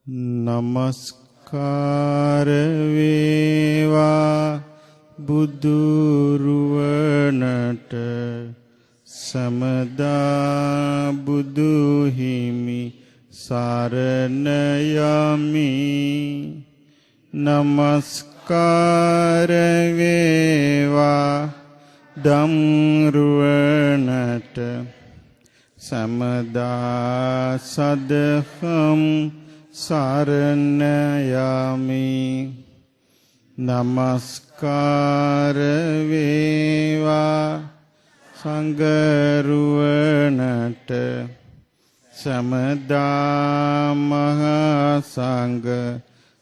නමස්කාර වේවා බුදුරුවනට සමදා බුදු හිමි සරණ යමි. නමස්කාර වේවා ධම්රුවනට සමදා සදහම් සරණ යමි. නමස්කාර වේවා සංඝරුවනට සමදා මහා සංඝ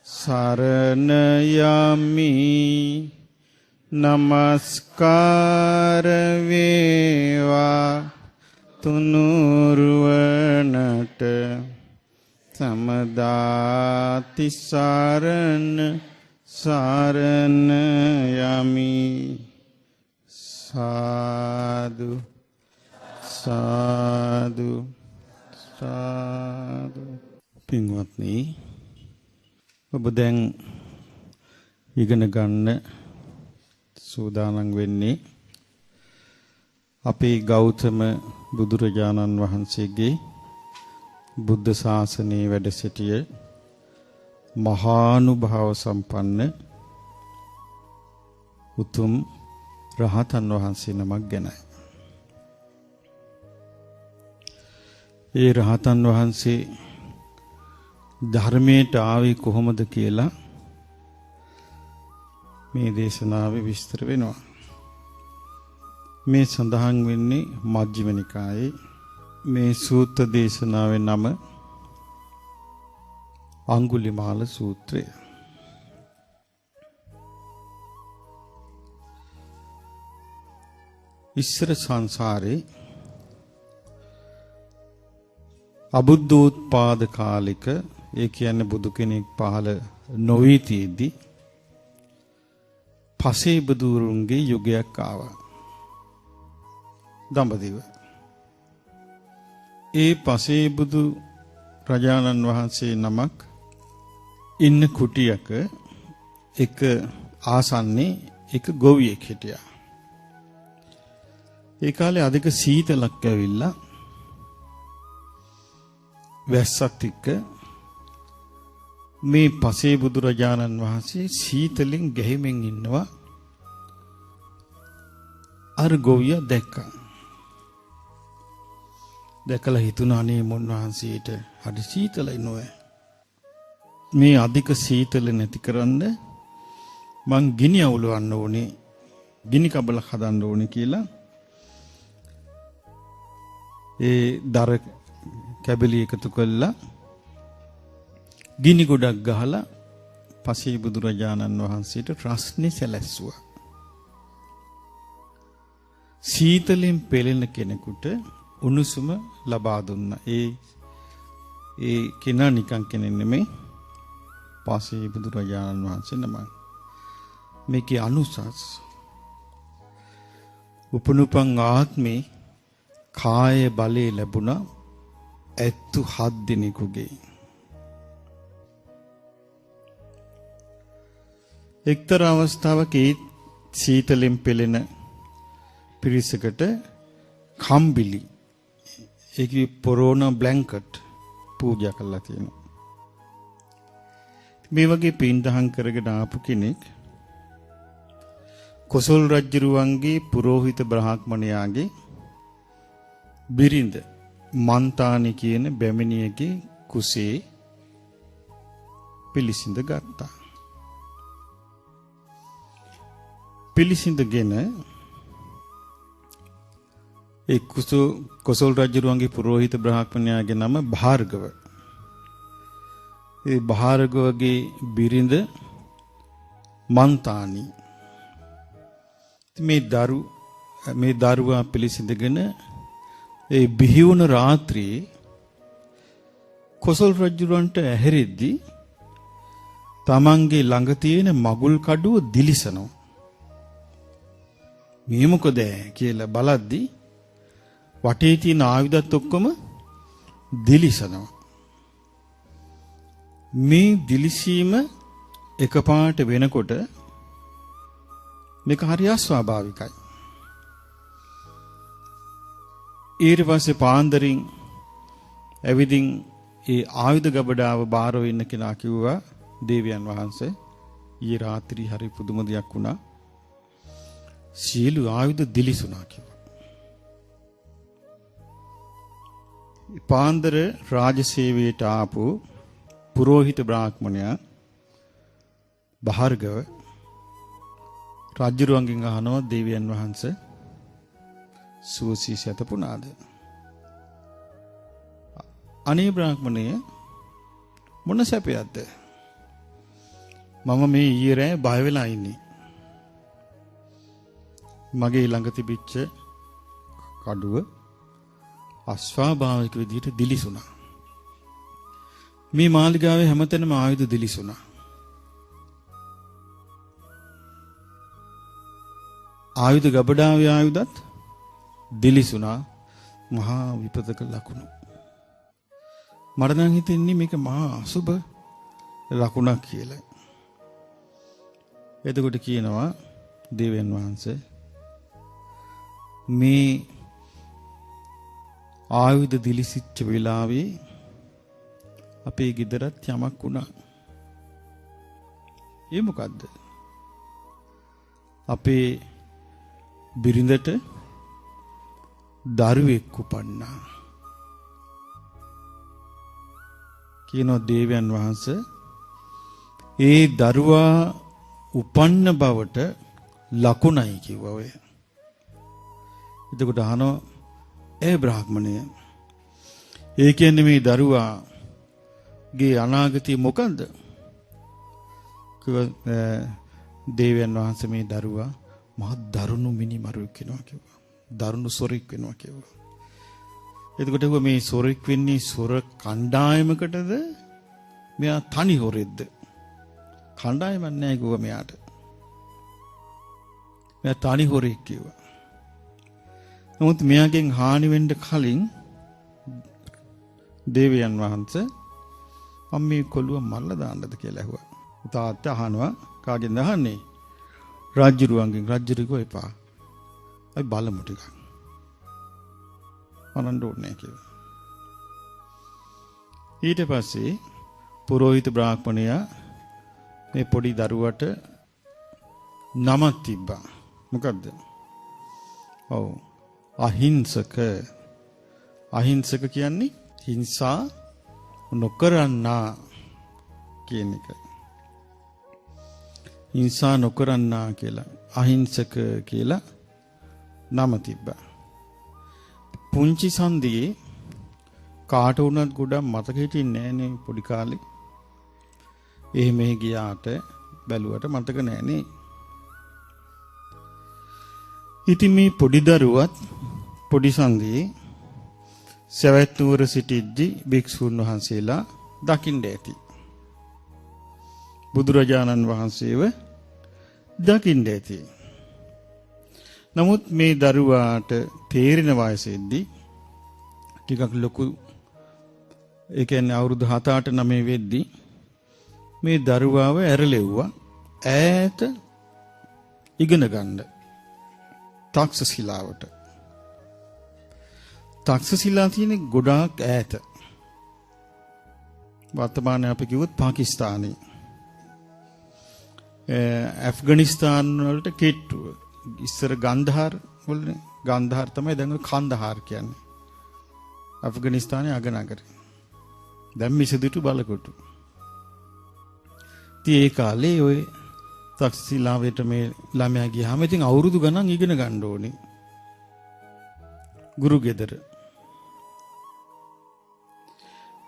සරණ යමි. නමස්කාර වේවා තුනුරුවනට සමදා තිසරණ සරණ යමි. සාදු සාදු සාදු. පින්වත්නි, ඔබ දැන් ඉගෙන ගන්න සූදානම් වෙන්නේ අපේ ගෞතම බුදුරජාණන් වහන්සේගේ බුද්ධ ශාසනයේ වැඩ සිටිය මහානුභාව සම්පන්න උතුම් රහතන් වහන්සේ නමක් ගැනයි. ඒ රහතන් වහන්සේ ධර්මයට ආවේ කොහොමද කියලා මේ දේශනාවේ විස්තර වෙනවා. මේ සඳහන් වෙන්නේ මජ්ක්‍ධිම නිකායේ. මේ සූත්‍ර දේශනාවේ නම අඟුලිමාල සූත්‍රය. ඉස්සර සංසාරේ අබුද්ධෝත්පාද කාලික, ඒ කියන්නේ බුදු කෙනෙක් පහළ නොවී තියේදී පසේ බුදුරුන්ගේ යුගයක් ආවා. දඹදිව. ඒ පසේ බුදු රජාණන් වහන්සේ නමක් ඉන්න කුටියක එක ආසන්නේ එක ගොවියෙක් හිටියා. ඒ කාලේ අධික සීතලක් ඇවිල්ලා වැස්සත් එක්ක මේ පසේ බුදුරජාණන් වහන්සේ සීතලෙන් ගැහිමින් ඉන්නවා. අර ගොවියා දැක්කා. දැකලා හිතුණා අනේ මුන්වහන්සේට හරි සීතලයි නෝය. මේ අධික සීතල නැති කරන්න මං ගිනි අවුලවන්න ඕනේ, ගිනි කබලක් හදන්න ඕනේ කියලා ඒ දර කැබලි එකතු කළා, ගිනි ගොඩක් ගහලා පසේ බුදුරජාණන් වහන්සේට රස්නේ සැලැස්සුවා. සීතලෙන් පෙළෙන කෙනෙකුට උණුසුම ලබා දුන්නා. ඒ කෙනා නිකන් කෙනෙක් නෙමෙයි, පසේ බුදුරජාණන් වහන්සේ නමයි. මේකේ අනුසස් උපනුපං ආත්මේ කාය බලේ ලැබුණා 7 දිනෙකුගේ. එක්තරා අවස්ථාවක ඒ සීතලෙන් පෙළෙන පිරිසකට කම්බිලි, ඒකේ පොරෝනා බ්ලැන්කට් පූජා කළා තියෙනවා. මේ වගේ පින්දහම් කරගෙන ආපු කෙනෙක් කොසල් රජුරුවන්ගේ පුරෝහිත බ්‍රාහ්මණයාගේ බිරිඳ මන්තානි කියන බැමිණියගේ කුසේ පිළිසිඳ ගත්තා. පිළිසිඳගෙන ඒ කොසල් රජුරුවන්ගේ පුරෝහිත බ්‍රාහ්මණයාගේ නම භාර්ගව. ඒ භාර්ගවගේ බිරිඳ මන්තානි. මේ දරුවා පිළිසිඳගෙන ඒ බිහි වුණ රාත්‍රියේ කොසල් රජුරන්ට ඇහැරෙද්දී තමන්ගේ ළඟ තියෙන මගුල් කඩුව දිලිසනවා. මේ මොකද කියලා බලද්දී වටේ තියෙන ආයුධත් ඔක්කොම දිලිසනවා. මේ දිලිසීම එකපාරට වෙනකොට මේක හරි අස්වාභාවිකයි. ඊට පස්සේ පාන්දරින් ඇවිදින් ඒ ආයුධ ගබඩාව බාරව ඉන්න කෙනා කිව්වා දේවයන් වහන්සේ ඊ රාත්‍රී හරි පුදුම දෙයක් වුණා. සීළු ආයුධ දිලිසුණා කිව්වා. පාන්දර රාජසේවයට ආපු පුරෝහිත බ්‍රාහ්මණයා භාර්ගව රජුරුවන්ගෙන් අහනවා දේවයන් වහන්සේ සුවසී සැතපුණාද? අනේ බ්‍රාහ්මණය මොන සැපයක්ද? මම මේ ඊයේ රෑ බය වෙලා ඉන්නේ. මගේ ළඟ තිබිච්ච කඩුව අස්වාභාවික විදිහට දිලිසුණා. මේ මාලිගාවේ හැමතැනම ආයුධ දිලිසුණා. ආයුධ ගබඩාවේ ආයුධත් දිලිසුණා. මහා විපතක ලකුණු. මට නම් හිතෙන්නේ මේක මහා අසුබ ලකුණක් කියලා. එතකොට කියනවා දේවයන් වහන්සේ මේ ආයුධ දිලිසිච්ච වෙලාවේ අපේ ගෙදරත් යමක් වුණා. ඒ මොකද්ද? අපේ බිරිඳට දරුවෙක් උපන්නා. කියනවා දේවයන් වහන්සේ ඒ දරුවා උපන්න බවට ලකුණයි කිව්වා ඔය. එතකොට අහනවා ඒ බ්‍රාහ්මණය ඒ කියන්නේ මේ දරුවාගේ අනාගතය මොකන්ද? දේවයන් වහන්සේ මේ දරුවා මහ දරුණු මිනිමරුවෙක් වෙනවා කිව්වා. දරුණු සොරෙක් වෙනවා කිව්වා. එතකොට මේ සොරෙක් වෙන්නේ සොර කණ්ඩායමකටද? මෙයා තනි හොරෙක්ද? කණ්ඩායමක් නැහැ කිව්වා මෙයාට. මෙයා තනි හොරෙක් කිව්වා. නමුත් මෙයාගෙන් හානි වෙන්න කලින් දේවයන් වහන්සේ මම මේ කොළුව මල්ල දාන්නද කියලා ඇහුවා. තාත්තා අහනවා කාගෙන්ද අහන්නේ? රජුරුවන්ගෙන්. රජුරුවෝ එපා. අපි බලමු ටිකක්. අනන්න ඕනේ කියලා. ඊට පස්සේ පුරෝහිත බ්‍රාහ්මණයා මේ පොඩි දරුවට නමක් තිබ්බා. මොකද්ද? ඔව්. අහිංසක. අහිංසක කියන්නේ හිංසා නොකරන්නා කියන එක. හිංසා නොකරන්නා කියලා අහිංසක කියලා නම තිබ්බා. පුංචි සන්දියේ කාට වුණත් ගොඩක් මතක හිටින්නේ නෑනේ පොඩි කාලේ. එහෙම ගියාට බැලුවට මතක නෑනේ. ඉතින් මේ පොඩි දරුවත් පොඩි සන්දියේ සවැත් නුවර සිටිද්දී භික්ෂුන් වහන්සේලා දකින්න ඇති. බුදුරජාණන් වහන්සේව දකින්න ඇති. නමුත් මේ දරුවාට තේරෙන වයසෙද්දී ටිකක් ලොකු ඒ කියන්නේ අවුරුදු 7-8 9 වෙද්දී මේ දරුවාව ඇරලෙව්වා ඈත ඉගෙන ගන්න. තක්ෂශිලාවට. තක්ෂශිලා තියෙන්නේ ගොඩාක් ඈත. වර්තමානයේ අපි කිව්වොත් පාකිස්තානයේ. ඇෆ්ගනිස්තාන් වලට කෙට්ටුව. ඉස්සර ගන්ධාර වලනේ. ගන්ධාර තමයි දැන් කන්දහාර කියන්නේ. ඇෆ්ගනිස්තානයේ අගනගරේ. දැන් මිසදිටු බලකොටු. ඉතින් ඒ කාලේ ඔය තක්ෂශිලාවට මේ ළමයා ගියාම ඉතින් අවුරුදු ගණන් ඉගෙන ගන්න ඕනේ. ගුරු ගෙදර.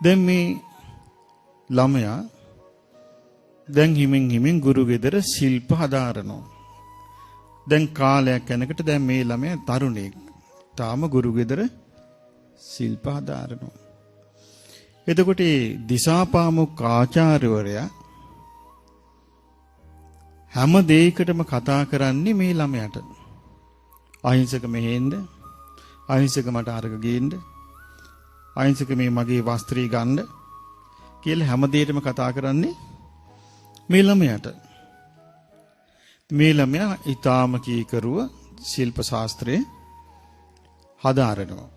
දැන් මේ ළමයා දැන් හිමින් ගුරු ගෙදර ශිල්ප හදාරනවා. දැන් කාලයක් යනකොට දැන් මේ ළමයා තරුණයෙක්. තාම ගුරු ගෙදර ශිල්ප හදාරනවා. එතකොට දිසාපාමොක් ආචාර්යවරයා හැම දෙයකටම කතා කරන්නේ මේ ළමයාට. අහිංසක මෙහෙන්ද, අහිංසක මට අරක ගේන්න, අහිංසක මේ මගේ වස්ත්‍රය ගන්න කියලා හැමදේටම කතා කරන්නේ මේ ළමයාට. මේ ළමයා ඊටාම කීකරුව ශිල්ප ශාස්ත්‍රයේ හදාරනවා.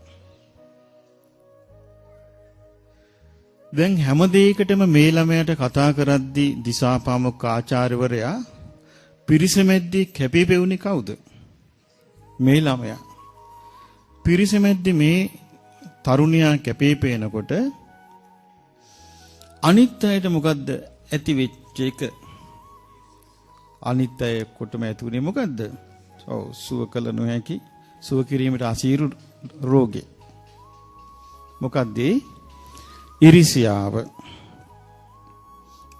දැන් හැම දෙයකටම මේ ළමයාට කතා කරද්දී දිසාපාමොක් ආචාර්යවරයා පිරිසමැද්දේ කැපිපෙවුනේ කවුද? මේ ළමයා. පිරිසමැද්දේ මේ තරුණයා කැපිපෙනකොට අනිත් අයට මොකද්ද ඇති වෙච්ච එක? අනිත් අය කොටම ඇතුනේ මොකද්ද? ඔව් සුව කළ නොහැකි සුව කිරීමට අසීරු රෝගේ. මොකද්ද? ඉරිසියාව.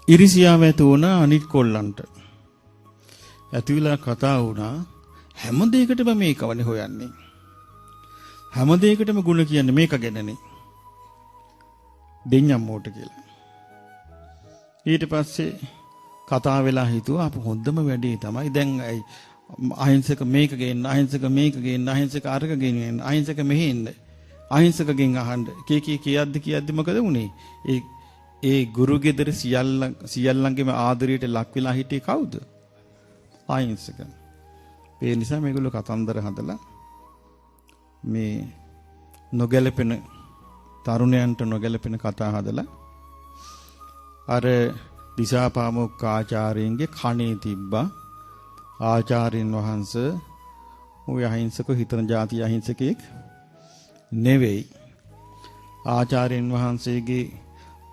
ඉරිසියාව ඇති වුණා අනිත් කොල්ලන්ට. ඇති වෙලා කතා වුණා හැම දෙයකටම මේකවනේ හොයන්නේ. හැම දෙයකටම ಗುಣ කියන්නේ මේක ගැනනේ. දෙඤ්ඤම්මෝට කියලා. ඊට පස්සේ කතා වෙලා හිතුවා අප හොඳම වැඩේ තමයි දැන් අහිංසක මේක ගේන්න අහිංසක මේක ගේන්න අහිංසක අරක ගෙනියන්න අහිංසක මෙහෙන්න අහිංසකගෙන් අහන්න කියද්දි මොකද වුනේ? ඒ ගුරු ගෙදර සියල්ලන්ගේම ආදරයට ලක් වෙලා හිටියේ කවුද? අහිංසක. ඒ නිසා මේගොල්ලෝ කතන්දර හදලා මේ නොගැලපෙන තරුණයන්ට නොගැලපෙන කතා හදලා අර දිසාපාමොක් ආචාර්යන්ගේ කණේ තිබ්බා. ආචාර්යන් වහන්සේ ඔය අහිංසක හිතන જાති අහිංසකෙක් නෙවෙයි. ආචාර්යන් වහන්සේගේ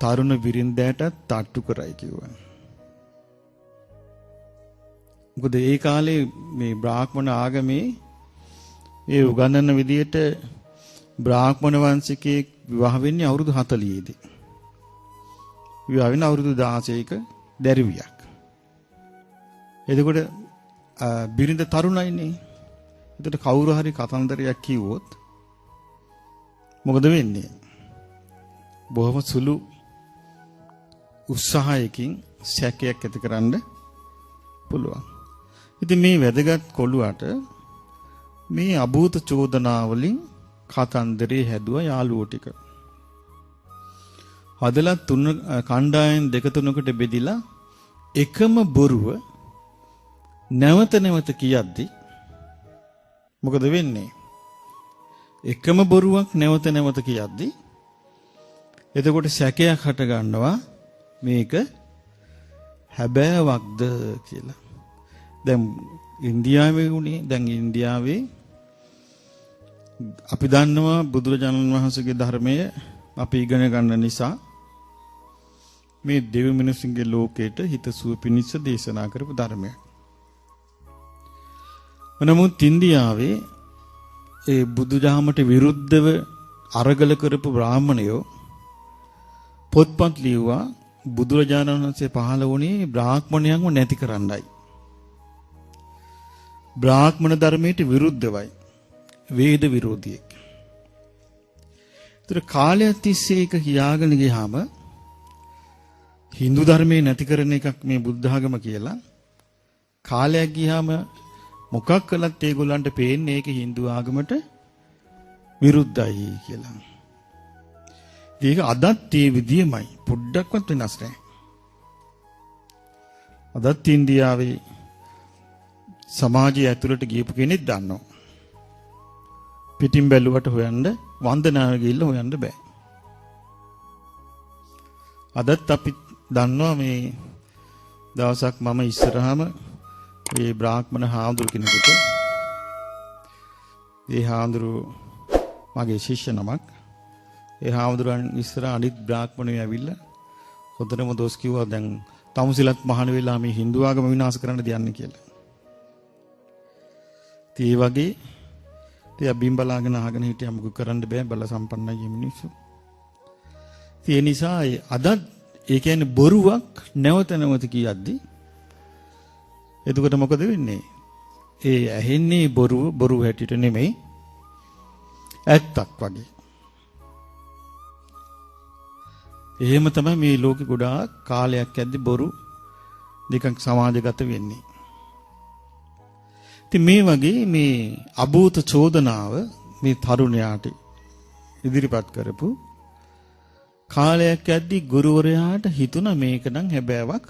තරුණ බිරින්දෑට තට්ටු කරයි කිව්වා. මොකද ඒ කාලේ මේ බ්‍රාහ්මණ ආගමේ ඒ උගන්වන විදියට බ්‍රාහ්මණ වංශිකයෙක් විවාහ වෙන්නේ අවුරුදු 40 දී. විවාහ වෙන අවුරුදු 16ක දැරිවියක්. එතකොට බිරිඳ තරුණයිනේ. එතකොට කවුරු හරි කතන්දරයක් කිව්වොත් මොකද වෙන්නේ? බොහොම සුළු උත්සාහයකින් සැකයක් ඇතිකරන්න පුළුවන්. ඉතින් මේ වැදගත් කොළුවට මේ අභූත චෝදනාවලින් කතන්දරේ හැදුවා යාළුවෝ ටික. හදලා කණ්ඩායම් දෙක තුනකට බෙදිලා එකම බොරුව නැවත නැවත කියද්දි මොකද වෙන්නේ? එකම බොරුවක් නැවත නැවත කියද්දි එතකොට සැකයක් හට ගන්නවා මේක හැබෑවක්ද කියලා. දැන් ඉන්දියාවේ උනේ ඉන්දියාවේ අපි දන්නවා බුදුරජාණන් වහන්සේගේ ධර්මය අපි ඉගෙන ගන්න නිසා මේ දෙවි මිනිසුන්ගේ ලෝකයට හිතසුව පිණිස දේශනා කරපු ධර්මයක්. නමුත් ඉන්දියාවේ ඒ බුදුදහමට විරුද්ධව අරගල කරපු බ්‍රාහමණයෝ පොත්පත් ලියුවා බුදුරජාණන් වහන්සේ පහළ වුණේ බ්‍රාහ්මණයන්ව නැති කරන්නයි. බ්‍රාහ්මණ ධර්මයට විරුද්ධවයි. වේද විරෝධියෙක්. ඒතර කාලයක් තිස්සේ ඒක කියාගෙන ගියාම Hindu ධර්මයේ නැති කරන එකක් මේ බුද්ධ ආගම කියලා කාලයක් ගියාම මොකක් කළත් ඒගොල්ලන්ට පේන්නේ ඒක Hindu ආගමට විරුද්ධයි කියලා. ඒක අදත් ඒ විදියමයි. පොඩ්ඩක්වත් වෙනස් නැහැ. අදත් ඉන්දියාවේ සමාජය ඇතුළට ගියපු කෙනෙක් දන්නවා. පිටින් බැලුවට හොයන්න වන්දනාව ගිහිල්ලා හොයන්න බෑ. අදත් අපි දන්නවා මේ දවසක් මම ඉස්සරහම මේ බ්‍රාහ්මණ හාමුදුරු කෙනෙකුට ඒ හාමුදුරු මගේ ශිෂ්‍ය නමක් ඒ හාමුදුරන් ඉස්සර අනිත් බ්‍රාහ්මණයෝ ඇවිල්ලා හොඳටම දොස් කිව්වා දැන් තමුසිලත් මහාන වෙලා මේ Hindu ආගම විනාශ කරන්න දෙන්නේ කියලා. ඒ වගේ තියා බිම්බලාගෙන අහගෙන හිටියා මොකද කරන්න බෑ බල සම්පන්නයි මිනිස්සු. ඒ නිසා අදත් ඒ කියන්නේ බොරුවක් නැවත නැවත කියද්දි එතකොට මොකද වෙන්නේ? ඒ ඇහෙන්නේ බොරු හැටියට නෙමෙයි ඇත්තක් වගේ. එහෙම තමයි මේ ලෝකේ ගොඩාක් කාලයක් යද්දි බොරු දෙකක් සමාජගත වෙන්නේ. ඉතින් මේ වගේ මේ අභූත චෝදනාව මේ තරුණයාට ඉදිරිපත් කරපු කාලයක් යද්දි ගුරුවරයාට හිතුණා මේක නම් හැබෑවක්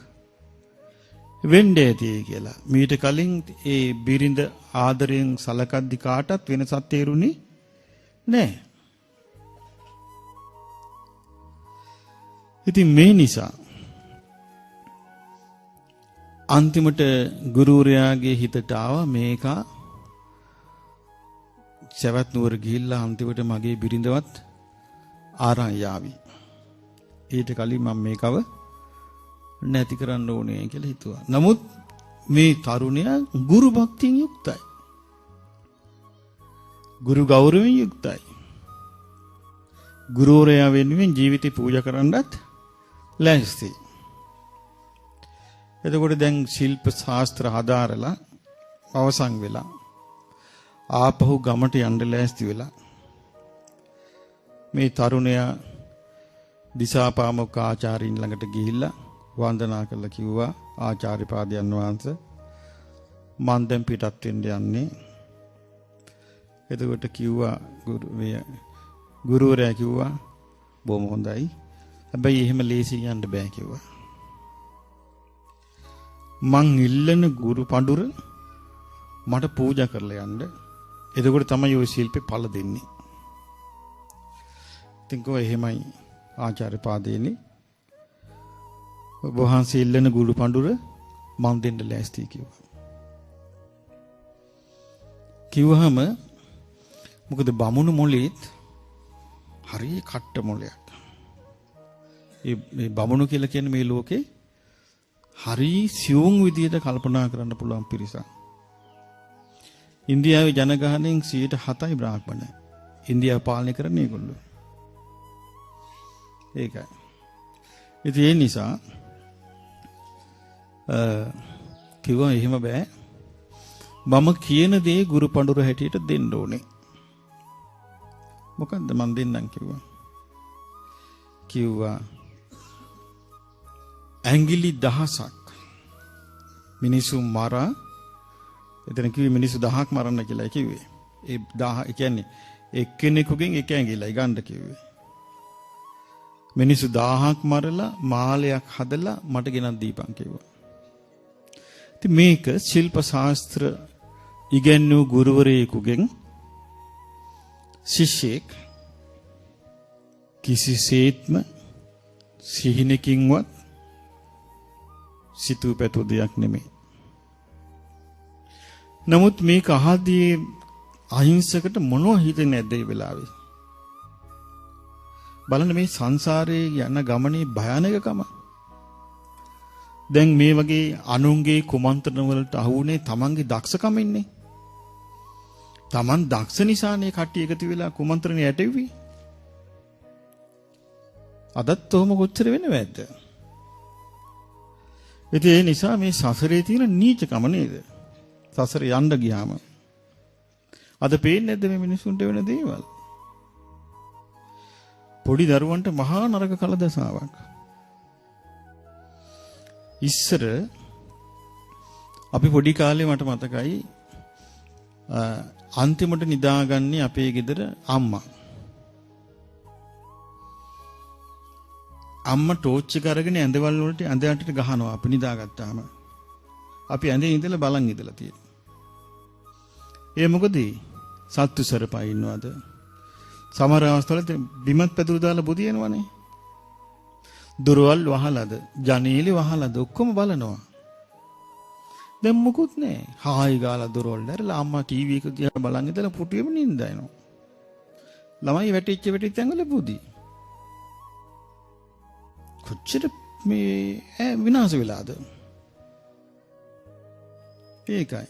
වෙන්න ඇති කියලා. මීට කලින් ඒ බිරිඳ ආදරයෙන් සලකද්දි කාටවත් වෙනසක් තේරුණේ නැහැ. ඉතින් මේ නිසා අන්තිමට ගුරුවරයාගේ හිතට ආවා මේක සවැත් නුවර ගිහිල්ලා අන්තිමට මගේ බිරිඳවත් ආරන් යාවි. ඊට කලින් මම මේකව නැති කරන්න ඕනේ කියලා හිතුවා. නමුත් මේ තරුණයා ගුරු භක්තියෙන් යුක්තයි. ගුරු ගෞරවයෙන් යුක්තයි. ගුරුවරයා වෙනුවෙන් ජීවිතේ පූජා කරන්නත් ලෑස්ති. එතකොට දැන් ශිල්ප ශාස්ත්‍ර හදාරලා අවසන් වෙලා ආපහු ගමට යන්න ලෑස්ති වෙලා මේ තරුණයා දිසාපාමොක් ආචාර්යින් ළඟට ගිහිල්ලා වන්දනා කරලා කිව්වා ආචාර්ය පාදයන් වහන්සේ මම දැන් පිටත් වෙන්න යන්නේ. එතකොට කිව්වා ගුරුවරයා කිව්වා බොහොම හොඳයි. හැබැයි එහෙම ලේසියෙන් යන්න බෑ කිව්වා. මං ඉල්ලන ගුරු පඬුර මට පූජා කරලා යන්න. එතකොට තමයි ওই ශිල්පේ ඵල දෙන්නේ. ඉතින් කොහේ එහෙමයි ආචාර්ය පාදේනි. ඔබ වහන්සේ ඉල්ලන ගුරු පඬුර මං දෙන්න ලෑස්ති කිව්වා. කිව්වහම මොකද බමුණු මොළේත් හරිය කට්ට මොළයක්. මේ බමුණු කියලා කියන්නේ මේ ලෝකේ හරි සියුම් විදියට කල්පනා කරන්න පුළුවන් පිරිසක්. ඉන්දියාවේ ජනගහනයෙන් 7% බ්‍රාහ්මණ. ඉන්දියාව පාලනය කරන්නේ ඒගොල්ලෝ. ඒකයි. ඉතින් ඒ නිසා කිව්වා එහෙම බෑ. මම කියන දේ ගුරු පඬුර හැටියට දෙන්න ඕනේ. මොකද්ද මන් දෙන්නම් කිව්වා. කිව්වා ඇඟිලි 1000ක් මිනිසු මරා එතන කිව්වේ මිනිසු 1000ක් මරන්න කියලා කිව්වේ. ඒ 1000 කියන්නේ එක්කෙනෙකුගෙන් එක ඇඟිල්ලයි ගන්න කිව්වේ. මිනිසු 1000ක් මරලා මාලයක් හදලා මට ගෙනත් දීපන් කිව්වා. ඉතින් මේක ශිල්ප ශාස්ත්‍ර ඉගෙනු ගුරුවරයෙකුගෙන් ශිෂ්‍යෙක් කිසිසේත්ම සිහිනකින්වත් සිතූ පැතු දෙයක් නෙමෙයි. නමුත් මේක අහදී අහිංසකට මොනව හිතෙන්නේ නැද්ද ඒ වෙලාවේ? බලන්න මේ සංසාරයේ යන ගමනේ භයානකකම. දැන් මේ වගේ අනුන්ගේ කුමන්ත්‍රණ වලට අහුුනේ තමන්ගේ දක්ෂකම ඉන්නේ. තමන් දක්ෂ නිසානේ කට්ටිය එකතු වෙලා කුමන්ත්‍රණ යටෙව්වේ. අදත් ඔහොම කොච්චර වෙනවද? ඉතින් ඒ නිසා මේ සසරේ තියෙන නීචකම නේද? සසර යන්න ගියාම අද පේන්නේ නැද්ද මේ මිනිසුන්ට වෙන දේවල්? පොඩි දරුවන්ට මහා නරක කලදසාවක්. ඉස්සර අපි පොඩි කාලේ මට මතකයි අන්තිමට නිදාගන්නේ අපේ ගෙදර අම්මා. අම්මා ටෝච් එක අරගෙන ඇඳවල වලට ඇඳ යටට ගහනවා අපි නිදාගත්තාම. අපි ඇඳේ ඉඳලා බලන් ඉඳලා තියෙනවා. ඒ මොකද සත්තු සරපා ඉන්නවද? සමහර අවස්ථාවල බිමත් පැදුරු දාලා බුදියනවනේ. දොරවල් වහලාද, ජනේලෙ වහලාද ඔක්කොම බලනවා. දැන් මොකුත් නැහැ. හායි ගාලා දොරවල් දැරලා අම්මා ටීවී එක දිහා බලන් ඉඳලා පුටුවේම නින්දයනවා. ළමයි වැටිච්ච ඇඟල බුදි. කොච්චර මේ විනාශ වෙලාද? ඒකයි.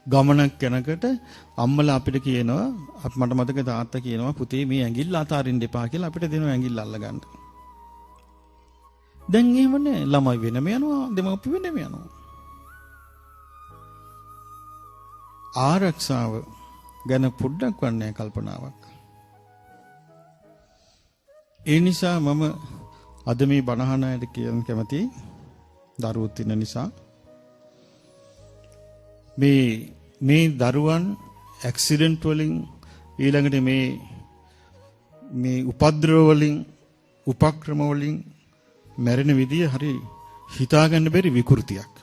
ගමනක් යනකොට අම්මලා අපිට කියනවා මට මතක තාත්තා කියනවා පුතේ මේ ඇඟිල්ල අතාරින්න එපා කියලා අපිට දෙනවා ඇඟිල්ල අල්ලගන්න. දැන් එහෙම නෑ. ළමයි වෙනම යනවා, දෙමව්පිය වෙනම යනවා. ආරක්ෂාව ගැන පොඩ්ඩක් වන්නේ කල්පනාවක්. ඒ නිසා මම අද මේ බණහන අයට කියන්න කැමති දරුවොත් ඉන්න නිසා මේ දරුවන් ඇක්සිඩන්ට් වලින් ඊළඟට මේ උපද්‍රව වලින් උපක්‍රම වලින් මැරෙන විදිය හරි හිතා ගන්න බැරි විකෘතියක්.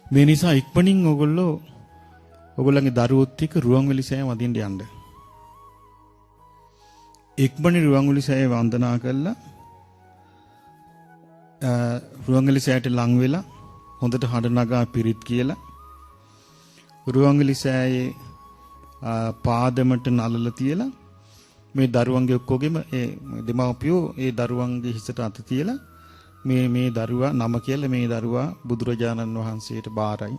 මේ නිසා ඉක්මනින් ඔයගොල්ලන්ගේ දරුවොත් එක්ක රුවන්වැලි සෑය වදින්න යන්න. ඉක්මනින් රුවන්වැලි සෑය වන්දනා කළා. රුවන්වැලි සෑයට ලං වෙලා හොඳට හඬ නගා පිරිත් කියලා රුවන්වැලි සෑයේ පාදමට නලල තියලා මේ දරුවන්ගේ ඔක්කොගෙම ඒ දෙමව්පියෝ ඒ දරුවන්ගේ හිසට අත තියලා මේ දරුවා නම කියලා මේ දරුවා බුදුරජාණන් වහන්සේට බාරයි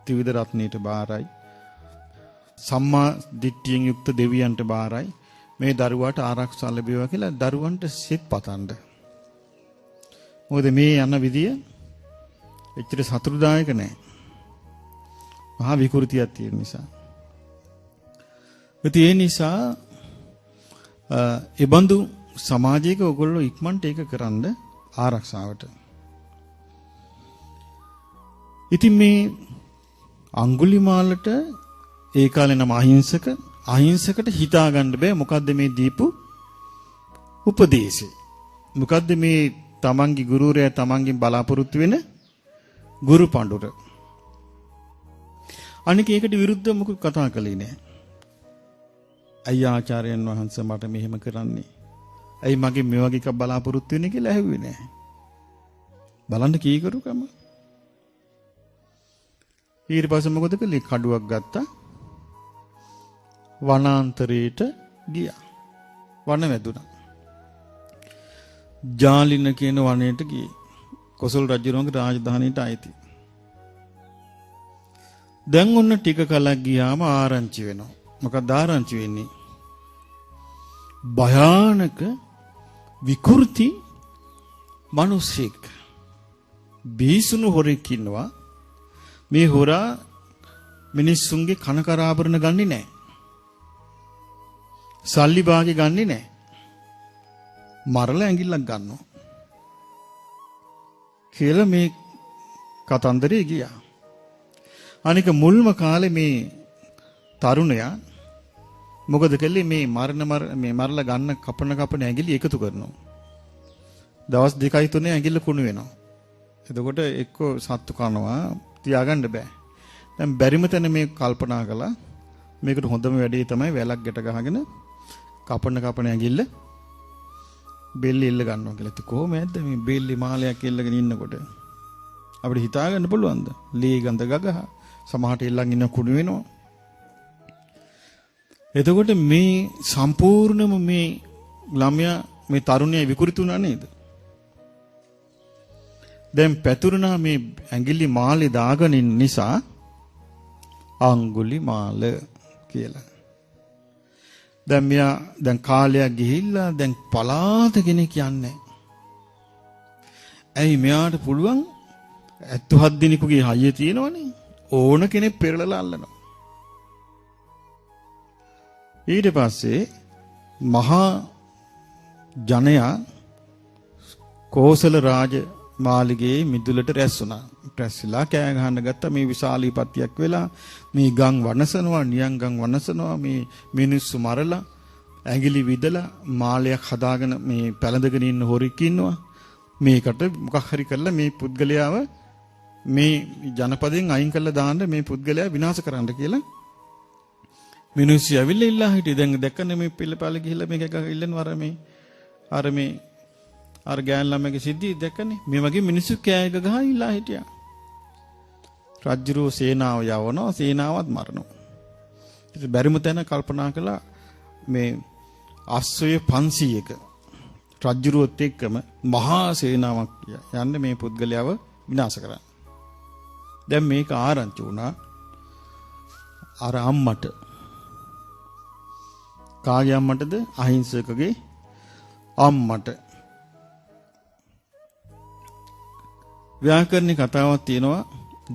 ත්‍රිවිධ රත්නයට බාරයි සම්මා දිට්ඨියෙන් යුක්ත දෙවියන්ට බාරයි මේ දරුවාට ආරක්ෂා ලැබේවා කියලා දරුවන්ට සිත් පතන්න. මොකද මේ යන විදිය එච්චර සතුටුදායක නැහැ. මහා විකෘතියක් තියෙන නිසා. ඒ නිසා ඒ බඳු සමාජයක ඔයගොල්ලෝ ඉක්මනට ඒක කරන්න ආරක්ෂාවට. ඉතින් මේ අඟුලිමාලට ඒ කාලේ නම අහිංසකට හිතා ගන්න බෑ මොකද්ද මේ දීපු උපදේශය. මොකද්ද මේ තමන්ගේ ගුරුවරයා තමන්ගෙන් බලාපොරොත්තු වෙන ගුරු පඬුර. අනික ඒකට විරුද්ධව මොකක් කතා කළේ නෑ. අයිය ආචාර්යයන් වහන්සේ මට මෙහෙම කරන්නේ. ඇයි මගේ මේ වගේ එකක් බලාපොරොත්තු වෙන්නේ කියලා ඇහුවේ නෑ. බලන්න කීකරුකම. ඊට පස්සේ මොකද කළේ? කඩුවක් ගත්තා. වනාන්තරයට ගියා. වන වැදුනා. ජාලින කියන වනයේට ගියේ. කොසල් රජුගේ රාජධානියට ආйти. දැන් ඔන්න ටික කලක් ගියාම ආරංචි වෙනවා. මොකක්ද ආරංචි වෙන්නේ? භයානක විකෘති මිනිසෙක් බීසුණු හොරෙක් ඉන්නවා. මේ හොරා මිනිස්සුන්ගේ කන කරාභරණ ගන්නෙ නැහැ. සල්ලි භාගේ ගන්නෙ නැහැ. මරලා ඇඟිල්ලක් ගන්නවා. කියලා මේ කතන්දරේ ගියා. අනික මුල්ම කාලේ මේ තරුණයා මොකද කළේ? මේ මරලා ගන්න කපන ඇඟිලි එකතු කරනවා. දවස් 2යි 3 ඇඟිල්ල කුණු වෙනවා. එතකොට එක්ක සත්තු කනවා තියාගන්න බෑ. දැන් බැරිම තැන මේ කල්පනා කළා මේකට හොඳම වැඩේ තමයි වැලක් ගැට ගහගෙන කපන ඇඟිල්ල බෙල්ල ඉල්ල ගන්නවා කියලා. ඉතින් කොහොමද මේ බෙල්ලි මාලයක් ඉල්ලගෙන ඉන්නකොට අපිට හිතා ගන්න පුළුවන්ද? ලී ගඳ ගගහ සමහරට ඉල්ලන් ඉන්න කුණු වෙනවා. එතකොට මේ සම්පූර්ණම මේ ළමයා මේ තරුණයා විකෘතුණා නේද? දැන් පැතුරුණා මේ ඇඟිලි මාලේ දාගෙන ඉන්න නිසා අඟුලි මාල කියලා. දැන් මෙයා දැන් කාලයක් ගිහිල්ලා දැන් පලාත කෙනෙක් යන්නේ. ඇයි මෙයාට පුළුවන් 77 දිනකුගේ හයිය තියෙනවනේ. ඕන කෙනෙක් පෙරලලා අල්ලනවා. ඊට පස්සේ මහා ජනයා කෝසල රාජ මාලිගයේ මිදුලට රැස් වුණා. රැස්ලා කෑ ගහන්න ගත්තා. මේ විශාලීපත්තියක් වෙලා මේ ගම් වනසනවා, නියංගම් වනසනවා, මේ මිනිස්සු මරලා ඇඟිලි විදලා මාලයක් හදාගෙන මේ පැලඳගෙන ඉන්න හොරෙක් ඉන්නවා. මේකට මොකක් හරි කරලා මේ පුද්ගලයාව මේ ජනපදයෙන් අයින් කරලා දාන්න මේ පුද්ගලයා විනාශ කරන්න කියලා මිනිස්සු ඇවිල්ලා ඉල්ලා හිටියේ. දැන් දැක්කනේ මේ පිළපාල ගිහිල්ලා මේක ඉල්ලනවා අර ගෑන් ළමගේ සිද්ධිය දැක්කනේ. මේ වගේ මිනිස්සු කෑ ගහ ඉල්ලා හිටියා. රජුරෝ සේනාව යවනවා, සේනාවත් මරනවා. ඉතින් බැරිම තැන කල්පනා කළා මේ අශ්වය 500ක රජුරුවත් එක්කම මහා සේනාවක් යන්න මේ පුද්ගලයාව විනාශ කරන්න. දැන් මේක ආරංචි වුණා අර අම්මට. කාගේ අම්මටද? අහිංසකගේ අම්මට. ව්‍යාකරණේ කතාවක් තියෙනවා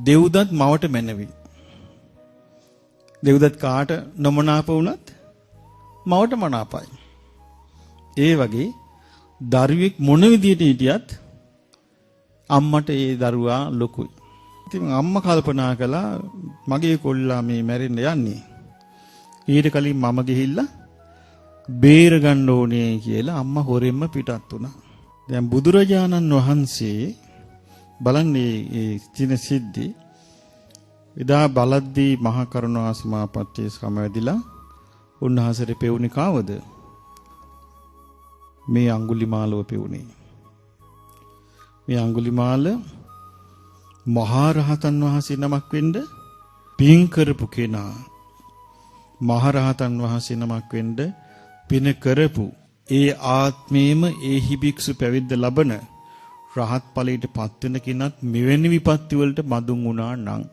දෙව්දත් මවට මැනවි. දෙව්දත් කාට නොමනාප වුණත් මවට මනාපයි. ඒ වගේ දරුවෙක් මොන විදියට හිටියත් අම්මට ඒ දරුවා ලොකුයි. ඉතින් අම්මා කල්පනා කළා මගේ කොල්ලා මේ මැරෙන්න යන්නේ. ඊට කලින් මම ගිහිල්ලා බේර ගන්න ඕනේ කියලා අම්මා හොරෙන්ම පිටත් වුණා. දැන් බුදුරජාණන් වහන්සේ බලන්නේ ඒ චින සිද්ධි එදා බලද්දී මහා කරුණා සමාපත්තිය සමවැදිලා උන්වහන්සේට පෙවුනේ කාවද? මේ අඟුලිමාලව පෙවුනේ. මේ අඟුලිමාල මහා රහතන් වහන්සේ නමක් වෙන්න පින් කරපු කෙනා. මහා රහතන් වහන්සේ නමක් වෙන්න පින කරපු ඒ ආත්මේම ඒහි භික්ෂු පැවිද්ද ලබන රහත් ඵලයට පත් වෙන කෙනත් මෙවැනි විපත්ති වලට මදුන් වුණා නම්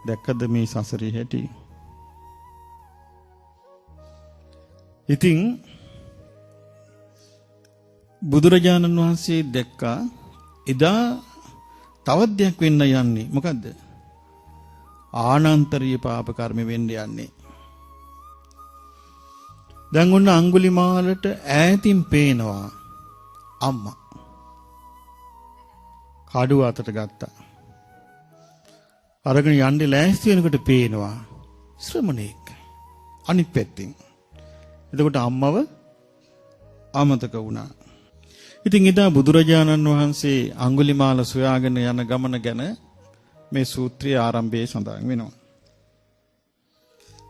දැක්කද මේ සසරේ හැටි? ඉතින් බුදුරජාණන් වහන්සේ දැක්කා එදා තවත් දෙයක් වෙන්න යන්නේ. මොකද්ද? ආනන්තරීය පාප කර්ම වෙන්න යන්නේ. දැන් ඔන්න අඟුලිමාලට ඈතින් පේනවා අම්මා. කඩුව අතට ගත්තා. අරගෙන යන්නේ ලෑස්ති වෙනකොට පේනවා ශ්‍රමණේක් අනිත් පැත්තෙන්. එතකොට අම්මව අමතක වුණා. ඉතින් එදා බුදුරජාණන් වහන්සේ අඟුලිමාල සොයාගෙන යන ගමන ගැන මේ සූත්‍රයේ ආරම්භයේ සඳහන් වෙනවා.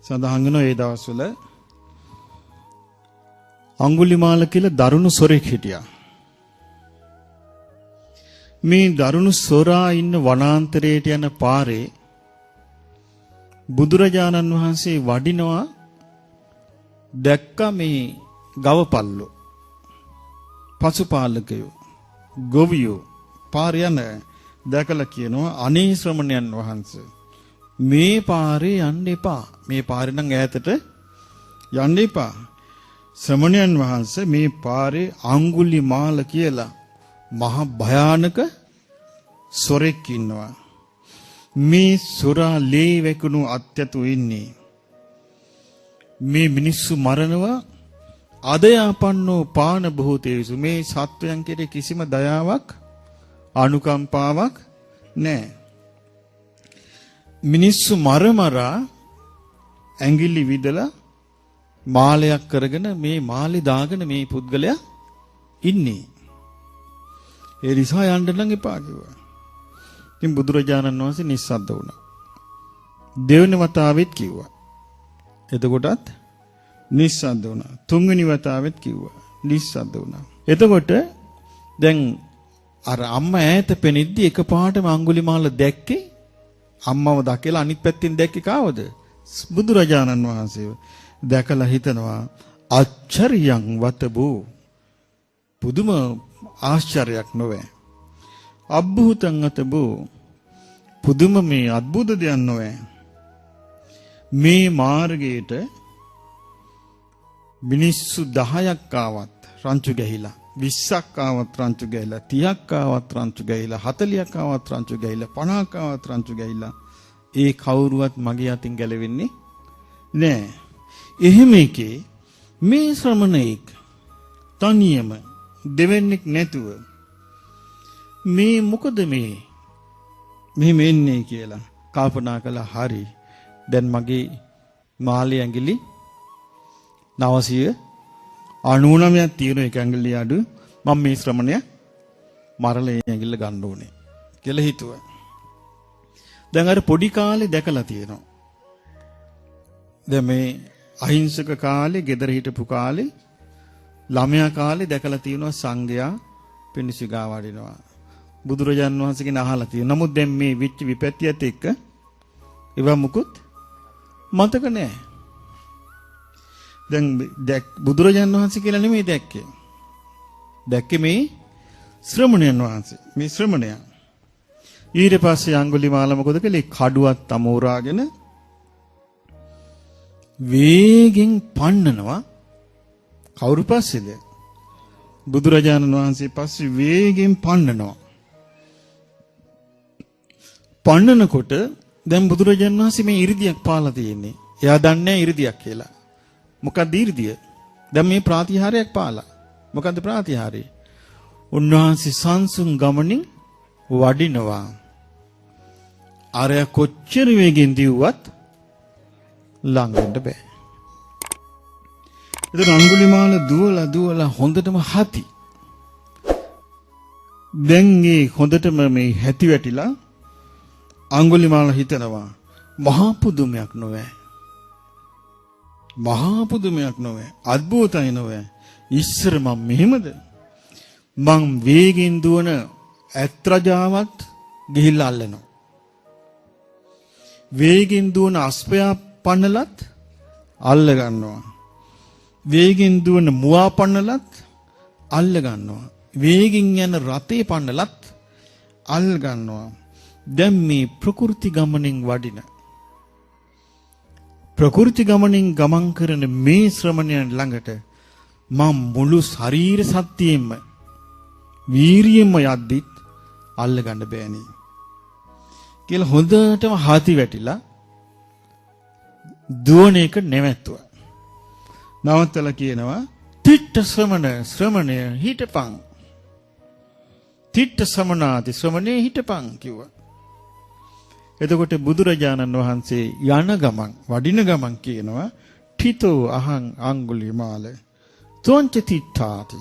සඳහන් වෙන ඒ දවස්වල අඟුලිමාල කියලා දරුණු සොරෙක් හිටියා. මේ දරුණු සොරා ඉන්න වනාන්තරයට යන පාරේ බුදුරජාණන් වහන්සේ වඩිනවා. දැක්ක මේ ගවපල්ලෝ පසුපාලකයෝ ගොවියෝ පාර යන දැකලා කියනවා අනේ ශ්‍රමණයන් වහන්සේ මේ පාරේ යන්න එපා. මේ පාරේ නම් ඈතට යන්න එපා. ශ්‍රමණයන් වහන්සේ මේ පාරේ අඟුලිමාල කියලා මහ භයානක සොරෙක් ඉන්නවා. මේ සොරා ලේ වැකුණු අත්‍යතු ඉන්නේ. මේ මිනිස්සු මරනවා අදයාපන්නෝ පාන භූතේසු. මේ සත්වයන් කෙරේ කිසිම දයාවක් අනුකම්පාවක් නැහැ. මිනිස්සු මරමරා ඇඟිලි විදලා මාලයක් කරගෙන මේ මාලේ දාගෙන මේ පුද්ගලයා ඉන්නේ. ඒ නිසා යන්න නම් එපා කිව්වා. ඉතින් බුදුරජාණන් වහන්සේ නිස්සද්ද වුණා. දෙවෙනි වතාවෙත් කිව්වා. එතකොටත් නිස්සද්ද වුණා. තුන්වෙනි වතාවෙත් කිව්වා. නිස්සද්ද වුණා. එතකොට දැන් අර අම්මා ඈත පෙනිද්දි එකපාරටම අඟුලිමාල දැක්කේ අම්මව දැකලා අනිත් පැත්තෙන් දැක්කේ කාවද? බුදුරජාණන් වහන්සේව. දැකලා හිතනවා අච්චරියං වතබෝ. පුදුම ආශ්චර්යයක් නොවේ. අබ්බූතං අතබෝ. පුදුම මේ අద్భుත දෙයක් නොවේ. මේ මාර්ගයට මිනිස්සු 10ක් ආවත් රංචු ගහිලා 20ක් ආවත් රංචු ගහිලා 30ක් ආවත් රංචු ගහිලා 40ක් ආවත් රංචු ගහිලා 50ක් ආවත් රංචු ගහිලා ඒ කවුරුවත් මගේ අතින් ගැලවෙන්නේ නෑ. එහෙම එකේ මේ ශ්‍රමණේක් තනියම දෙවෙන්නෙක් නැතුව මේ මොකද මේ මෙහෙම එන්නේ කියලා කල්පනා කළා. හරි දැන් මගේ මාළේ ඇඟිලි 999ක් තියෙන එක ඇඟිලි අඩු මම මේ ශ්‍රමණය මරලා ඇඟිල්ල ගන්න ඕනේ කියලා හිතුවා. දැන් අර පොඩි කාලේ දැකලා තියෙනවා. දැන් මේ අහිංසක කාලේ ගෙදර හිටපු කාලේ ළමයා කාලේ දැකලා තියෙනවා සංඝයා පිණිසිගා වඩිනවා. බුදුරජාන් වහන්සේගෙන් අහලා තියෙනවා. නමුත් දැන් මේ විච්ච විපත්තියත් එක්ක ඒවා මුකුත් මතක නැහැ. දැන් බුදුරජාන් වහන්සේ කියලා නෙමෙයි දැක්කේ. දැක්කේ මේ ශ්‍රමණයන් වහන්සේ. මේ ශ්‍රමණයා. ඊට පස්සේ අඟුලිමාල මොකද කළේ? කඩුවක් තමෝරාගෙන වේගෙන් පන්නනවා. කවුරු පස්සේද? බුදුරජාණන් වහන්සේ පස්සේ වේගෙන් පන්නනවා. පන්නනකොට දැන් බුදුරජාණන් වහන්සේ මේ 이르දියක් පාලා තියෙන්නේ. එයා දන්නේ 이르දියක් කියලා. මොකක්ද 이르දිය? දැන් මේ ප්‍රාතිහාරයක් පාලා. මොකද්ද ප්‍රාතිහාරය? උන්වහන්සේ සංසුන් ගමනින් වඩිනවා. අර කොච්චර වේගෙන් දිව්වත් ළඟ වෙන්න බෑ. එතන අඟුලිමාල දුවලා හොඳටම හති. දැන් මේ හොඳටම මේ හැති වැටිලා අඟුලිමාල හිතනවා මහා පුදුමයක් නොවේ. මහා පුදුමයක් නොවේ. අద్භූතයි නොවේ. ඉස්සර මම මෙහෙමද? මං වේගෙන් දුවන ඇත් රජාවත් ගිහිල්ලා අල්ලනවා. වේගෙන් දුවන අස්පයා පන්නලත් අල්ල ගන්නවා. වේගෙන් දුවන මුවා පන්නලත් අල්ල ගන්නවා. වේගෙන් යන රතේ පන්නලත් අල්ල ගන්නවා. දැන් මේ ප්‍රകൃති ගමනින් වඩින ප්‍රകൃති ගමනින් ගමන් කරන මේ ශ්‍රමණයන් ළඟට මම මුළු ශරීර සත්‍යයෙන්ම වීරියෙන්ම යද්දිත් අල්ල ගන්න බෑනේ කියලා හොඳටම හති වැටිලා දුවන එක නැවැත්තුවා. නවත්තලා කියනවා තිට්ඨ ශ්‍රමණය හිටපන්. තිට්ඨ සමනාති ශ්‍රමණේ හිටපන් කිව්වා. එතකොට බුදුරජාණන් වහන්සේ යන ගමන් වඩින ගමන් කියනවා ඨිතෝ අහං අඟුලිමාල තොංච තිට්ඨාති.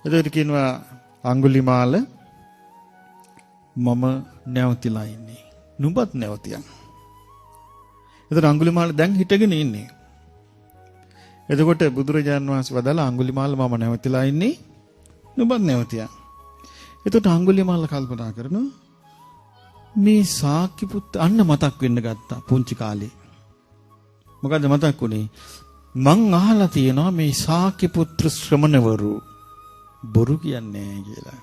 එතකොට කියනවා අඟුලිමාල මම නැවතිලා ඉන්නේ. නුඹත් නැවතියන්. එතකොට අඟුලිමාල දැන් හිටගෙන ඉන්නේ. එතකොට බුදුරජාණන් වහන්සේ වදාලා අඟුලිමාල මම නැවතිලා ඉන්නේ. නුඹත් නැවතියන්. එතකොට අඟුලිමාල කල්පනා කරනවා මේ සාක්‍ය පුත් අන්න මතක් වෙන්න ගත්තා පුංචි කාලේ. මොකද මතක් වුනේ මං අහලා තියෙනවා මේ සාක්‍ය පුත්‍ර ශ්‍රමණවරු බොරු කියන්නේ කියලා.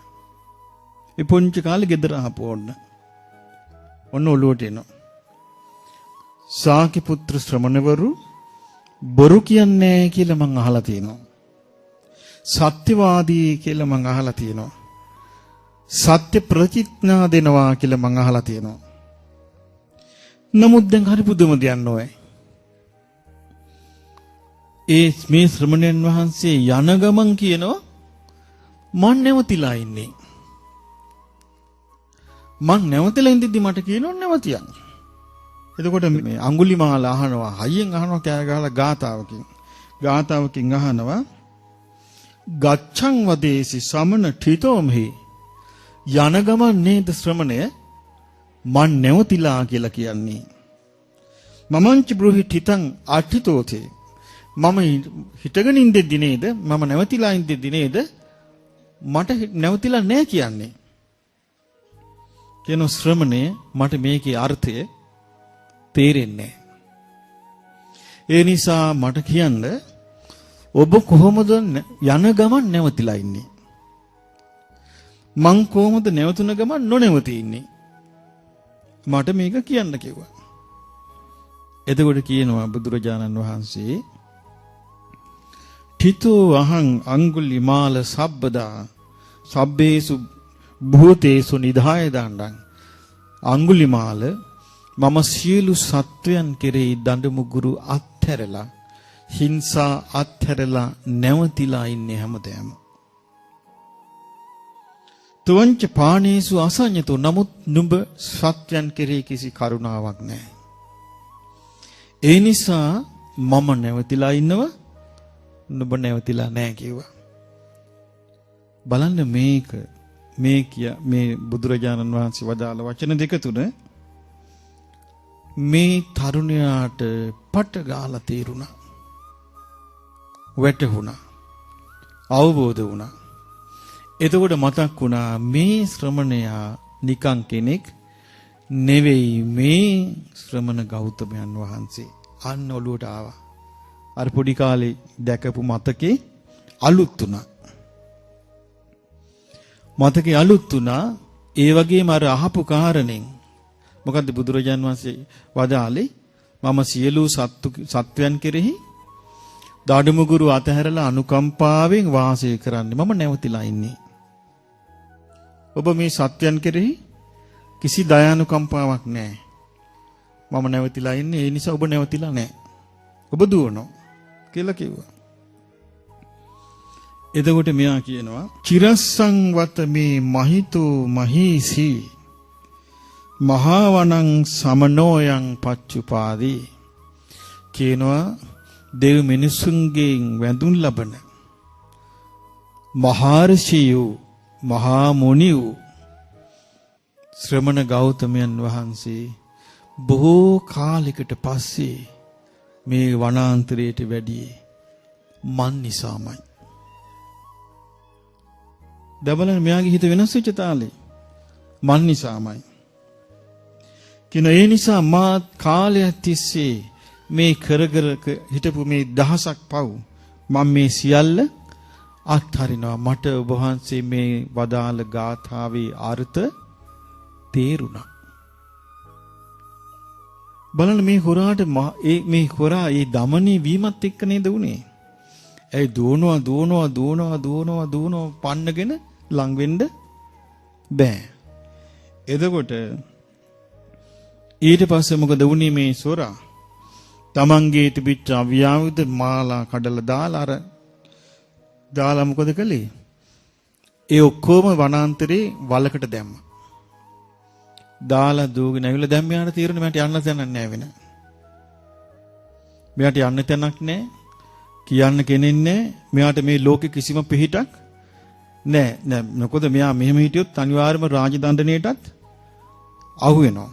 ඒ පුංචි කාලේ ගෙදර ආපු ඔන්න ඔළුවට එනවා. සාක්‍ය පුත්‍ර ශ්‍රමණවරු බොරු කියන්නේ කියලා මං අහලා තියෙනවා. සත්‍යවාදී කියලා මං අහලා තියෙනවා. සත්‍ය ප්‍රතිඥා දෙනවා කියලා මං අහලා තියෙනවා. නමුත් දැන් හරි පුදුම දෙයක් නෝයි. ඒ මේ ශ්‍රමණයන් වහන්සේ යන ගමන් කියනවා මං නැවතිලා ඉන්නේ. මං නැවතිලා ඉඳිද්දි මට කියනවා නැවතියන්. එතකොට මේ අඟුලිමාල අහනවා හයියෙන් අහනවා කෑ ගහලා ගාතාවකින් අහනවා ගච්ඡං වදේසි සමන ඨිතෝමහි යන ගමන් නේද ශ්‍රමණය මන් නැවතිලා කියලා කියන්නේ. මමංච බ්‍රෝහි ඨිතං අට්ඨිතෝතේ මම හිටගෙන ඉඳෙද්දි නේද මම නැවතිලා ඉඳෙද්දි නේද මට නැවතිලා නැහැ කියන්නේ. කියන ශ්‍රමණය මට මේකේ අර්ථය තේරෙන්නේ. ඒ නිසා මට කියන්න ඔබ කොහොමද යන ගමන් නැවතිලා ඉන්නේ? මං කොහොමද නැවතුන ගමන් නොනැවතී ඉන්නේ? මට මේක කියන්න කිව්වා. එතකොට කියනවා බුදුරජාණන් වහන්සේ ඨිතෝ අහං අඟුලිමාල සබ්බදා සබ්බේසු භූතේසු නිදාය දණ්ඩං. අඟුලිමාල මම සියලු සත්වයන් කෙරෙහි දඬු මුගුරු අත්හැරලා හිංසා අත්හැරලා නැවතිලා ඉන්නේ හැමදේම. තුවංච පාණේසු අසඤ්ඤතෝ නමුත් නුඹ සත්වයන් කෙරෙහි කිසි කරුණාවක් නැහැ. ඒ නිසා මම නැවතිලා ඉන්නව නුඹ නැවතිලා නැහැ කිව්වා. බලන්න මේ බුදුරජාණන් වහන්සේ වදාළ වචන දෙක තුන මේ තරුණයාට පට ගාලා තේරුණා. වැටහුණා. අවබෝධ වුණා. එතකොට මතක් වුණා මේ ශ්‍රමණයා නිකං කෙනෙක් නෙවෙයි මේ ශ්‍රමණ ගෞතමයන් වහන්සේ. අන්න ඔළුවට ආවා. අර පොඩි කාලේ දැකපු මතකේ අලුත් වුණා. මතකේ අලුත් වුණා. ඒ වගේම අර අහපු කාරණෙන් මොකද්ද බුදුරජාන් වහන්සේ වදාළේ? මම සියලු සත්වයන් කෙරෙහි දාඩමුගුරු අතහැරලා අනුකම්පාවෙන් වාසය කරන්නේ. මම නැවතිලා ඉන්නේ. ඔබ මේ සත්වයන් කෙරෙහි කිසි දයානුකම්පාවක් නැහැ. මම නැවතිලා ඉන්නේ. ඒ නිසා ඔබ නැවතිලා නැහැ. ඔබ දුවනවා කියලා කිව්වා. එතකොට මෙයා කියනවා චිරස්සං වත මේ මහිතෝ මහීසි මහවණං සමනෝයං පච්චුපාදී කියනවා දෙව් මිනිසුන්ගෙන් වැඳුම් ලබන මහර්ෂියෝ මහා මුනියෝ ශ්‍රමණ ගෞතමයන් වහන්සේ බොහෝ කාලයකට පස්සේ මේ වනාන්තරයට වැඩියේ මන් නිසාමයි. දබලන මෙයාගේ හිත වෙනස් වෙච්ච තාලේ මන් නිසාමයි. කින ඒ නිසා මා කාලයක් තිස්සේ මේ කර හිටපු මේ දහසක් පව් මම මේ සියල්ල අත්හරිනවා. මට ඔබ වහන්සේ මේ වදාළ ගාථාවේ අර්ථ තේරුණා. බලන්න මේ හොරාට මේ හොරා ඒ දමනී වීමත් එක්ක නේද උනේ. ඒ දුවනවා පන්නගෙන ලං වෙන්න බෑ. එතකොට ඊට පස්සේ මොකද වුනේ මේ සොරා? තමන්ගේ තිබිච්ච අවියාවුද මාලා කඩලා දාලා මොකද කළේ? ඒ ඔක්කොම වනාන්තරේ වලකට දැම්මා. දාලා දූගෙන ඇවිල්ලා දැන් මෙයාට තීරණ මට යන්න තැනක් නැහැ වෙන. මෙයාට යන්න තැනක් නැහැ. කියන්න කෙනෙක් නැහැ. මෙයාට මේ ලෝකෙ කිසිම පිහිටක් නැහැ. මොකද මෙයා මෙහෙම හිටියොත් අනිවාර්යයෙන්ම රාජදණ්ඩනයටත් අහු වෙනවා.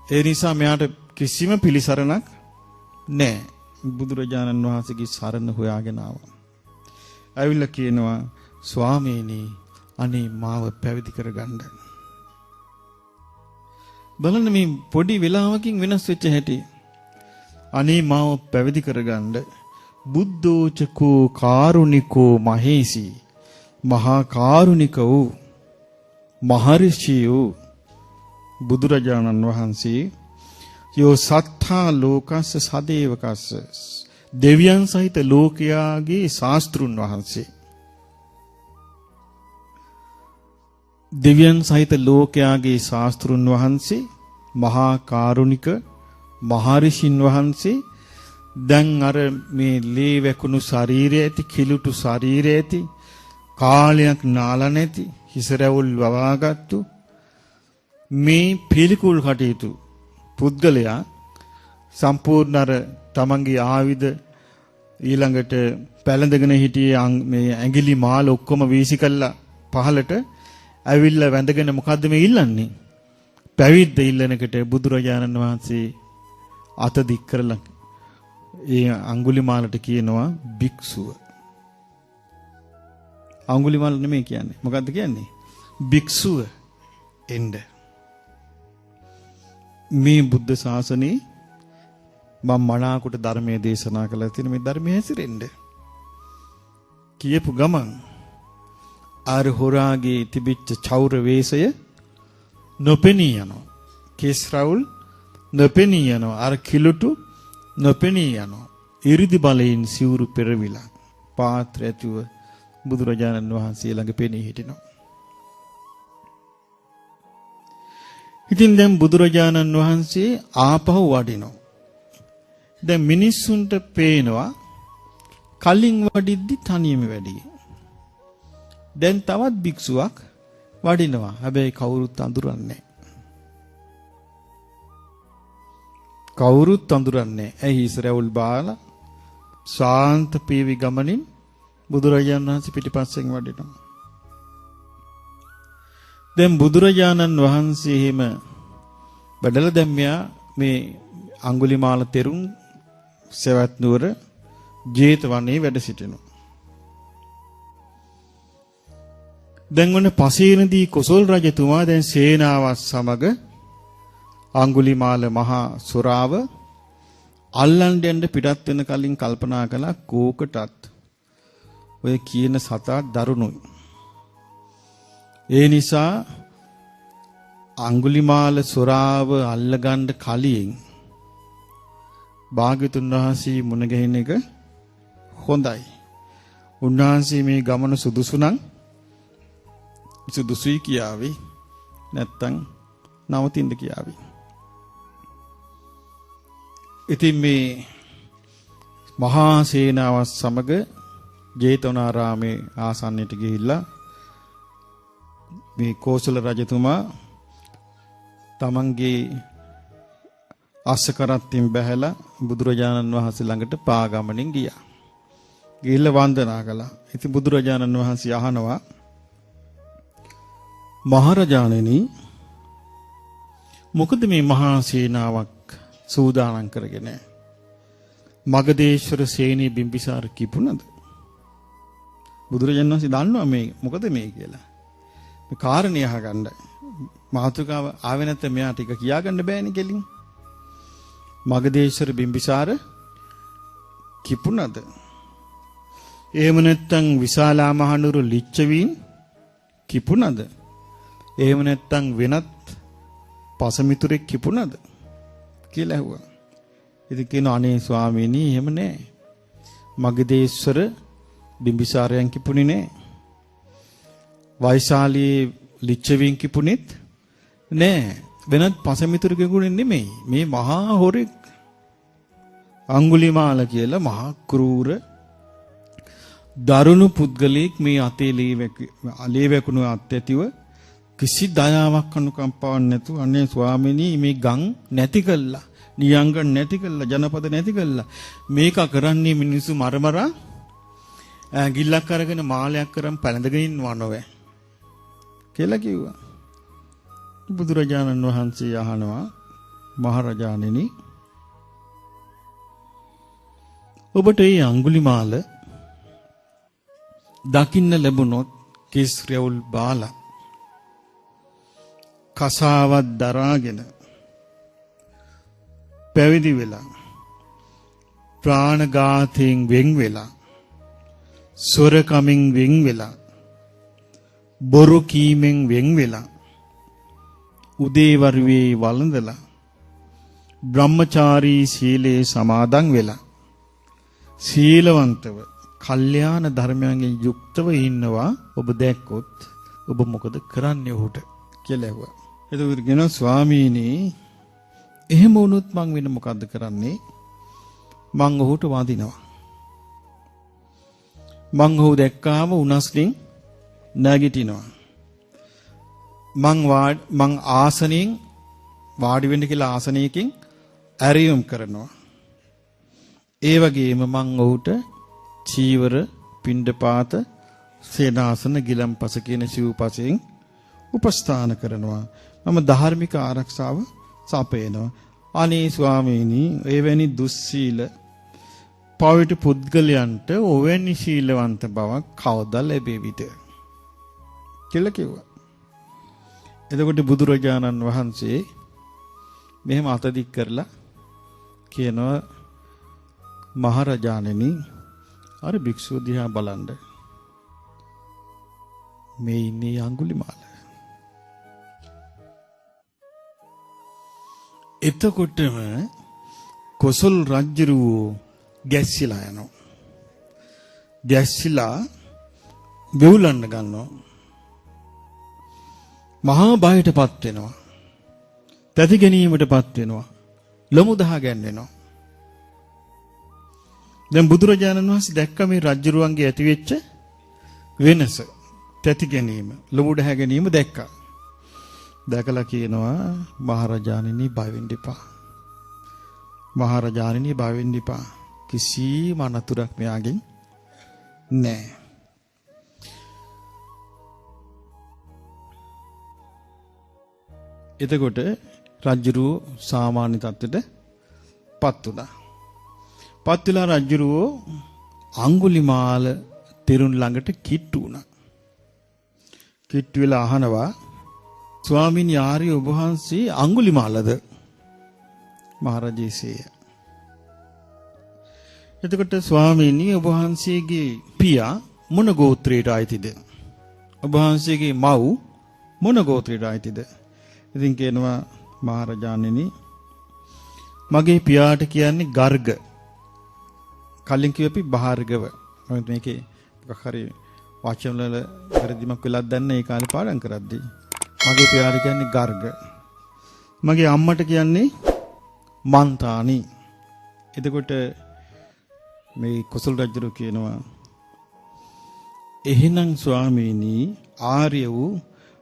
ඒ නිසා මෙයාට කිසිම පිළිසරණක් නැහැ. බුදුරජාණන් වහන්සේගේ සරණ හොයාගෙන ආවා. ඇවිල්ලා කියනවා ස්වාමීනි අනේ මාව පැවිදි කරගන්න. බලන්න මේ පොඩි වෙලාවකින් වෙනස් වෙච්ච හැටි. අනේ මාව පැවිදි කරගන්න. බුද්ධෝචකෝ කාරුණිකෝ මහේසි මහා කාරුණික වූ මහර්ෂියෝ බුදුරජාණන් වහන්සේ යෝ සත්තා ලෝකස්ස සදේවකස්ස දෙවියන් සහිත ලෝකයාගේ ශාස්ත්‍රුන් වහන්සේ. දෙවියන් සහිත ලෝකයාගේ ශාස්ත්‍රුන් වහන්සේ මහා කාරුණික මහර්ෂින් වහන්සේ දැන් අර මේ ලේ වැකුණු ශරීරය ඇති කිලුටු ශරීරය ඇති කාලයක් නාලා නැති හිස රැවුල් වවාගත්තු මේ පිළිකුල් කටයුතු පුද්ගලයා සම්පූර්ණ අර තමන්ගේ ආයුධ ඊළඟට පැලඳගෙන හිටියේ මේ ඇඟිලි මාල ඔක්කොම වීසි කළා පහලට ඇවිල්ලා වැඳගෙන මොකද්ද මේ ඉල්ලන්නේ? පැවිද්ද ඉල්ලනකට බුදුරජාණන් වහන්සේ අත දික් කරලා ඒ අඟුලිමාලට කියනවා භික්ෂුව. අඟුලිමාල නෙමෙයි කියන්නේ. මොකද්ද කියන්නේ? භික්ෂුව එන්න. මේ බුද්ධ ශාසනේ මම මනාකොට ධර්මයේ දේශනා කළා තියෙන මේ ධර්මයේ හැසිරෙන්න. කියපු ගමන් ආර හොරාගේ තිබිච්ච චෞර වේශය නොපෙනී යනවා. කේස් රවුල් නොපෙනී යනවා. අර කිලුටු නොපෙනී යනවා. ඉරිදි බලයෙන් සිවුරු පෙරවිලා පාත්‍ර ඇතුව බුදුරජාණන් වහන්සේ ළඟ පෙනී හිටිනවා. ඉතින් දැන් බුදුරජාණන් වහන්සේ ආපහු වඩිනවා. දැන් මිනිස්සුන්ට පේනවා කලින් වඩිද්දි තනියම වැඩි. දැන් තවත් භික්ෂුවක් වඩිනවා. හැබැයි කවුරුත් අඳුරන්නේ නැහැ. ඇයි ඉස්රාවුල් බාලා ශාන්ත පීවි ගමනින් බුදුරජාණන් වහන්සේ පිටිපස්සෙන් වඩිනවා. දැන් බුදුරජාණන් වහන්සේ එහෙම බඩලා දැන් මෙයා මේ අඟුලිමාල තෙරුන් සවැත් නුවර ජේතවනයේ වැඩ සිටිනවා. දැන් ඔන්න පසේනදී කොසල් රජතුමා දැන් සේනාවත් සමග අඟුලිමාල මහා සුරාව අල්ලන් දෙන්න පිටත් වෙන කලින් කල්පනා කළා කෝකටත් ඔය කියන සතා දරුණුයි. ඒ නිසා අඟුලිමාල සුරාව අල්ලගන්න කලින් භාග්‍යතුන් වහන්සේ මුණ ගැහින එක හොඳයි. උන්වහන්සේ මේ ගමන සුදුසුයි කියාවි. නැත්තම් නවතින්න කියාවි. ඉතින් මේ මහා සේනාව සමග ජේතවනාරාමේ ආසන්නයට ගිහිල්ලා මේ කෝසල රජතුමා තමන්ගේ අස්ස කරත්තින් බැහැලා බුදුරජාණන් වහන්සේ ළඟට පාගමනින් ගියා. ගිහිල්ලා වන්දනා කළා. ඉතින් බුදුරජාණන් වහන්සේ අහනවා මහරජාණෙනි මොකද මේ මහා සේනාවක් සූදානම් කරගෙන මගධේශ්වර සේනී බිම්බිසාර කිපුණද? බුදුරජාණන් වහන්සේ දන්නවා මේ මොකද මේ කියලා. මේ කාරණේ අහගන්න. මාතුකාව ආවේ නැත්නම් මෙයා ටික කියාගන්න බෑනේ කෙලින්. මගධේශ්වර බිම්බිසාර කිපුණද? එහෙම නැත්නම් විශාලා මහනුවර ලිච්ඡවීන් කිපුණද? එහෙම නැත්නම් වෙනත් පසමිතුරෙක් කිපුණද කියලා ඇහුවා. ඉතින් කියනවා අනේ ස්වාමීනි එහෙම නෑ. මගධේශ්වර බිම්බිසාරයන් කිපුණේ නෑ. වෛශාලී ලිච්ඡවීන් කිපුණෙත් නෑ. වෙනත් පසමිතුරෙකුගේ නෙමෙයි. මේ මහා හොරෙක් අඟුලිමාල කියලා මහා ක්‍රූර දරුණු පුද්ගලෙක් මේ අතේ ලේ වැකුණු අත්‍යතිව කිසි දයාවක් අනුකම්පාවක් නැතුව අනේ ස්වාමීනි මේ ගම් නැති කළා. නියංග නැති කළා. ජනපද නැති කළා. මේක කරන්නේ මිනිස්සු මරමරා ගිල්ලක් අරගෙන මාලයක් කරන් පැලඳගෙන ඉන්නවා නොවේ කියලා කිව්වා. බුදුරජාණන් වහන්සේ අහනවා මහරජාණෙනි ඔබට මේ අඟුලිමාල දකින්න ලැබුණොත් කිස් රැවුල් බාලා කසාවත් දරාගෙන පැවිදි වෙලා ප්‍රාණඝාතයෙන් වෙන් වෙලා සොරකමින් වෙන් වෙලා බොරු කීමෙන් වෙන් වෙලා උදේවරුවේ වළඳලා බ්‍රහ්මචාරී සීලේ සමාදන් වෙලා සීලවන්තව කල්යාණ ධර්මයන්ගෙන් යුක්තව ඉන්නවා ඔබ දැක්කොත් ඔබ මොකද කරන්නේ ඔහුට කියලා ඇහුවා. එතකොට කියනවා ස්වාමීනි එහෙම වුණොත් මං වෙන මොකද්ද කරන්නේ? මං ඔහුට වඳිනවා. මං ඔහු දැක්කාම උනස්ලින් නැගිටිනවා. මං ආසනෙන් වාඩි වෙන්න කියලා ආසනයකින් ඇරියුම් කරනවා. ඒ වගේම මං ඔහුට චීවර, පිණ්ඩපාත, සේනාසන, ගිලම්පස කියන සිව්පසෙන් උපස්ථාන කරනවා. මම ධාර්මික ආරක්ෂාව සපයනවා. අනේ ස්වාමීනි, එවැනි දුස්සීල පවිට පුද්ගලයන්ට ඔවැනි ශීලවන්ත බවක් කවදා ලැබෙවිද කියලා කිව්වා. එතකොට බුදුරජාණන් වහන්සේ මෙහෙම අත දික් කරලා කියනවා මහරජාණෙනි අර භික්ෂුව දිහා බලන්න. මේ ඉන්නේ අඟුලිමාල. එතකොටම කොසල් රජුරෝ ගැස්සිලා යනවා. ගැස්සිලා වෙවුලන්න ගන්නවා. මහා බයටපත් වෙනවා. තැති ගැනීමටපත් වෙනවා. ලොමු දහ ගැන්වෙනවා. දැන් බුදුරජාණන් වහන්සේ දැක්ක මේ රජුරුවන්ගේ ඇතිවෙච්ච වෙනස. තැති ගැනීම, ලොමු දහ ගැනීම දැක්කා. දැකලා කියනවා මහරජාණෙනි බය වෙන්න එපා. මහරජාණෙනි බය වෙන්න එපා. කිසිම අනතුරක් මෙයාගෙන් නැහැ. එතකොට රජුරෝ සාමාන්‍ය තත්ත්වයට පත් වුණා. පත් වෙලා රජුරෝ අඟුලිමාල තෙරුන් ළඟට කිට්ටු වුණා. කිට්ටු වෙලා අහනවා ස්වාමීනි ආර්ය ඔබ වහන්සේ අඟුලිමාලද? මහරජේසේය. එතකොට ස්වාමීනි ඔබ වහන්සේගේ පියා මොන ගෝත්‍රයට අයිතිද? ඔබ වහන්සේගේ මව් මොන ගෝත්‍රයට අයිතිද? ඉතින් කියනවා මහරජාණෙනි මගේ පියාට කියන්නේ ගර්ග. කලින් කිව්වපි බහාර්ගව. මම මේකේ මොකක් හරි වචන වල පරිදිමක් වෙලක් දැන්න ඒ කාලේ පාඩම් කරද්දී මගේ පියාට කියන්නේ ගර්ග. මගේ අම්මට කියන්නේ මන්තානි. එතකොට මේ කොසල් රජු කියනවා එහෙනම් ස්වාමීනි ආර්ය වූ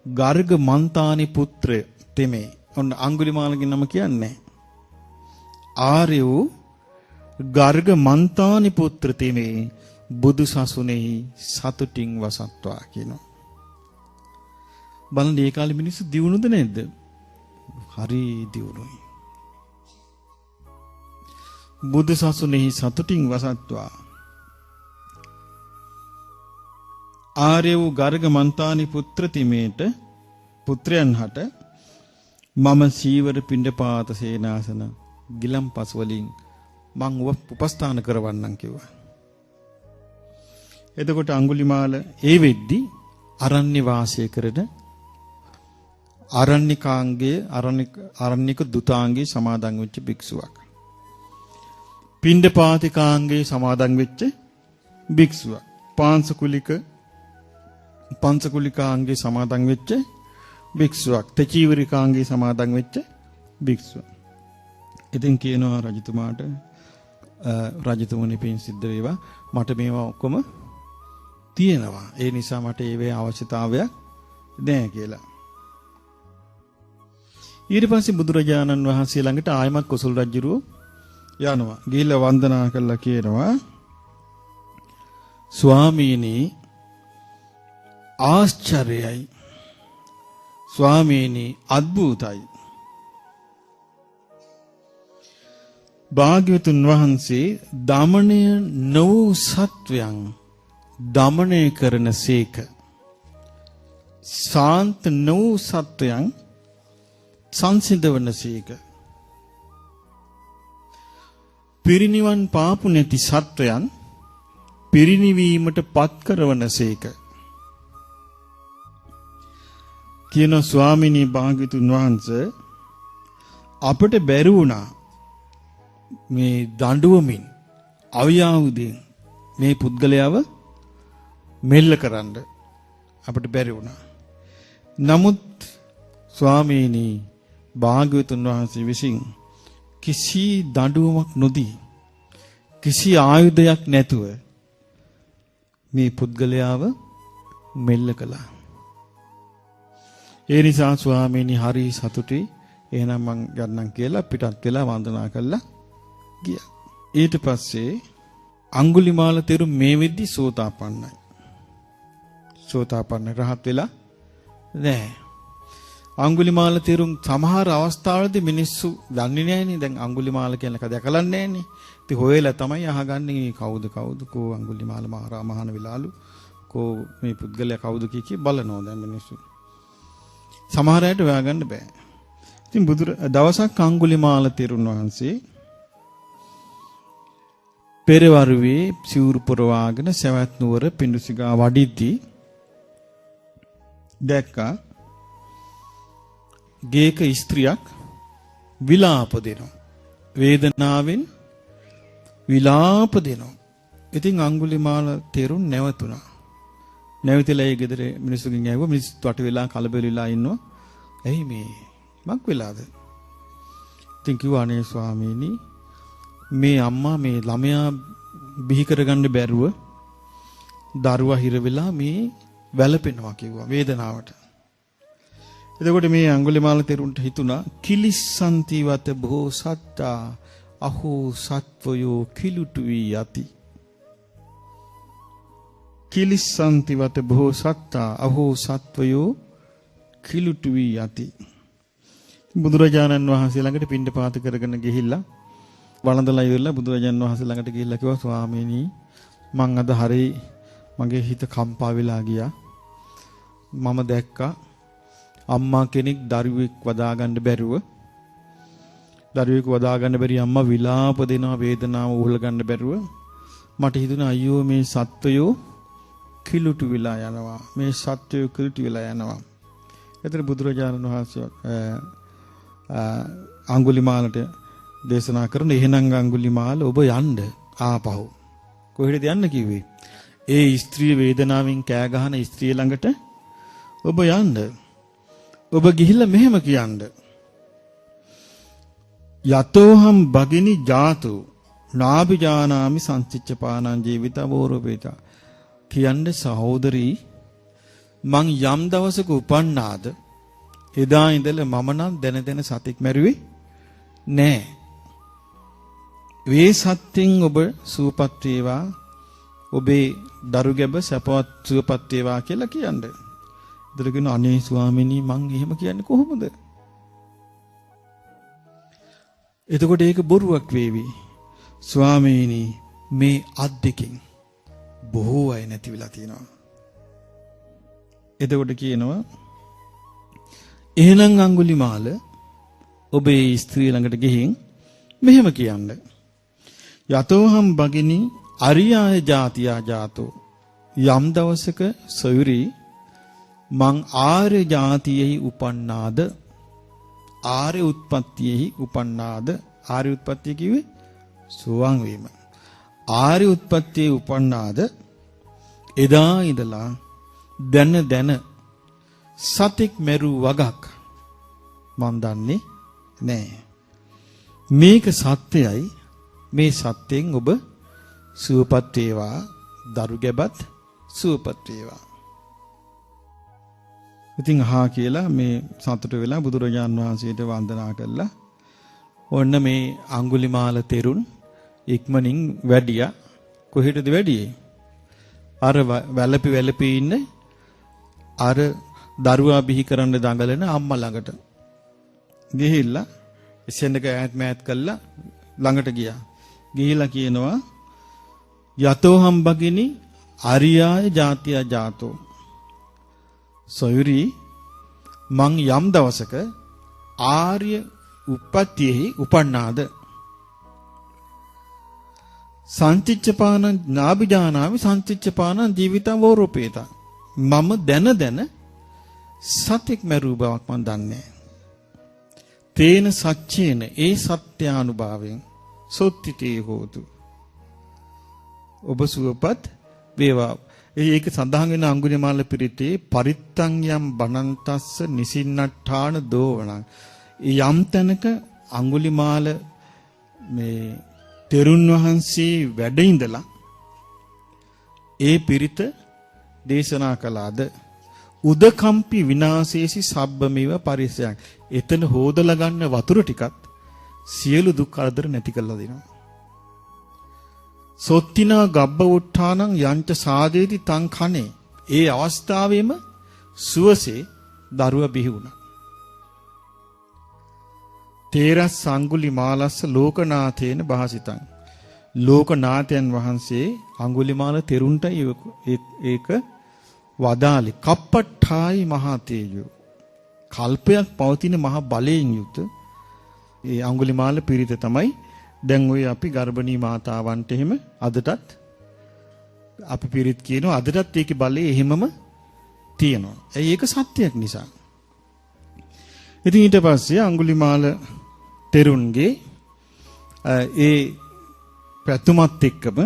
ගර්ග මන්තානි පුත්‍රය තෙමේ. ඔන්න අඟුලිමාලගේ නම කියන්නේ. ආර්ය වූ ගර්ග මන්තානි පුත්‍ර තෙමේ බුදු සසුනේහි සතුටින් වසත්වා කියනවා. බලන්න මේ කාලේ මිනිස්සු දියුණුද නැද්ද? හරි දියුණුයි. බුදු සසුනේහි සතුටින් වසත්වා ආර්ය වූ ගර්ග මන්තානි පුත්‍ර තිමේට පුත්‍රයන් හට මම සීවර පිණ්ඩපාත සේනාසන ගිලම්පස් වලින් මං උපස්ථාන කරවන්නම් කිව්වා. එතකොට අඟුලිමාල ඒ වෙද්දි අරණ්‍ය වාසය කරන අරණ්‍යක දුතාංගේ සමාදන් වෙච්ච භික්ෂුවක්. පිණ්ඩපාතිකාංගේ සමාදන් වෙච්ච භික්ෂුවක්. පංසකුලිකාංගේ සමාදන් වෙච්ච භික්ෂුවක්. තචීවරිකාංගේ සමාදන් වෙච්ච භික්ෂුවක්. ඉතින් කියනවා රජතුමාට රජතුමනි පින් සිද්ධ වේවා මට මේවා ඔක්කොම තියෙනවා. ඒ නිසා මට ඒවේ අවශ්‍යතාවයක් නැහැ කියලා. ඊට පස්සේ බුදුරජාණන් වහන්සේ ළඟට ආයමත් කොසල් රජුරෝ යනවා. ගිහිල්ලා වන්දනා කරලා කියනවා ස්වාමීනි ආශ්චර්යයි. ස්වාමීනි අద్භූතයි. භාග්‍යවතුන් වහන්සේ දමණය නොවූ සත්වයන් දමණය කරන සේක. ශාන්ත නොවූ සත්වයන් සංසිඳවන සේක. පිරිනිවන් පාපු නැති සත්වයන් පිරිනිවීමට පත් කරවන සේක. කියන ස්වාමිනී භාග්‍යවතුන් වහන්සේ අපට බැරි වුණා මේ දඬුවමින් අවියාවුදෙන් මේ පුද්ගලයාව මෙල්ල කරන්න අපට බැරි වුණා. නමුත් ස්වාමීනි භාග්‍යවතුන් වහන්සේ විසින් කිසි දඬුවමක් නොදී කිසි ආයුධයක් නැතුව මේ පුද්ගලයාව මෙල්ල කළා. ඒ නිසා ස්වාමීනි හරි සතුටුයි. එහෙනම් මං යන්නම් කියලා පිටත් වෙලා වන්දනා කළා ගියා. ඊට පස්සේ අඟුලිමාල තෙරු මේ වෙද්දි සෝතාපන්නයි. සෝතාපන්න රහත් වෙලා නැහැ. අඟුලිමාල තෙරුන් සමහර අවස්ථාවලදී මිනිස්සු දන්නේ නැහැනේ. දැන් අඟුලිමාල කියන එක දැකලා නැහැනේ. ඉතින් හොයලා තමයි අහගන්නේ කවුද කෝ අඟුලිමාල මහාන විලාලු කෝ මේ පුද්ගලයා කවුද කී බලනවා දැන් මිනිස්සු. සමහර අයට හොයාගන්න බෑ. ඉතින් දවසක් අඟුලිමාල තෙරුන් වහන්සේ පෙරවරුවේ සිවුරු පුරවාගෙන සවැත් නුවර පිඬුසිඟා වඩිද්දී දැක්කා ගේක ස්ත්‍රියක් විලාප දෙනවා. වේදනාවෙන් විලාප දෙනවා. ඉතින් අඟුලිමාල තෙරුන් නැවතුණා. නැවතිලා ඒ ගෙදර මිනිස්සුගෙන් ඇහුවා මිනිස්සු වට වෙලා කලබල වෙලා ඉන්නවා. ඇයි මේ මක් වෙලාද? ඉතින් කිව්වා අනේ ස්වාමීනි මේ අම්මා මේ ළමයා බිහි කරගන්න බැරුව දරුවා හිර වෙලා මේ වැළපෙනවා කිව්වා වේදනාවට. එතකොට මේ අඟුලිමාල තෙරුන්ට හිතුණා කිලිස්සන්තිවත බොහෝ සත්තා අහෝ සත්වයෝ කිලුටු වී යති. කිලිස්සන්තිවත බොහෝ සත්තා අහෝ සත්වයෝ කිලුටු වී යති. බුදුරජාණන් වහන්සේ ළඟට පිණ්ඩපාත කරගෙන ගිහිල්ලා වළඳලා ඉවරලා බුදුරජාණන් වහන්සේ ළඟට ගිහිල්ලා කිව්වා ස්වාමීනි මං අද හරි මගේ හිත කම්පා වෙලා ගියා. මම දැක්කා අම්මා කෙනෙක් දරුවෙක් වදා ගන්න බැරුව දරුවෙක් වදා ගන්න බැරි අම්මා විලාප දෙනවා වේදනාව උහුල ගන්න බැරුව මට හිතුණා අයියෝ මේ සත්වයෝ කිලුටු වෙලා යනවා. මේ සත්වයෝ කිලුටු වෙලා යනවා. එතන බුදුරජාණන් වහන්සේ අඟුලිමාලට දේශනා කරන එහෙනම් අඟුලිමාල ඔබ යන්න ආපහු. කොහෙද යන්න කිව්වේ? ඒ ස්ත්‍රී වේදනාවෙන් කෑ ගහන ස්ත්‍රිය ළඟට ඔබ යන්න. ඔබ ගිහිල්ලා මෙහෙම කියන්න. යතෝහම් භගිනි ජාතු නාභිජානාමි සංචිච්ඡපානං ජීවිතවෝරපේතා. කියන්නේ සහෝදරී මං යම් දවසක උපන්නාද එදා ඉඳලා මම නම් දැන සතෙක් මැරුවේ නෑ. වේ සත්‍යෙන් ඔබ සුවපත් වේවා. ඔබේ දරු ගැබ සපවත් සුවපත් වේවා කියලා කියන්නේ. ඒතරගෙන අනේ ස්වාමීනි මං එහෙම කියන්නේ කොහොමද? එතකොට ඒක බොරුවක් වේවි. ස්වාමීනි මේ අත් දෙකෙන් බොහෝ අය නැති වෙලා තියෙනවා. එතකොට කියනවා එහෙනම් අඟුලිමාල ඔබේ ස්ත්‍රිය ළඟට ගිහින් මෙහෙම කියන්න. යතෝහම් බගිනි අරියාය ජාතියා ජාතෝ. යම් දවසක සොයුරි මං ආර්ය ජාතියෙහි උපන්නාද ආර්ය උත්පත්තියෙහි උපන්නාද. ආර්ය උත්පත්තිය කිව්වේ සෝවාන් වීම. ආර්ය උත්පත්තියේ උපන්නාද එදා ඉඳලා දැන සතෙක් මැරු වගක් මම දන්නේ නැහැ. මේක සත්‍යයි. මේ සත්‍යයෙන් ඔබ සුවපත් වේවා. දරු ගැබත් සුවපත් වේවා. ඉතින් අහා කියලා මේ සතුට වෙලා බුදුරජාන් වහන්සේට වන්දනා කළා. ඔන්න මේ අඟුලිමාල තෙරුන් ඉක්මනින් වැඩියා. කොහෙටද වැඩියේ? අර වැළපි ඉන්න අර දරුවා බිහි කරන්න දඟලන අම්මා ළඟට ගිහිල්ලා එසෙන්ඩක ඈත් මෑත් කළා ළඟට ගියා. ගිහිලා කියනවා යතෝහම් බගිනි අරියාය ජාතියා ජාතෝ. සොයුරි මං යම් දවසක ආර්ය උප්පත්තියෙහි උපන්නාද සංචිච්ඡපාන නාබිජානාමි සංචිච්ඡපාන ජීවිතං වෝරූපේත. මම දැන සතෙක් මැරූ බවක් මම දන්නේ. තේන සච්චේන ඒ සත්‍යානුභාවයෙන් සොත්තිතේ හෝතු. ඔබ සුවපත් වේවා. ඒක සඳහන් වෙන අඟුලිමාල පිරිතේ පරිත්තං යම් බණන්තස්ස නිසින්නට්ඨාන දෝවණං. යම් තැනක අඟුලිමාල මේ තෙරුන් වහන්සේ වැඩ ඉඳලා ඒ පිරිත දේශනා කළාද උදකම්පි විනාශේසි සබ්බමේව පරිසයන්. එතන හොදලා ගන්න වතුර ටිකත් සියලු දුක් කරදර නැති කරලා දෙනවා. සොත්තිනා ගබ්බ උට්ඨානං යංච සාදේති තං කනේ. ඒ අවස්ථාවේම සුවසේ දරුවා බිහි වුණා. තේරස් අඟුලිමාලස්ස ලෝකනාථේන භාසිතං. ලෝකනාථයන් වහන්සේ අඟුලිමාල තෙරුන්ට ඒක වදාලි. කප්පට්ඨායි මහා තේජෝ. කල්පයක් පවතින මහ බලයෙන් යුත ඒ අඟුලිමාල පිරිත තමයි දැන් ඔය අපි ගර්භණී මාතාවන්ට එහෙම අදටත් අපි පිරිත් කියනවා. අදටත් ඒකේ බලය එහෙමම තියෙනවා. ඒක සත්‍යයක් නිසා. ඉතින් ඊට පස්සේ අඟුලිමාල තෙරුන්ගේ ඒ පැතුමත් එක්කම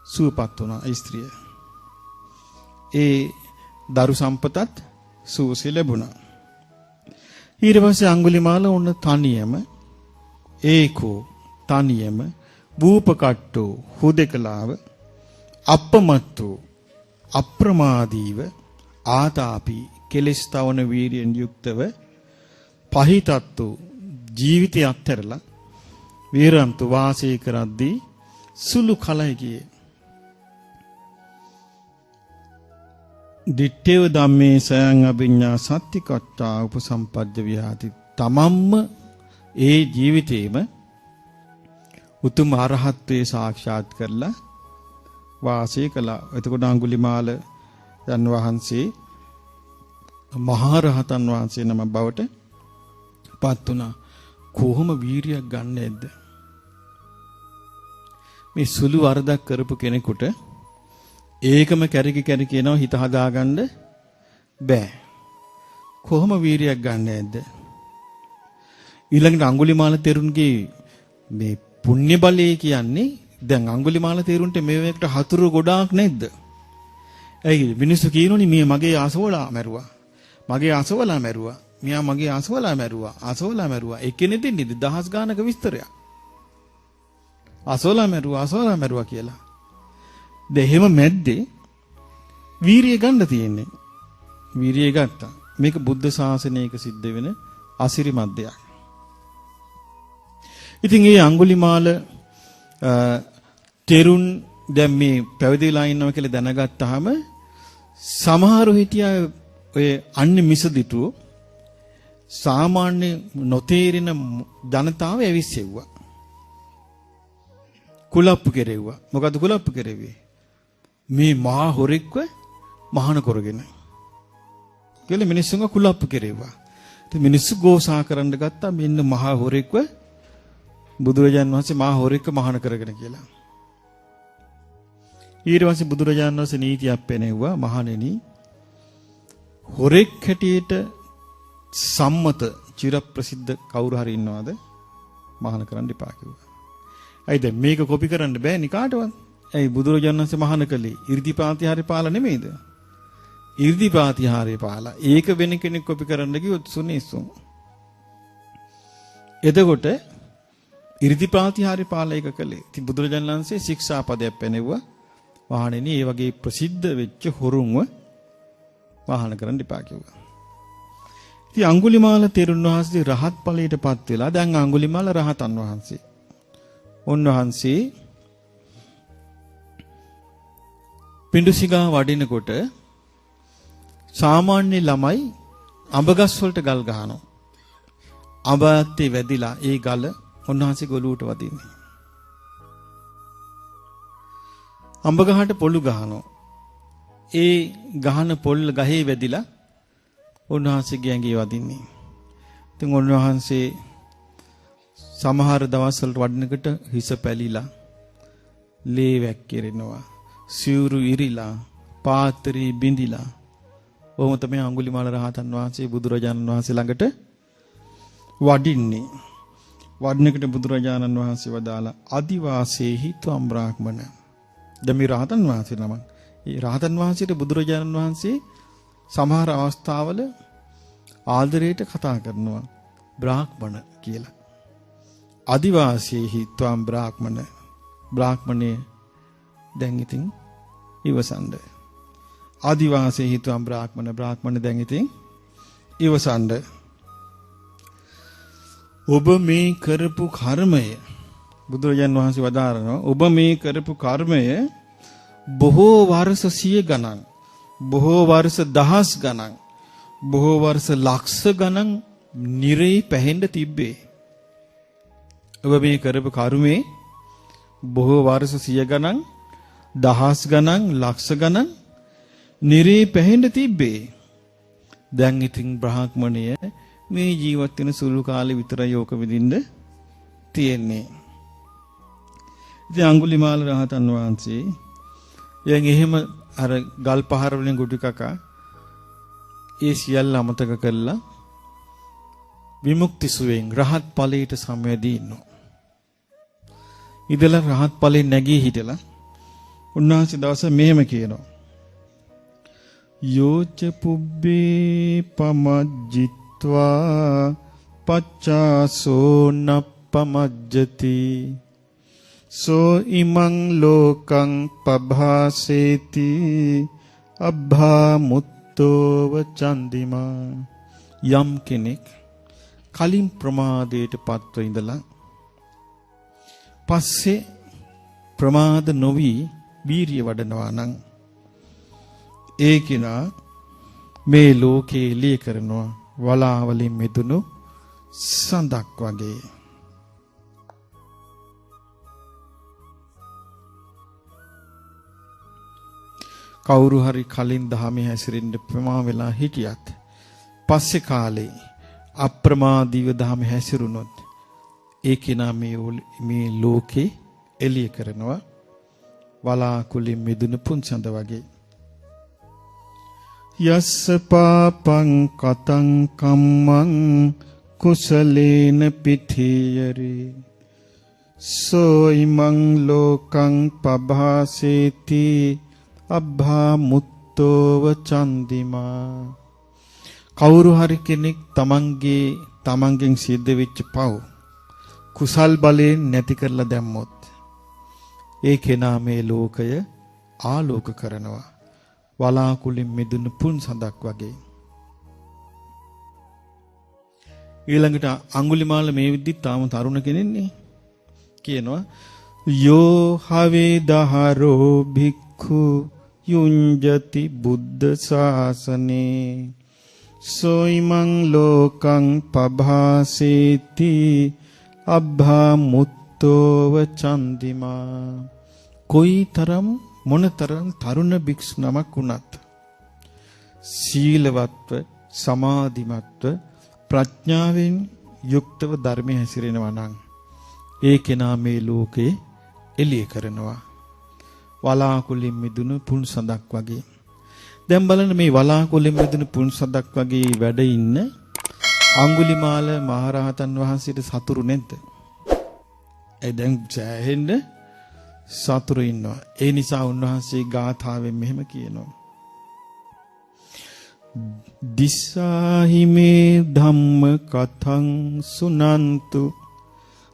සුවපත් වුණා ස්ත්‍රිය. ඒ දරු සම්පතත් සුවසේ ලැබුණා. ඊට පස්සේ අඟුලිමාල ඔන්න තනියම ඒකෝ තනියම බූපකට්ටෝ හුදෙකලාව අපමත්තෝ අප්‍රමාදීව ආතාපි කෙලස් තවන වීරියෙන් යුක්තව පහිතත්තු ජීවිතය අත්හැරලා වීරන්තු වාසය කරද්දී සුළු කලයි ගියේ. දිත්තේව ධම්මේ සයං අභිඤ්ඤා සත්‍තිකත්තා උපසම්පජ්ජ විහාති. තමම්ම ඒ ජීවිතේම උතුම් අරහත්ත්වේ සාක්ෂාත් කරලා වාසය කළා. එතකොට අඟුලිමාල යන් වහන්සේ මහා රහතන් වහන්සේ නම බවට පත් වුණා. කොහොම වීරියක් ගන්න නැද්ද? මේ සුළු වරදක් කරපු කෙනෙකුට ඒකම කැරකි යනවා හිත හදාගන්න බෑ. කොහොම වීරියක් ගන්න නැද්ද? ඊළඟට අඟුලිමාල තෙරුන්ගේ මේ පුණ්‍ය බලය කියන්නේ දැන් අඟුලිමාල තෙරුන්ට මේවකට හතුරු ගොඩාක් නැද්ද? ඇයි මිනිස්සු කියනෝනේ මේ මගේ අසවලා මැරුවා. මගේ අසවලා මැරුවා. මියා මගේ අසවලා මැරුවා. අසවලා මැරුවා. එක්කෙනෙක් දෙන්නේ දහස් ගානක විස්තරයක්. අසවලා මැරුවා කියලා. දෙහෙම මැද්දේ වීරිය ගන්න තියෙන්නේ. වීරිය ගත්තා. මේක බුද්ධ ශාසනයක සිද්ධ වෙන අසිරිමත් දෙයක්. ඉතින් මේ අඟුලිමාල තෙරුන් දැන් මේ පැවිදිලා ඉන්නවා කියලා දැනගත්තාම සමහරු හිටියා ඔය අන්නේ මිසදිටු සාමාන්‍ය නොතේරෙන ජනතාව ඇවිස්සෙව්වා. කුලප්පු කෙරෙව්වා. මොකද කුලප්පු කෙරෙව්වේ? මේ මහා හොරෙක්ව මහාන කරගෙන. කියලා මිනිස්සුන්ව කුලප්පු කෙරෙව්වා. ඉතින් මිනිස්සු ගෝසා කරන්න ගත්තා මෙන්න මහා හොරෙක්ව බුදුරජාණන් වහන්සේ මහා හොරෙක්ව මහාන කරගෙන කියලා. ඊට පස්සේ බුදුරජාණන් වහන්සේ නීතියක් පෙනෙව්වා මහණෙනි හොරෙක් හැටියට සම්මත චිර ප්‍රසිද්ධ කවුරු හරි ඉන්නවද මහාන කරන්න එපා කිව්වා. ඇයි දැන් මේක කොපි කරන්න බෑනේ කාටවත්? ඇයි බුදුරජාණන් වහන්සේ මහාන කළේ 이르දිපාතිහාරේ පාලා නෙමෙයිද? 이르දිපාතිහාරේ පාලා. ඒක වෙන කෙනෙක් කොපි කරන්න කිව්වොත් සුනේසුම්. එතකොට 이르දිපාතිහාරේ පාලා ඒක කළේ. ඉතින් බුදුරජාණන් වහන්සේ ශික්ෂාපදයක් පැනෙව්වා. මහණෙනි මේ වගේ ප්‍රසිද්ධ වෙච්ච හොරුන්ව මහාන කරන්න එපා කිව්වා. ඉතින් අඟුලිමාල තෙරුන් වහන්සේ රහත් ඵලයටපත් වෙලා දැන් අඟුලිමාල රහතන් වහන්සේ. උන්වහන්සේ පිඬුසිඟා වඩිනකොට සාමාන්‍ය ළමයි අඹගස් වලට ගල් ගහනවා. අඹත්තේ වැදිලා ඒ ගල උන්වහන්සේ ගොළුවට වදින්නේ. අඹ ගහට පොළු ගහනවා. ඒ ගහන පොල් ගහේ වැදිලා උන්වහන්සේගේ ඇඟේ වදින්නේ. ඉතින් උන්වහන්සේ සමහර දවස්වල වඩනකොට හිස පැලිලා ලේ වැක්කිරෙනවා. සිවුරු ඉරිලා පාත්‍රී බිඳිලා. ඔහොම තමයි අඟුලිමාල රහතන් වහන්සේ බුදුරජාණන් වහන්සේ ළඟට වඩින්නේ. වඩනකොට බුදුරජාණන් වහන්සේ වදාලා අදිවාසේහි ත්වම් බ්‍රාහ්මණ. දැන් මේ රහතන් වහන්සේ නම. ඒ රහතන් වහන්සේට බුදුරජාණන් වහන්සේ සමහර අවස්ථාවල ආදරයට කතා කරනවා බ්‍රාහ්මණ කියලා. අදිවාසීහි ත්වම් බ්‍රාහ්මණ. බ්‍රාහ්මණේ දැන් ඉතින් ඉවසන්ද. ආදිවාසීහි ත්වම් බ්‍රාහ්මණ. බ්‍රාහ්මණ දැන් ඉතින් ඉවසන්ද. ඔබ මේ කරපු කර්මය බුදුරජාණන් වහන්සේ වදාරනවා ඔබ මේ කරපු කර්මය බොහෝ වර්ෂ 100 ගණන් බොහෝ වර්ෂ දහස් ගණන් බොහෝ වර්ෂ ලක්ෂ ගණන් නිරේ පැහෙන්න තිබ්බේ. ඔබ මේ කරපු කර්මේ බොහෝ වර්ෂ 100 ගණන් දහස් ගණන් ලක්ෂ ගණන් නිරේ පැහෙන්න තිබ්බේ. දැන් ඉතින් බ්‍රාහ්මණය මේ ජීවත් වෙන සුළු කාලෙ විතරයි ඕක විඳින්න තියෙන්නේ. ඉතින් අඟුලිමාල රහතන් වහන්සේ දැන් එහෙම අර ගල් පහර වලින් ගුටි කකා ඒ සියල්ල අමතක කරලා විමුක්ති සුවයෙන් රහත් ඵලයට සමවැදී ඉන්නවා. ඉතල රහත් ඵලෙන් නැගී හිටලා උන්වහන්සේ දවස මෙහෙම කියනවා. යෝච පුබ්බේ පමජ්ජිත්වා පච්චාසෝ නප්පමජ්ජති සෝ ඉමං ලෝකං පභාසේති අබ්භා මුත්තෝව චන්දිමා. යම් කෙනෙක් කලින් ප්‍රමාදයට පත්ව ඉඳලා පස්සේ ප්‍රමාද නොවි වීරිය වඩනවා නම් ඒ කෙනා මේ ලෝකේ එළිය කරනවා වලාවලින් මෙදුණු සඳක් වගේ. කවුරු හරි කලින් දහමේ හැසිරෙන්න ප්‍රමා වෙලා හිටියත් පස්සේ කාලේ අප්‍රමාදීව දහමේ හැසිරුණොත් ඒ කෙනා මේ ලෝකේ එළිය කරනවා වලාකුලින් මිදුණු පුන්සඳ වගේ. යස්ස පාපං කතං කම්මං කුසලේන පිඨියරි සෝ ඉමං ලෝකං පභාසේති අබ්භා මුත්තෝව චන්දිමා. කවුරු හරි කෙනෙක් තමන්ගෙන් සිද්ධ වෙච්ච පව් කුසල් බලයෙන් නැති කරලා දැම්මොත් ඒ කෙනා මේ ලෝකය ආලෝක කරනවා වලාකුලින් මිදුණු පුන් සඳක් වගේ. ඊළඟට අඟුලිමාල මේ විදිහට තාම තරුණ කෙනෙක්නේ. කියනවා යෝ හවේ දහරෝ භික්ඛු යුඤ්ජති බුද්ධ ශාසනේ සෝයිමං ලෝකං පභාසේති අබ්භා මුත්තෝව චන්දිමා කොයිතරම් මොනතරම් තරුණ භික්ෂු නමක් වුණත් සීලවත්ව සමාධිමත්ව ප්‍රඥාවෙන් යුක්තව ධර්මයේ හැසිරෙනවා නම් ඒ කෙනා මේ ලෝකේ එළිය කරනවා වලාකුලින් මිදුණු පුන් සඳක් වගේ. දැන් බලන්න මේ වලාකුලින් මිදුණු පුන් සඳක් වගේ වැඩ ඉන්න අඟුලිමාල මහරහතන් වහන්සේට සතුරු නැද්ද? ඒ දැන් ජයහෙන්න සතුරු ඉන්නවා. ඒ නිසා උන්වහන්සේ ගාථාවෙන් මෙහෙම කියනවා. දිසාහිමේ ධම්ම කතං සුනන්තු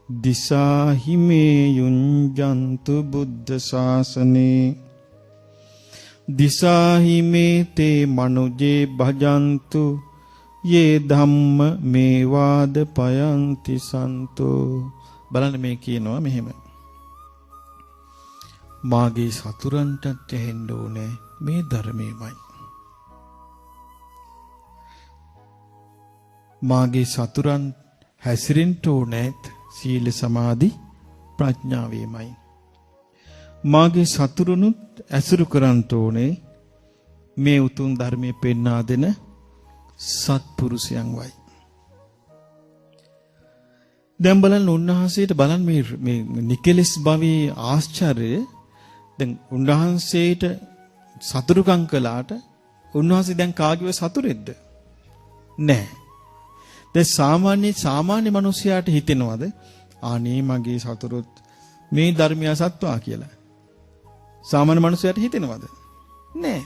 දිසාහිමේ යුඤ්ජන්තු බුද්ධ ශාසනේ දිසාහිමේ තේ මනුජේ භජන්තු යේ ධම්ම මේ වාද පයන්ති සන්තෝ. බලන්න මේ කියනවා මෙහෙම. මාගේ සතුරන්ටත් ඇහෙන්න ඕනේ මේ ධර්මයමයි. මාගේ සතුරන් හැසිරෙන්න ඕනේ සීල සමාධි ප්‍රඥාවේමයි. මාගේ සතුරුනුත් ඇසුරු කරන්න ඕනේ මේ උතුම් ධර්මයේ පෙන්වා දෙන සත්පුරුෂයන් වයි. දැන් බලන්න උන්වහන්සේට බලන්න මේ නිකලස් භවී ආශ්චර්යය. දැන් උන්වහන්සේට සතුරුකම් කළාට උන්වහන්සේ දැන් කාගේව සතුරෙද්ද? නැහැ. දැන් සාමාන්‍ය මිනිසයාට හිතෙනවද අනේ මගේ සතුරුත් මේ ධර්මය සත්වා කියලා? සාමාන්‍ය මිනිසයාට හිතෙනවද? නැහැ.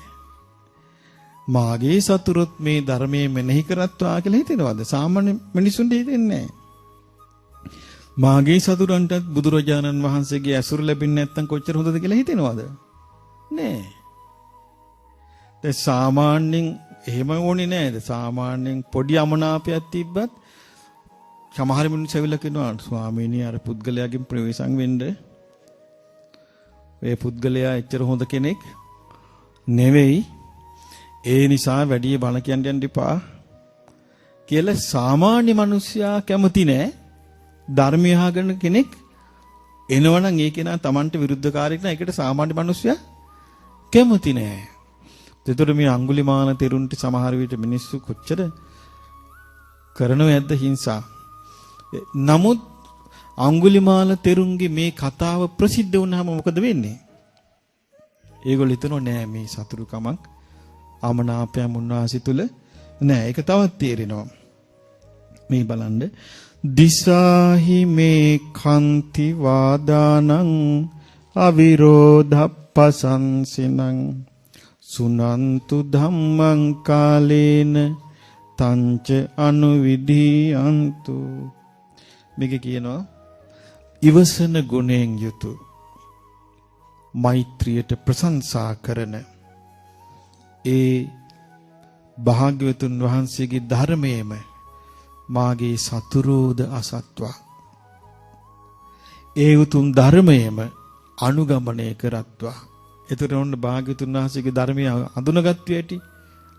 මාගේ සතුරුත් මේ ධර්මයේ මෙනෙහි කරත්වා කියලා හිතෙනවද? සාමාන්‍ය මිනිසුන්ට හිතෙන්නේ නැහැ. මාගේ සතුරන්ටත් බුදුරජාණන් වහන්සේගේ ඇසුර ලැබෙන්නේ නැත්නම් කොච්චර හොඳද කියලා හිතෙනවද? නැහැ. දැන් සාමාන්‍යයෙන් එහෙම ඕනේ නෑද? සාමාන්‍යයෙන් පොඩි අමනාපයක් තිබ්බත් සමහර මිනිස්සු ඇවිල්ලා කියනවා ස්වාමීනි අර පුද්ගලයාගෙන් ප්‍රවේශම් වෙන්න. ඒ පුද්ගලයා එච්චර හොඳ කෙනෙක් නෙවෙයි. ඒ නිසා වැඩි බණ කියන්න යන්න එපා කියලා සාමාන්‍ය මිනිස්සයා කැමති නෑ. ධර්මය අහගෙන කෙනෙක් එනවනම් ඒ කෙනා Tamanට විරුද්ධකාරයෙක් නම් ඒකට සාමාන්‍ය මිනිස්සයා කැමති නෑ. ඒතර මේ අඟුලිමාල තෙරුන්ට සමහර විට මිනිස්සු කොච්චර කරනව ඇද්ද හිංසා. නමුත් අඟුලිමාල තෙරුන්ගේ මේ කතාව ප්‍රසිද්ධ වුණාම මොකද වෙන්නේ? ඒගොල්ලෝ හිතනවා නෑ මේ සතුරුකමක් අමනාපයම උන්වහන්සේ තුල නෑ. ඒක තවත් තේරෙනවා. මේ බලන්න දිසාහි මේ කන්ති වාදානං අවිරෝධප්පසංසිනං සුනන්තු ධම්මං කාලේන තංච අනුවිධියන්තු. මේක කියනවා ඉවසන ගුණයෙන් යුතු මෛත්‍රියට ප්‍රශංසා කරන ඒ භාග්‍යවතුන් වහන්සේගේ ධර්මයේම මාගේ සතුරෝද අසත්වා. ඒ උතුම් ධර්මයේම අනුගමනය කරත්වා. එතකොට ඔන්න භාග්‍යවතුන් වහන්සේගේ ධර්මය අඳුනගත්තු ඇටි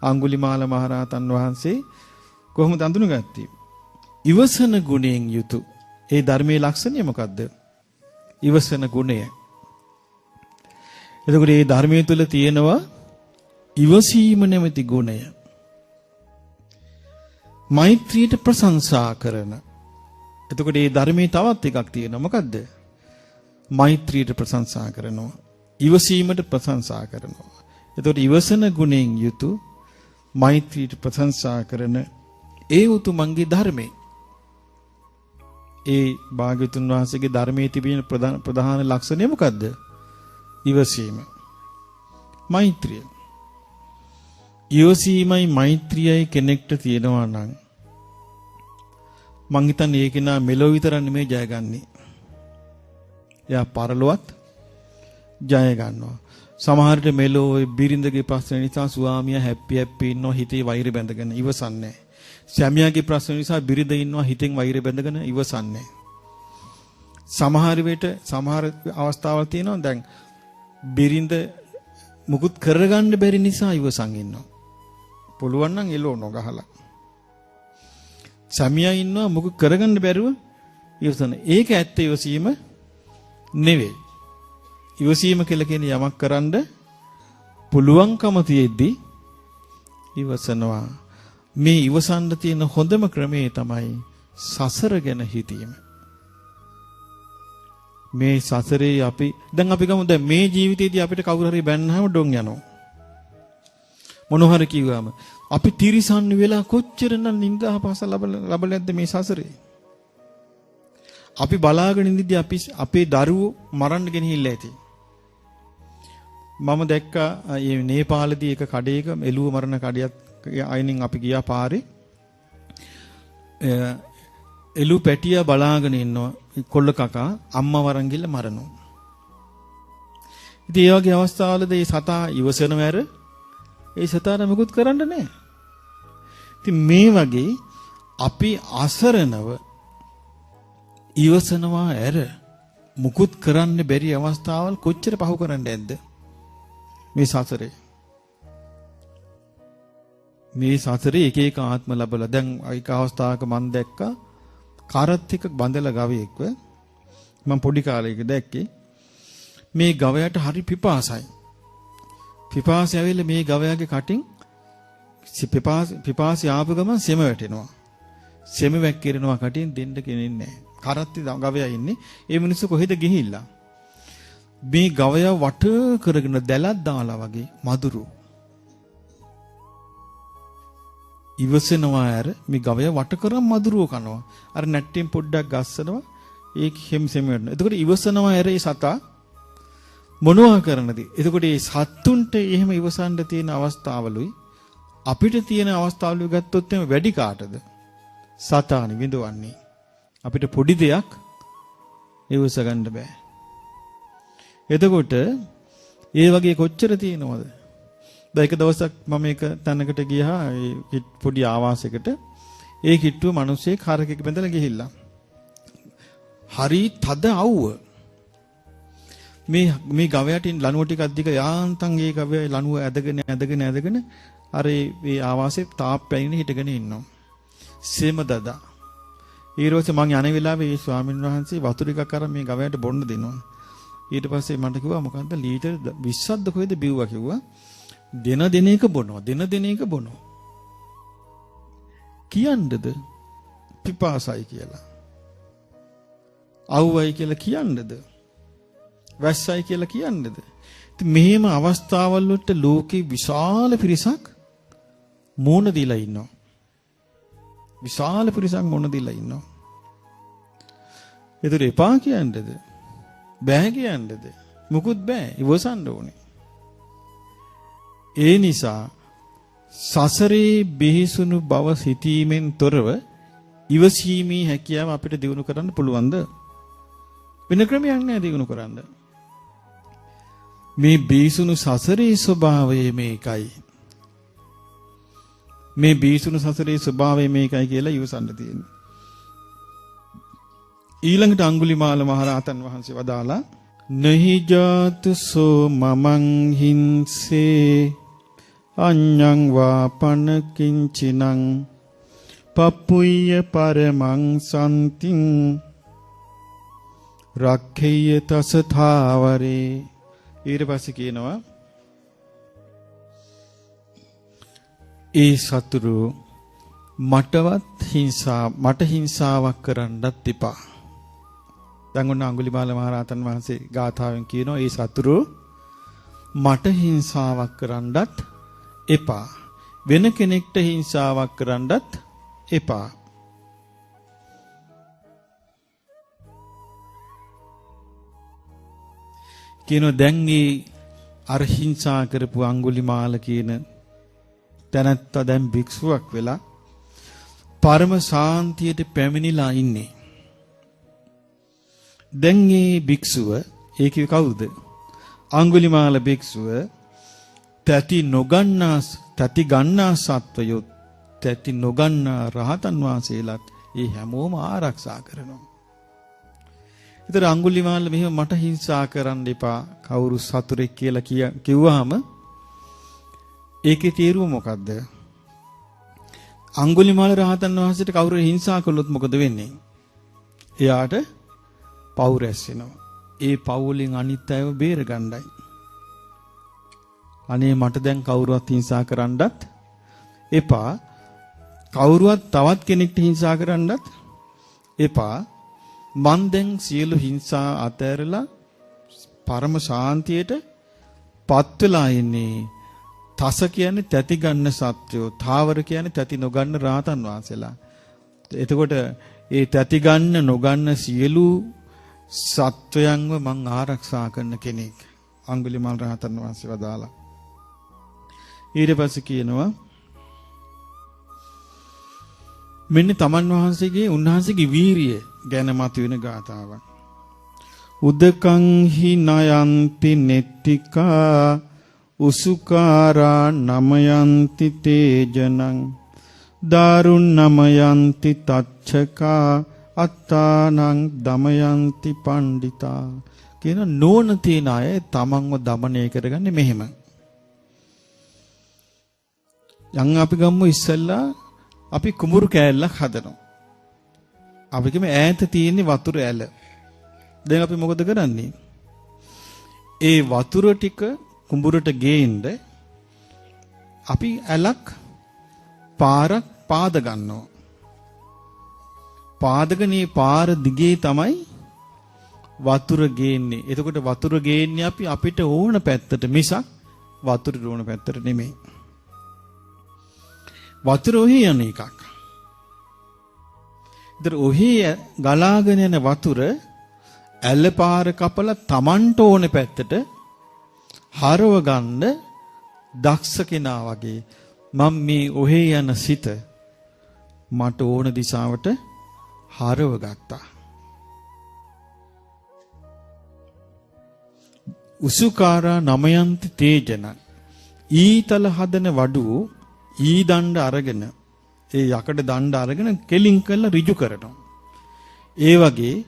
අඟුලිමාල මහරහතන් වහන්සේ කොහොමද අඳුනගත්තේ? ඉවසන ගුණයෙන් යුතු. ඒ ධර්මයේ ලක්ෂණය මොකද්ද? ඉවසන ගුණය. එතකොට මේ ධර්මයේ තුල තියෙනවා ඉවසීම නැමැති ගුණය. මෛත්‍රියට ප්‍රශංසා කරන. එතකොට මේ ධර්මයේ තවත් එකක් තියෙනවා. මොකද්ද? මෛත්‍රියට ප්‍රශංසා කරනවා. ඉවසීමට ප්‍රශංසා කරනවා. එතකොට ඉවසන ගුණයෙන් යුතු මෛත්‍රියට ප්‍රශංසා කරන ඒ උතුමන්ගේ ධර්මයේ ඒ භාග්‍යවතුන් වහන්සේගේ ධර්මයේ තිබෙන ප්‍රධාන ලක්ෂණය මොකද්ද? ඉවසීම. මෛත්‍රිය. ඉවසීමයි මෛත්‍රියයි කෙනෙක්ට තියෙනවා නම් මං හිතන්නේ ඒක නා මෙලොව විතර නෙමෙයි ජයගන්නේ. එයා පරලොවත් ජය ගන්නවා. සමහරට මෙලොව බිරිඳගේ ප්‍රශ්න නිසා ස්වාමියා හැප්පි ඉන්නවා හිතේ වෛරය බැඳගෙන ඉවසන්නේ. සැමියාගේ ප්‍රශ්න නිසා බිරිඳ ඉන්නවා හිතෙන් වෛරය බැඳගෙන ඉවසන්නේ. සමහර විට සමහර අවස්ථාවල් තියෙනවා දැන් බිරිඳ මුකුත් කරගන්න බැරි නිසා ඉවසන් ඉන්නවා. පුළුවන් නම් එළවනවා ගහලා. සමියා ඉන්නවා මුකුත් කරගන්න බැරුව ඉවසන. ඒක ඇත්ත ඉවසීම නෙවෙයි. ඉවසීම කියලා කියන්නේ යමක් කරන්න පුළුවන්කම තියෙද්දි ඉවසනවා. මේ ඉවසන්න තියෙන හොඳම ක්‍රමේ තමයි සසර ගැන හිතීම. මේ සසරේ අපි ගමු දැන් මේ ජීවිතේදී අපිට කවුරු හරි බැන්නාම ඩොන් යනවා. මොන හරි කිව්වම අපි තිරිසන් වෙලා කොච්චරනම් නින්දාපස ලබලා නැද්ද මේ සසරේ? අපි බලාගෙන ඉඳිද්දී අපි අපේ දරුවෝ මරන්න ගෙනහිල්ලා ඇති. මම දැක්කා මේ නේපාලදී එක කඩේක එළුව මරණ කඩයක් අයිනින් අපි ගියා පාරේ. එළු පැටියා බලාගෙන ඉන්නවා කොල්ල කකා අම්මා වරන් ගිහලා මරනවා. ඉතින් ඒ වගේ අවස්ථාවලදී සතා ඉවසනව ඇර ඒ සතාට මොකුත් කරන්න නැහැ. ඉතින් මේ වගේ අපි අසරණව ඉවසනවා ඇර මුකුත් කරන්න බැරි අවස්ථාවල් කොච්චර පහු කරන්න ඇද්ද මේ සසරේ. මේ සසරේ එක එක ආත්ම ලැබලා දැන් ඒක අවස්ථාවක මම දැක්කා කරත් එක බඳලා ගවයෙක්ව මම පොඩි කාලේක දැක්කේ මේ ගවයාට හරි පිපාසයි. පිපාසය ඇවිල්ලා මේ ගවයාගේ කටින් පිපාසය ආපු ගමන් සෙම වැටෙනවා. සෙම වැක්කිරෙනවා කටින් දෙන්න කෙනෙක් නැහැ. කරත්ති ගවයා ඉන්නේ. ඒ මිනිස්සු කොහෙද ගිහිල්ලා? මේ ගවයා වට කරගෙන දැලක් දාලා වගේ මදුරු. ඉවසනවා ඇර මේ ගවයා වට කරන් මදුරුව කනවා. අර නැට්ටෙන් පොඩ්ඩක් ගස්සනවා. ඒක හැම්සෙම වෙනවා. එතකොට ඉවසනවා ඇර ඒ සතා මොනවා කරනද? එතකොට මේ සත්තුන්ට එහෙම ඉවසන්න තියෙන අවස්ථාවලුයි අපිට තියෙන අවස්ථාවලු ගත්තොත් එimhe වැඩි කාටද? සතානි විඳවන්නේ. අපිට පොඩි දෙයක් ඉවස ගන්න බෑ. එතකොට ඒ වගේ කොච්චර තියෙනවද? දැන් එක දවසක් මම එක තැනකට ගියා ඒ පොඩි ආවාසයකට. ඒ කිට්ටුව මිනිස්සෙක් හරකෙක් බඳලා ගිහිල්ලා. හරි තද අවුව. මේ ගවයාට ලණුව ටිකක් දිග යාන්තම් ඒ ගවයා ලණුව ඇදගෙන අර මේ ආවාසයේ තාප්පැයින් හිටගෙන ඉන්නවා. සෙම දදා. ඊළඟට මං යන වෙලාවේ මේ ස්වාමීන් වහන්සේ වතුර ටිකක් අරන් මේ ගවයාට බොන්න දෙනවා. ඊට පස්සේ මට කිව්වා මොකද්ද ලීටර් 20ක්ද කොහෙද බිව්වා කිව්වා. දින එක බොනවා. කියන්නද පිපාසයි කියලා. අවුවයි කියලා කියන්නද? වැස්සයි කියලා කියන්නද? ඉතින් මෙහෙම අවස්ථාවල් වලට ලෝකේ විශාල පිරිසක් මෝන දීලා ඉන්නවා. ඒතර එපා කියන්නද? බෑ කියන්නද? මුකුත් බෑ. ඉවසන්න ඕනේ. ඒ නිසා සසරේ බිහිසුණු බව සිටීමෙන් තොරව ඉවසීමේ හැකියාව අපිට දිනු කරන්න පුළුවන්ද? වෙන ක්‍රමයක් නෑ දිනු කරන්න. මේ බිහිසුණු සසරේ ස්වභාවය මේකයි. කියලා ඉවසන්න තියෙන්නේ. ඊළඟට අඟුලිමාල මහරහතන් වහන්සේ වදාලා නහි ජාතු සෝ මමං හිංසේ අඤ්ඤං වාපන කිංචිනං පප්පුය්‍ය පරමං සම්තිං රක්ඛේය තසථාවරේ. ඊට පස්සේ කියනවා ඒ සතුරු මට හිංසාවක් කරන්නත් එපා. දැන් ඔන්න අඟුලිමාල මහරහතන් වහන්සේ ගාථාවෙන් කියනවා ඒ සතුරු මට හිංසාවක් කරන්නත් එපා. වෙන කෙනෙක්ට හිංසාවක් කරන්නත් එපා. කියනවා දැන් මේ අරහිංසා කරපු අඟුලිමාල කියන තැනත්තා දැන් භික්ෂුවක් වෙලා පරම සාන්තියට පැමිණිලා ඉන්නේ. දැන් මේ භික්ෂුව ඒකේ කවුද? අඟුලිමාල භික්ෂුව තැති ගන්නා සත්වයොත් තැති නොගන්නා රහතන් වහන්සේලාත් ඒ හැමෝම ආරක්ෂා කරනවා. ඒතර අඟුලිමාල මෙහෙම මට හිංසා කරන්න එපා කවුරු සතුරෙක් කියලා කිව්වහම ඒකේ තේරුම මොකද්ද? අඟුලිමාල රහතන් වහන්සේට කවුරු හිංසා කළොත් මොකද වෙන්නේ? එයාට පව් රැස් වෙනවා. ඒ පව් වලින් අනිත් අයව බේර ගන්නයි. අනේ මට දැන් කවුරුවත් හිංසා කරන්නත් එපා. කවුරුවත් තවත් කෙනෙක්ට හිංසා කරන්නත් එපා. මන් දැන් සියලු හිංසා අතහැරලා පරම ශාන්තියට පත් වෙලා ඉන්නේ. තස කියන්නේ තැති ගන්න සත්‍යෝ, තාවර කියන්නේ තැති නොගන්න රහතන් වහන්සේලා. එතකොට ඒ තැති ගන්න නොගන්න සියලු සත්වයන්ව මං ආරක්ෂා කරන කෙනෙක්. අඟුලිමාල රහතන් වහන්සේ වදාලා. ඊට පස්සේ කියනවා මෙන්න තමන් වහන්සේගේ උන්වහන්සේගේ වීරිය ගැන මතුවෙන ගාථාවක්. උදකං හි නයන්ති නෙත්තිකා උසුකාරා නමයන්ති තේජනං දාරුන් නමයන්ති තච්චකා අත්තානං දමයන්ති පණ්ඩිතා කියන නෝන තියන අය තමන්ව দমনය කරගන්නේ මෙහෙම. යන් අපි ගම්මු ඉස්සෙල්ලා අපි කුඹුරු කෑල්ලක් හදනවා. අපි කිව්ව ඈත තියෙන වතුර ඇල. දැන් අපි මොකද කරන්නේ? ඒ වතුර ටික කුඹුරට ගේන්න අපි ඇලක් පාරක් පාද ගන්නවා. පාදකනේ පාර දිගේ තමයි වතුර ගේන්නේ. එතකොට වතුර ගේන්නේ අපි අපිට ඕන පැත්තට මිසක් වතුර ඕන පැත්තට නෙමෙයි. වතුර ඔහි යන එකක්. ඉතින් ඔහි ගලාගෙන යන වතුර ඇල පාර කපලා Tamanට ඕන පැත්තට හරව ගන්න දක්ෂ කෙනා වගේ මම මේ ඔහේ යන සිත මට ඕන දිශාවට හරව ගත්තා. උසුකාරා නමයන්ති තේජන ඊතල හදන වඩුව ඊ දණ්ඩ අරගෙන ඒ යකඩ දණ්ඩ අරගෙන කෙලින් කරලා ඍජු කරනවා. ඒ වගේ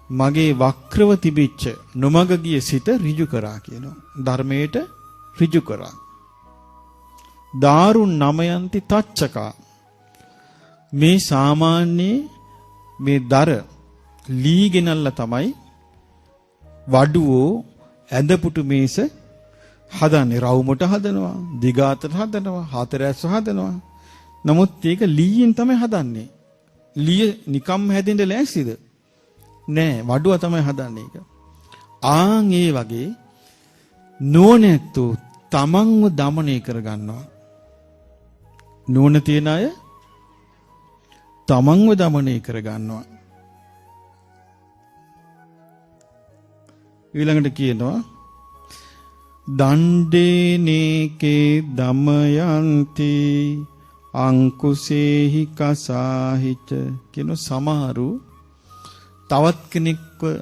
මගේ වක්‍රව තිබිච්ච නොමග ගිය සිත ඍජු කරා කියනවා. ධර්මයට ඍජු කරා. දාරුන් නමයන්ති තච්චකා මේ සාමාන්‍ය මේ දර ලීගෙනල්ලා තමයි වඩුවෝ ඇඳපුටු මේස හදන්නේ. රවුමට හදනවා, දිගාතට හදනවා, හතරැස්ස හදනවා. නමුත් ඒක ලීයෙන් තමයි හදන්නේ. ලීය නිකම් හැදෙන්න ලෑස්තිද? නෑ, වඩුව තමයි හදන්නේ ඒක. ආන් ඒ වගේ නෝනැත්තු තමන්ව দমনය කරගන්නවා. නෝන තියන අය තමන්ව দমনය කරගන්නවා. ඊළඟට කියනවා දණ්ඩේනේකේ දමයන්ති අංකුසේහි කසාහිච කියන සමහරු තවත් කෙනෙක්ව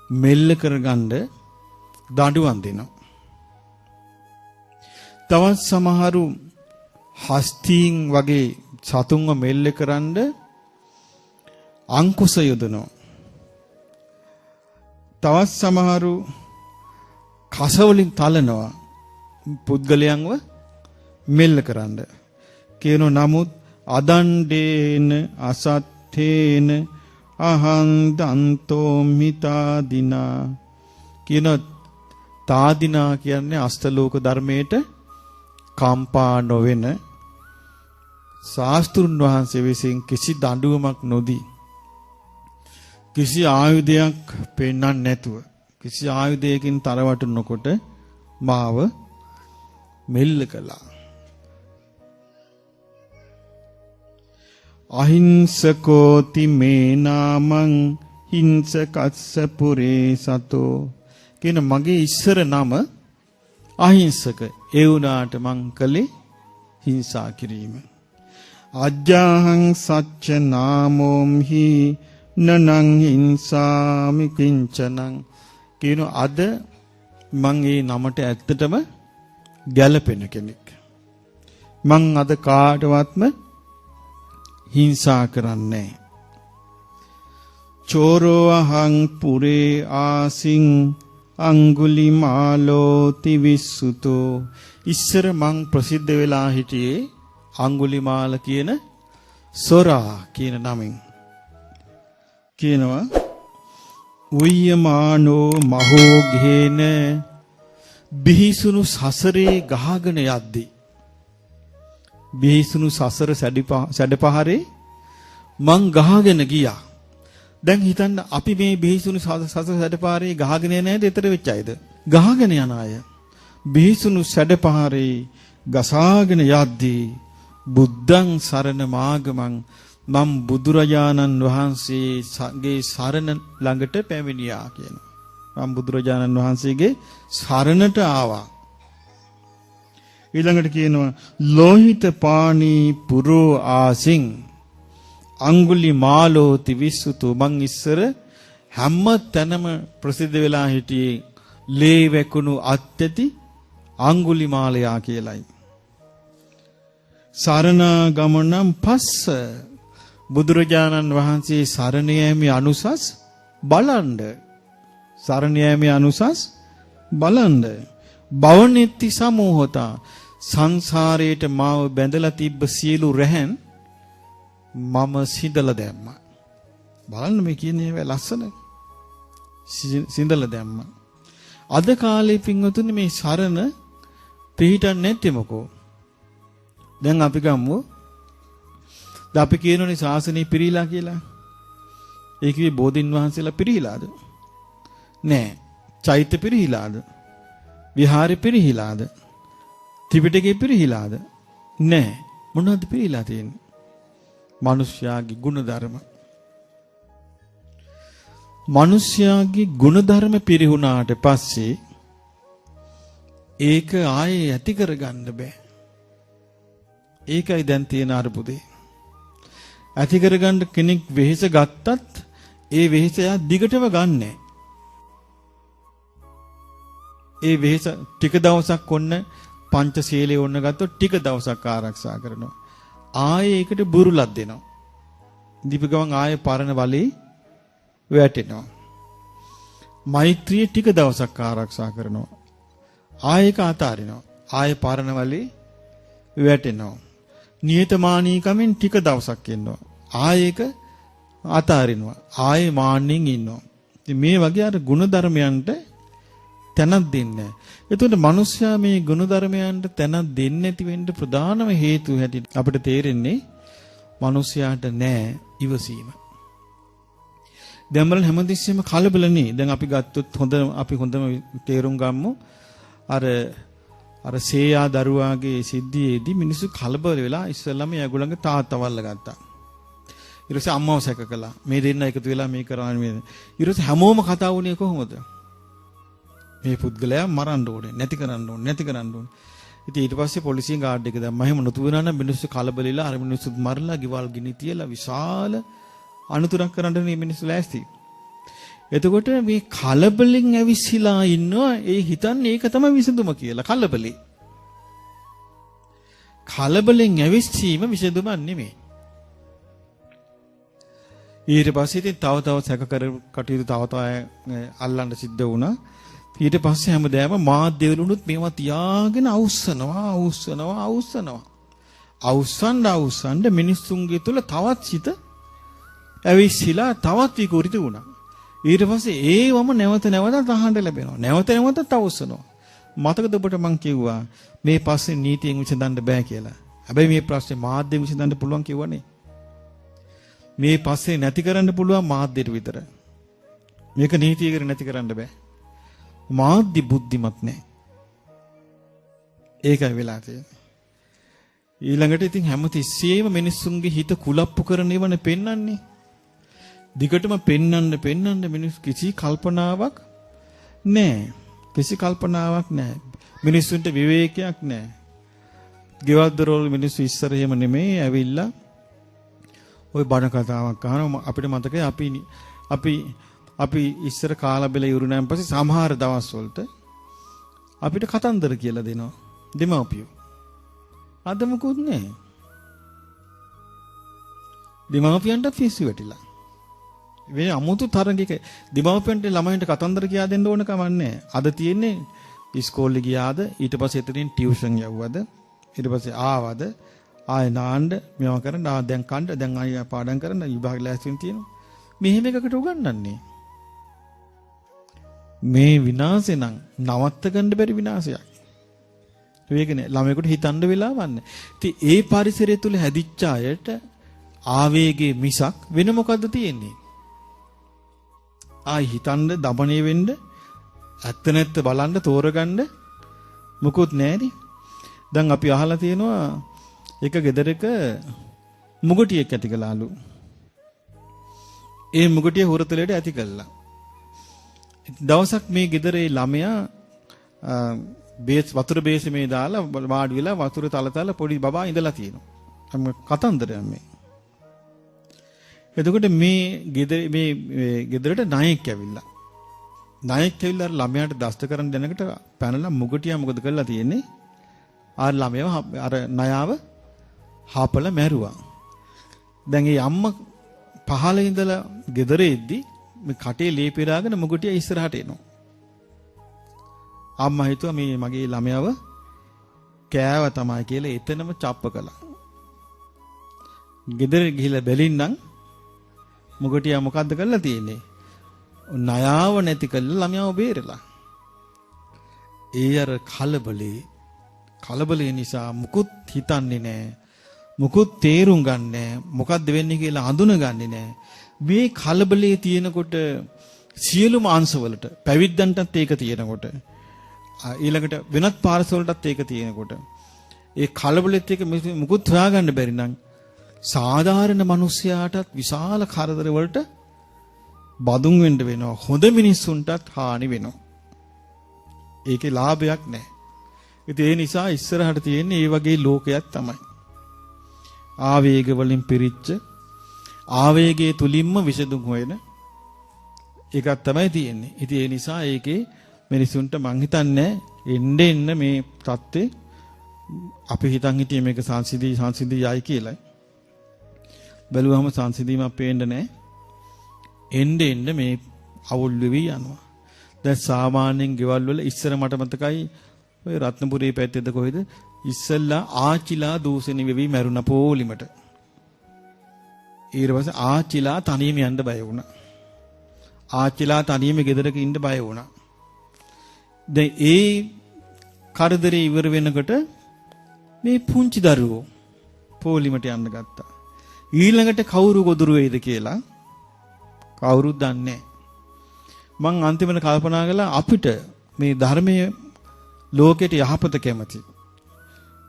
මෙල්ල කරගන්න දඬුවම් දෙනවා. තවත් සමහරු හස්තීන් වගේ සතුන්ව මෙල්ල කරන්න අංකුස යොදනවා. තවත් සමහරු කසවලින් තලනවා පුද්ගලයන්ව මෙල්ල කරන්න කියන නමුත් අදණ්ඩේන අසත්තේන අහං දන්තෝ මිතාදිනා කියන තාදිනා කියන්නේ අෂ්ටලෝක ධර්මයට කම්පා නොවෙන ශාස්ත්‍රුන් වහන්සේ විසින් කිසි දඬුවමක් නොදී කිසි ආයුධයක් පෙන්වන්න නැතුව කිසි ආයුධයකින් තරවටුනකොට මාව මෙල්ල කළා. අහිංසකෝති මේ නාමං හිංසකස්ස පුරේ සතෝ කියන මගේ ඉස්සර නම අහිංසක. ඒ වුණාට මං කළේ හිංසා කිරීම. අජ්ජාහං සච්ච නාමෝම්හි නනං හිංසාමි කිංචනං කියන අද මං ඒ නමට ඇත්තටම ගැළපෙන කෙනෙක්. මං අද කාටවත්ම හිංසා කරන්නේ. චෝරෝ අහං පුරේ ආසින් අඟුලිමාලෝ තිවිස්සුතෝ. ඉස්සර මං ප්‍රසිද්ධ වෙලා හිටියේ අඟුලිමාල කියන සොරා කියන නමින්. කියනවා උය්‍යමානෝ මහෝ ඝේන බිහිසුණු සසරේ ගහගෙන යද්දී. බිහිසුණු සසර සැඩපහරේ මං ගහගෙන ගියා. දැන් හිතන්න අපි මේ බිහිසුණු සසර සැඩපහරේ ගහගෙන නැද්ද? ඊතර වෙච්ච අයද? ගහගෙන යන අය. බිහිසුණු සැඩපහරේ ගසාගෙන යද්දී බුද්ධං සරණ මාගමං මම් බුදුරජාණන් වහන්සේගේ සරණ ළඟට පැමිණියා කියනවා. මම බුදුරජාණන් වහන්සේගේ සරණට ආවා. ඊළඟට කියනවා ලෝහිත පාණී පුරෝ ආසින් අඟුලිමාලෝ තිවිස්සුතු. මං ඉස්සර හැම තැනම ප්‍රසිද්ධ වෙලා හිටියේ ලේ වැකුණු අත්‍යති අඟුලිමාලයා කියලයි. සරණාගමනම් පස්ස බුදුරජාණන් වහන්සේ සරණ යෑමේ අනුසස් බලන්න. සරණ යෑමේ අනුසස් බලන්න. භවනෙත්ති සමෝහතා. සංසාරයට මාව බැඳලා තිබ්බ සියලු රැහන් මම සිඳලා දැම්මා. බලන්න මේ කියන්නේ වේ ලස්සන. සිඳලා දැම්මා. අද කාලේ පින්වතුනි මේ සරණ පිළිටන්නේ නැත්තේ මොකෝ? දැන් අපි ගමු. දැන් අපි කියනෝනේ ශාසනය පිරීලා කියලා. ඒ කිව්වේ බෝධින් වහන්සේලා පිරීලාද? නෑ. චෛත්‍ය පිරීලාද? විහාරෙ පිරීලාද? ත්‍රිපිටකේ පිරීලාද? නෑ. මොනවද පිරීලා තියෙන්නේ? මිනිස්යාගේ ගුණධර්ම. මිනිස්යාගේ ගුණධර්ම පිරිහුණාට පස්සේ ඒක ආයේ ඇති කරගන්න බෑ. ඒකයි දැන් තියෙන අරුබුදේ. ඇති කරගන්න කෙනෙක් වෙහෙස ගත්තත් ඒ වෙහෙස යා දිගටම ගන්නෑ. ඒ වෙහෙස ටික දවසක් ඔන්න පංචශීලයේ ඔන්න ගත්තොත් ටික දවසක් ආරක්ෂා කරනවා. ආයේ ඒකට බුරුලක් දෙනවා. දීපගමන් ආයේ පරණ වලේ වැටෙනවා. මෛත්‍රිය ටික දවසක් ආරක්ෂා කරනවා. ආයෙක අතාරිනවා. ආයේ පරණ වලේ වැටෙනවා. නියතමානීකමෙන් ටික දවසක් ඉන්නවා. ආයෙක අතාරිනවා. ආයේ මාන්නෙන් ඉන්නවා. ඉතින් මේ වගේ අර ගුණධර්මයන්ට තැනක් දෙන්නේ. එතකොට මිනිස්සයා මේ ගුණධර්මයන්ට තැනක් දෙන්නේ නැති වෙන්න ප්‍රධානම හේතුව හැටියට අපිට තේරෙන්නේ මිනිස්සයාට නෑ ඉවසීම. දැන් බලන්න හැමතිස්සෙම කලබලනේ. දැන් අපි ගත්තොත් හොඳම තේරුම් ගමු. අර සේයා දරුවාගේ සිද්ධියේදී මිනිස්සු කලබල වෙලා ඉස්සෙල්ලාම ඒගොල්ලන්ගේ තාත්තවල්ල ගත්තා. ඊට පස්සේ අම්මව සැක කළා. මේ දෙන්න එකතු වෙලා මේ කරන්නේ. ඊට පස්සේ හැමෝම කතා වුණේ කොහොමද? මේ පුද්ගලයා මරන්න ඕනේ, නැති කරන්න ඕනේ. ඉතින් ඊට පස්සේ පොලිසියෙන් ගාඩ් එක දැම්මා. එහෙම නොතු වෙනා නම් මිනිස්සු කලබලෙලා අර මිනිස්සුත් මරලා, ගෙවල් ගිනි තියලා විශාල අනුතරක් කරන්න මේ මිනිස්සු ලෑස්ති. එතකොට මේ කලබලෙන් ඇවිස්සලා ඉන්නවා. ඒ හිතන්නේ ඒක තමයි විසඳුම කියලා. කලබලෙන් ඇවිස්සීම විසඳුමක් නෙමෙයි. ඊට පස්සේ ඉතින් තව සැක කර කටයුතු තව අල්ලන්න සිද්ධ වුණා. ඊට පස්සේ හැමදාම මාධ්‍යවලුනුත් මේවා තියාගෙන අවුස්සන්න මිනිස්සුන්ගේ තුල තවත් සිත ඇවිස්සලා තවත් විකෘති වුණා. ඊට පස්සේ ඒවම නැවත අහන්න ලැබෙනවා. නැවතත් අවුස්සනවා. මතකද ඔබට මං කිව්වා මේ පස්සේ නීතියෙන් විසඳන්න බෑ කියලා. හැබැයි මේ ප්‍රශ්නේ මාධ්‍යයෙන් විසඳන්න පුළුවන් කිව්වනේ. මේ පස්සේ නැති කරන්න පුළුවන් මාධ්‍යෙට විතර. මේක නීතියකට නැති කරන්න බෑ. මාධ්‍ය බුද්ධිමත් නැහැ. ඒකයි වෙලා තියෙන්නේ. ඊළඟට ඉතින් හැමතිස්සෙම මිනිස්සුන්ගේ හිත කුලප්පු කරන ඒවනේ පෙන්වන්නේ. දිගටම පෙන්වන්න මිනිස්සු කිසි කල්පනාවක් නැහැ. මිනිස්සුන්ට විවේකයක් නැහැ. ගෙවල් දොරවල් මිනිස්සු ඉස්සර එහෙම නෙමෙයි ඇවිල්ලා ওই බණ කතාවක් අහනවා. අපිට මතකයි අපි ඉස්සර කාලා බෙල ඉවරුණාන් පස්සේ සමහර දවස් වලට අපිට කතන්දර කියලා දෙනවා දෙමව්පියෝ. අද මොකුත් නැහැ. දෙමව්පියන්ට පිස්සු වැටිලා. වෙන අමුතු තරගයක දෙමව්පියන්ට ළමයින්ට කතන්දර කියා දෙන්න ඕන කමක් නැහැ. අද තියෙන්නේ ඉස්කෝලේ ගියාද ඊට පස්සේ එතනින් ටියුෂන් යවුවද ඊට පස්සේ ආවද ආය නාන්න මේව කරන්න දැන් කන්න දැන් ආය පාඩම් කරන්න විභාග ලෑස්තින් තියෙනවා. මෙහෙම එකකට උගන්වන්නේ. මේ විනාශේ නම් නවත්ත ගන්න බැරි විනාශයක්. ඒකනේ ළමයෙකුට හිතන්න වෙලාවක් නැහැ. ඉතින් ඒ පරිසරය තුල හැදිච්ච අයට ආවේගයේ මිසක් වෙන මොකද්ද තියෙන්නේ? ආයි හිතන්න දමණය වෙන්න ඇත්ත නැත්ත බලන්න තෝරගන්න මොකුත් නැහැනේ. දැන් අපි අහලා තියෙනවා එක ගෙදරක මුගටියෙක් ඇති කළාලු. ඒ මුගටිය හොරතලයට ඇති කළා. දවසක් මේ ගෙදරේ ළමයා වතුර බේසමේ දාලා වාඩි වෙලා වතුර තලතල පොඩි බබා ඉඳලා තියෙනවා. කතන්දරයක් මේ. එතකොට මේ ගෙදරට නායක ඇවිල්ලා. නායක ඇවිල්ලා ළමයාට දෂ්ට කරන්න දැනකට පැනලා මුගටියා මොකද කරලා තියෙන්නේ? ආ ළමයාව අර ණයාව හාපල මැරුවා. දැන් ඒ අම්මා පහළ ඉඳලා ගෙදර එද්දි මේ කටේ ලේ පිරාගෙන මුගටියා ඉස්සරහට එනවා. අම්මා හිතුවා මේ මගේ ළමයාව කෑව තමයි කියලා එතනම චප්ප කළා. ගෙදර ගිහිල්ලා බැලින්නම් මුගටියා මොකද්ද කරලා තියෙන්නේ? ණයාව නැති කළා ළමයාව බේරලා. ඒ අර කලබලේ නිසා මුකුත් හිතන්නේ නැහැ. මුකුත් තේරුම් ගන්නෑ. මොකද්ද වෙන්නේ කියලා හඳුනගන්නේ නැහැ. මේ කලබලේ තියෙනකොට සියලුම අංශවලට පැවිද්දන්ටත් ඒක තියෙනකොට ඊළඟට වෙනත් පාර්ශවලටත් ඒක තියෙනකොට ඒ කලබලෙත් එක මුකුත් හොයාගන්න බැරි නම් සාධාරණ මිනිස්යාටත් විශාල කරදර වලට බඳුන් වෙන්න වෙනවා. හොඳ මිනිස්සුන්ටත් හානි වෙනවා. ඒකේ ලාභයක් නැහැ. ඉතින් ඒ නිසා ඉස්සරහට තියෙන්නේ මේ වගේ ලෝකයක් තමයි. ආවේග වලින් පිරිච්ච ආවේගයේ තුලින්ම විසඳුම් හොයන එකක් තමයි තියෙන්නේ. ඉතින් ඒ නිසා ඒකේ මිනිසුන්ට මං හිතන්නේ එන්න මේ தත්ත්වේ අපි හිතන් හිටියේ මේක සංසිඳී යයි කියලා. බැලුවම සංසිඳීමක් පේන්න නැහැ. එන්න මේ අවුල් වෙවි යනවා. දැන් සාමාන්‍යයෙන් ගෙවල් වල ඉස්සර මට මතකයි ඔය රත්නපුරේ පැත්තේද කොහෙද ඉස්සල්ලා ආච්චිලා දූෂණි වෙවි මැරුණ පොලිමට. ඊට පස්සේ ආච්චිලා තනියම යන්න බය වුණා. ආච්චිලා තනියම ගෙදරක ඉන්න බය වුණා. දැන් ඒ කරදරේ ඉවර වෙනකොට මේ පුංචි දරුවෝ පොලිමට යන්න ගත්තා. ඊළඟට කවුරු ගොදුරු වෙයිද කියලා කවුරුත් දන්නේ නැහැ. මං අන්තිමට කල්පනා කළා අපිට මේ ධර්මයේ ලෝකෙට යහපත කැමති.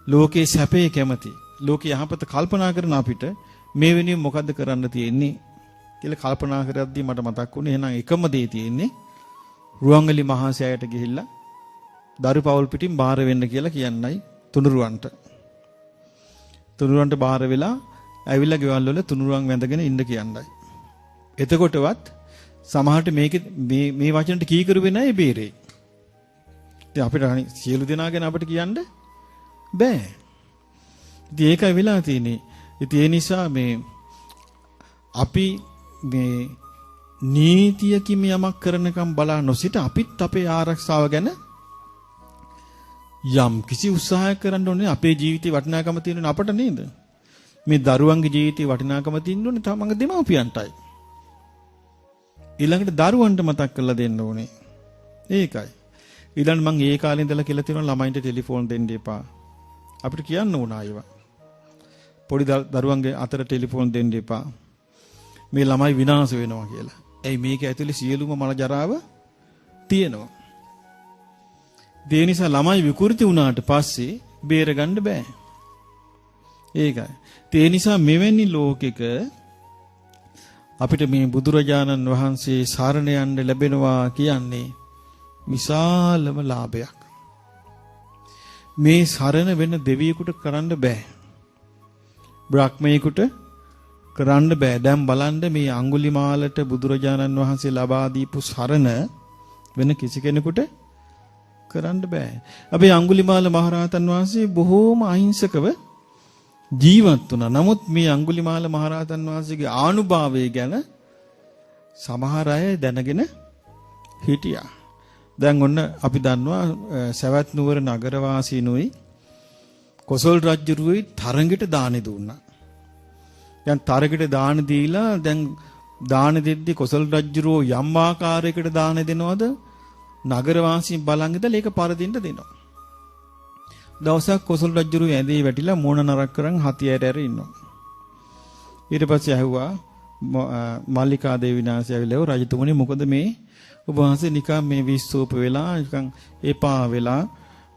ලෝකේ සැපේ කැමති. ලෝකේ යහපත කල්පනා කරන අපිට මේ වෙනුවෙන් මොකද්ද කරන්න තියෙන්නේ කියලා කල්පනා කරද්දී මට මතක් වුණේ එහෙනම් එකම දේ තියෙන්නේ රුවන්වැලි මහා සෑයට ගිහිල්ලා දරුපවුල් පිටින් බාර වෙන්න කියලා කියන්නයි තුනුරුවන්ට. තුනුරුවන්ට බාර වෙලා ඇවිල්ලා ගෙවල් වල තුනුරුවන් වැඳගෙන ඉන්න කියන්නයි. එතකොටවත් සමහරට මේ වචනට කීකරු වෙන්නේ නැහැ බේරේ. ඉතින් අපිට සියලු දෙනා ගැන අපිට කියන්න බෑ. ඉතින් ඒකයි වෙලා තියෙන්නේ. ඉතින් ඒ නිසා අපි මේ නීතියකින් යමක් කරනකම් බලා නොසිට අපිත් අපේ ආරක්ෂාව ගැන යම් කිසි උත්සාහයක් කරන්න ඕනේ. අපේ ජීවිතේ වටිනාකම තියෙන්නේ අපට නේද? මේ දරුවන්ගේ ජීවිතේ වටිනාකම තියෙන්නේ තමන්ගේ දෙමව්පියන්ටයි. ඊළඟට දරුවන්ට මතක් කරලා දෙන්න ඕනේ. ඒකයි. ඊළඟ මම ඒ කාලේ ඉඳලා කියලා තියෙනවා ළමයින්ට ටෙලිෆෝන් දෙන්න එපා. අපිට කියන්න ඕන ආයවා. පොඩි දරුවන්ගේ අතර ටෙලිෆෝන් දෙන්න එපා. මේ ළමයි විනාශ වෙනවා කියලා. එයි මේක ඇතුලේ සියලුම මල ජරාව තියෙනවා. ඒ නිසා ළමයි විකෘති වුණාට පස්සේ බේරගන්න බෑ. ඒකයි. ඒ නිසා මෙවැනි ලෝකෙක අපිට මේ බුදුරජාණන් වහන්සේ සරණ යන්න ලැබෙනවා කියන්නේ විශාලම ලාභයක්. මේ සරණ වෙන දෙවියෙකුට කරන්න බෑ. බ්‍රහ්මයෙකුට කරන්න බෑ. දැන් බලන්න මේ අඟුලිමාලට බුදුරජාණන් වහන්සේ ලබා දීපු සරණ වෙන කිසි කෙනෙකුට කරන්න බෑ. අපි අඟුලිමාල මහරහතන් වහන්සේ බොහෝම අහිංසකව ජීවත් වුණා. නමුත් මේ අඟුලිමාල මහරහතන් වහන්සේගේ ආනුභාවය ගැන සමහර අය දැනගෙන හිටියා. දැන් ඔන්න අපි දන්නවා සවැත් නුවර නගරවාසීනුයි කොසල් රජුරුයි තරඟෙට දානි දුන්නා. දැන් තරඟෙට දාන දීලා දැන් දාන දෙද්දි කොසල් රජුරෝ යම් ආකාරයකට දාන දෙනවද නගරවාසීන් බලන් ඉඳලා ඒක පරදින්න දෙනවා. දවසක් කොසල් රජුරු ඇඳේ වැටිලා මොන නරක කරන් හතියට ඇර ඉන්නවා. ඊට පස්සේ ඇහුවා මල්ලිකා දේවිනාසය ඇවිල්ලා රජතුමනි මොකද මේ ඔබ වහන්සේ නිකන් මේ විශ්සෝප වෙලා නිකන් එපා වෙලා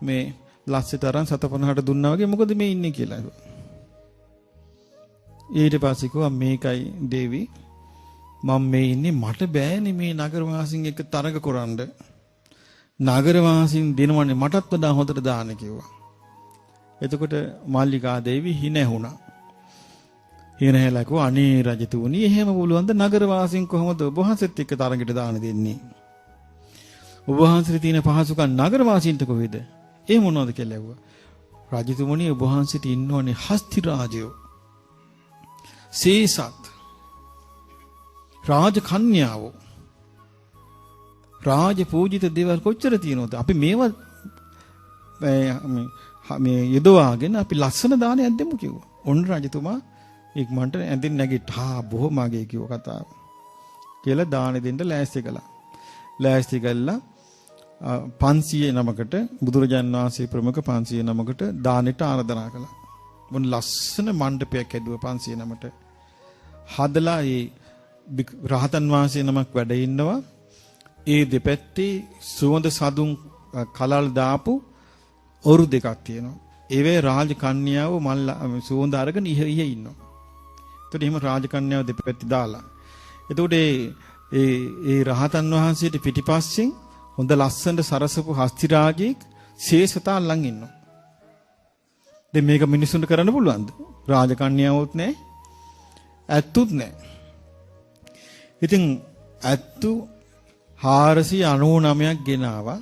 මේ ලස්සතරන් 750ට දුන්නා වගේ මොකද මේ ඉන්නේ කියලා ඇහුවා. ඊට පස්සේ කිව්වා මේකයි දේවි මම මේ ඉන්නේ මට බෑනේ මේ නගරවාසීන් එක්ක තරඟ කරන්න. නගරවාසීන් දිනවන්නේ මටත් වඩා හොඳට දාන්න කිව්වා. එතකොට මාල්ලිකා දේවි හිනැහුණා. හිනැහැලා කිව්වා අනේ රජතුමනි එහෙම පුළුවන් ද නගරවාසීන් කොහොමද ඔබ වහන්සේත් එක්ක තරඟට දාන දෙන්නේ? ඔබ වහන්සේට තියෙන පහසුකම් නගරවාසීන්ට කොහෙද? ඒ මොනවද කියලා ඇහුවා. රජතුමනි ඔබ වහන්සේට ඉන්නෝනේ හස්ති රාජයෝ. සීසත් රාජ කන්‍යාවෝ. රාජ පූජිත දේවල් කොච්චර තියෙනවද? අපි මේවා මේ යදවාගෙන අපි ලස්සන දානයක් දෙමු කිව්වා. ඔන්න රජතුමා ඉක්මනට ඇඳින් නැගිට්ටා බොහොම අගේ කිව්ව කතාව. කියලා දාන දෙන්න ලෑස්ති කළා. ලෑස්ති කළා 500 නමකට බුදුරජාන් වහන්සේ ප්‍රමුඛ 500 නමකට දානෙට ආරාධනා කළා. මොන ලස්සන මණ්ඩපයක් හැදුවා 500 නමට. හදලා ඒ රහතන් වහන්සේ නමක් වැඩ ඉන්නවා. ඒ දෙපැත්තේ සුවඳ සදුන් කලල් දාපු ඔරු දෙකක් තියෙනවා. ඒවේ රාජ කන්‍යාව මල්ල සුවඳ අරගෙන ඉහ ඉන්නවා. එතකොට එහෙම රාජ කන්‍යාව දෙපැත්තේ දාලා. එතකොට ඒ රහතන් වහන්සේට පිටිපස්සෙන් හොඳ ලස්සනට සරසපු හස්ති රාජෙක් ශේෂතා ළඟ ඉන්නවා. දැන් මේක මිනිසුන්ට කරන්න පුළුවන්ද? රාජ කන්‍යාවොත් නැහැ. ඇත්තුත් නැහැ. ඉතින් ඇත්තු 499ක් ගෙනාවා.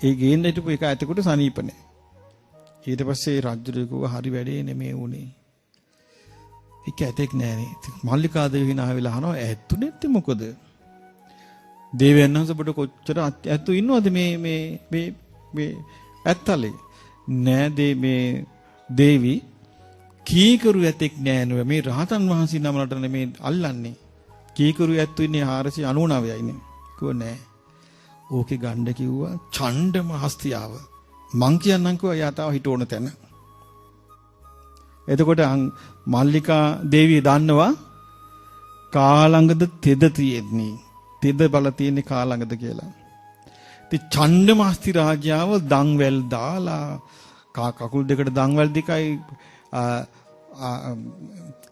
ඒ ගේන්න හිටපු එක ඇතෙකුට සනීප නැහැ. ඊට පස්සේ රජුට කිව්වා හරි වැඩේ නෙමේ උනේ. ඒක ඇතෙක් නෑනේ. මල්ලිකා දේවිය නා වෙලා අහනවා ඇත්තු නැත්තේ මොකද? දේවයන් වහන්සේ ඔබට කොච්චර ඇත්තු ඉන්නවද මේ ඇත්තලේ? නෑ මේ දේවි කීකරු ඇතෙක් නෑ නෝ මේ රහතන් වහන්සේ නමලට නෙමේ අල්ලන්නේ. කීකරු ඇත්තු ඉන්නේ 499යි ඉන්නේ. කිව්ව නෑ. ඕකේ ගණ්ඩ කිව්වා ඡණ්ඩම හස්තියාව. මං කියන්නම් කිව්වා යා තාව හිට ඕන තැන. එතකොට මල්ලිකා දේවිය දන්නවා කාළඟද තෙද තියෙන්නේ. තෙද බල තියෙන්නේ කාළඟද කියලා. ඉතින් ඡණ්ඩම හස්ති රාජ්‍යාව දන්වැල් දාලා කකුල් දෙකට දන්වැල් දෙකයි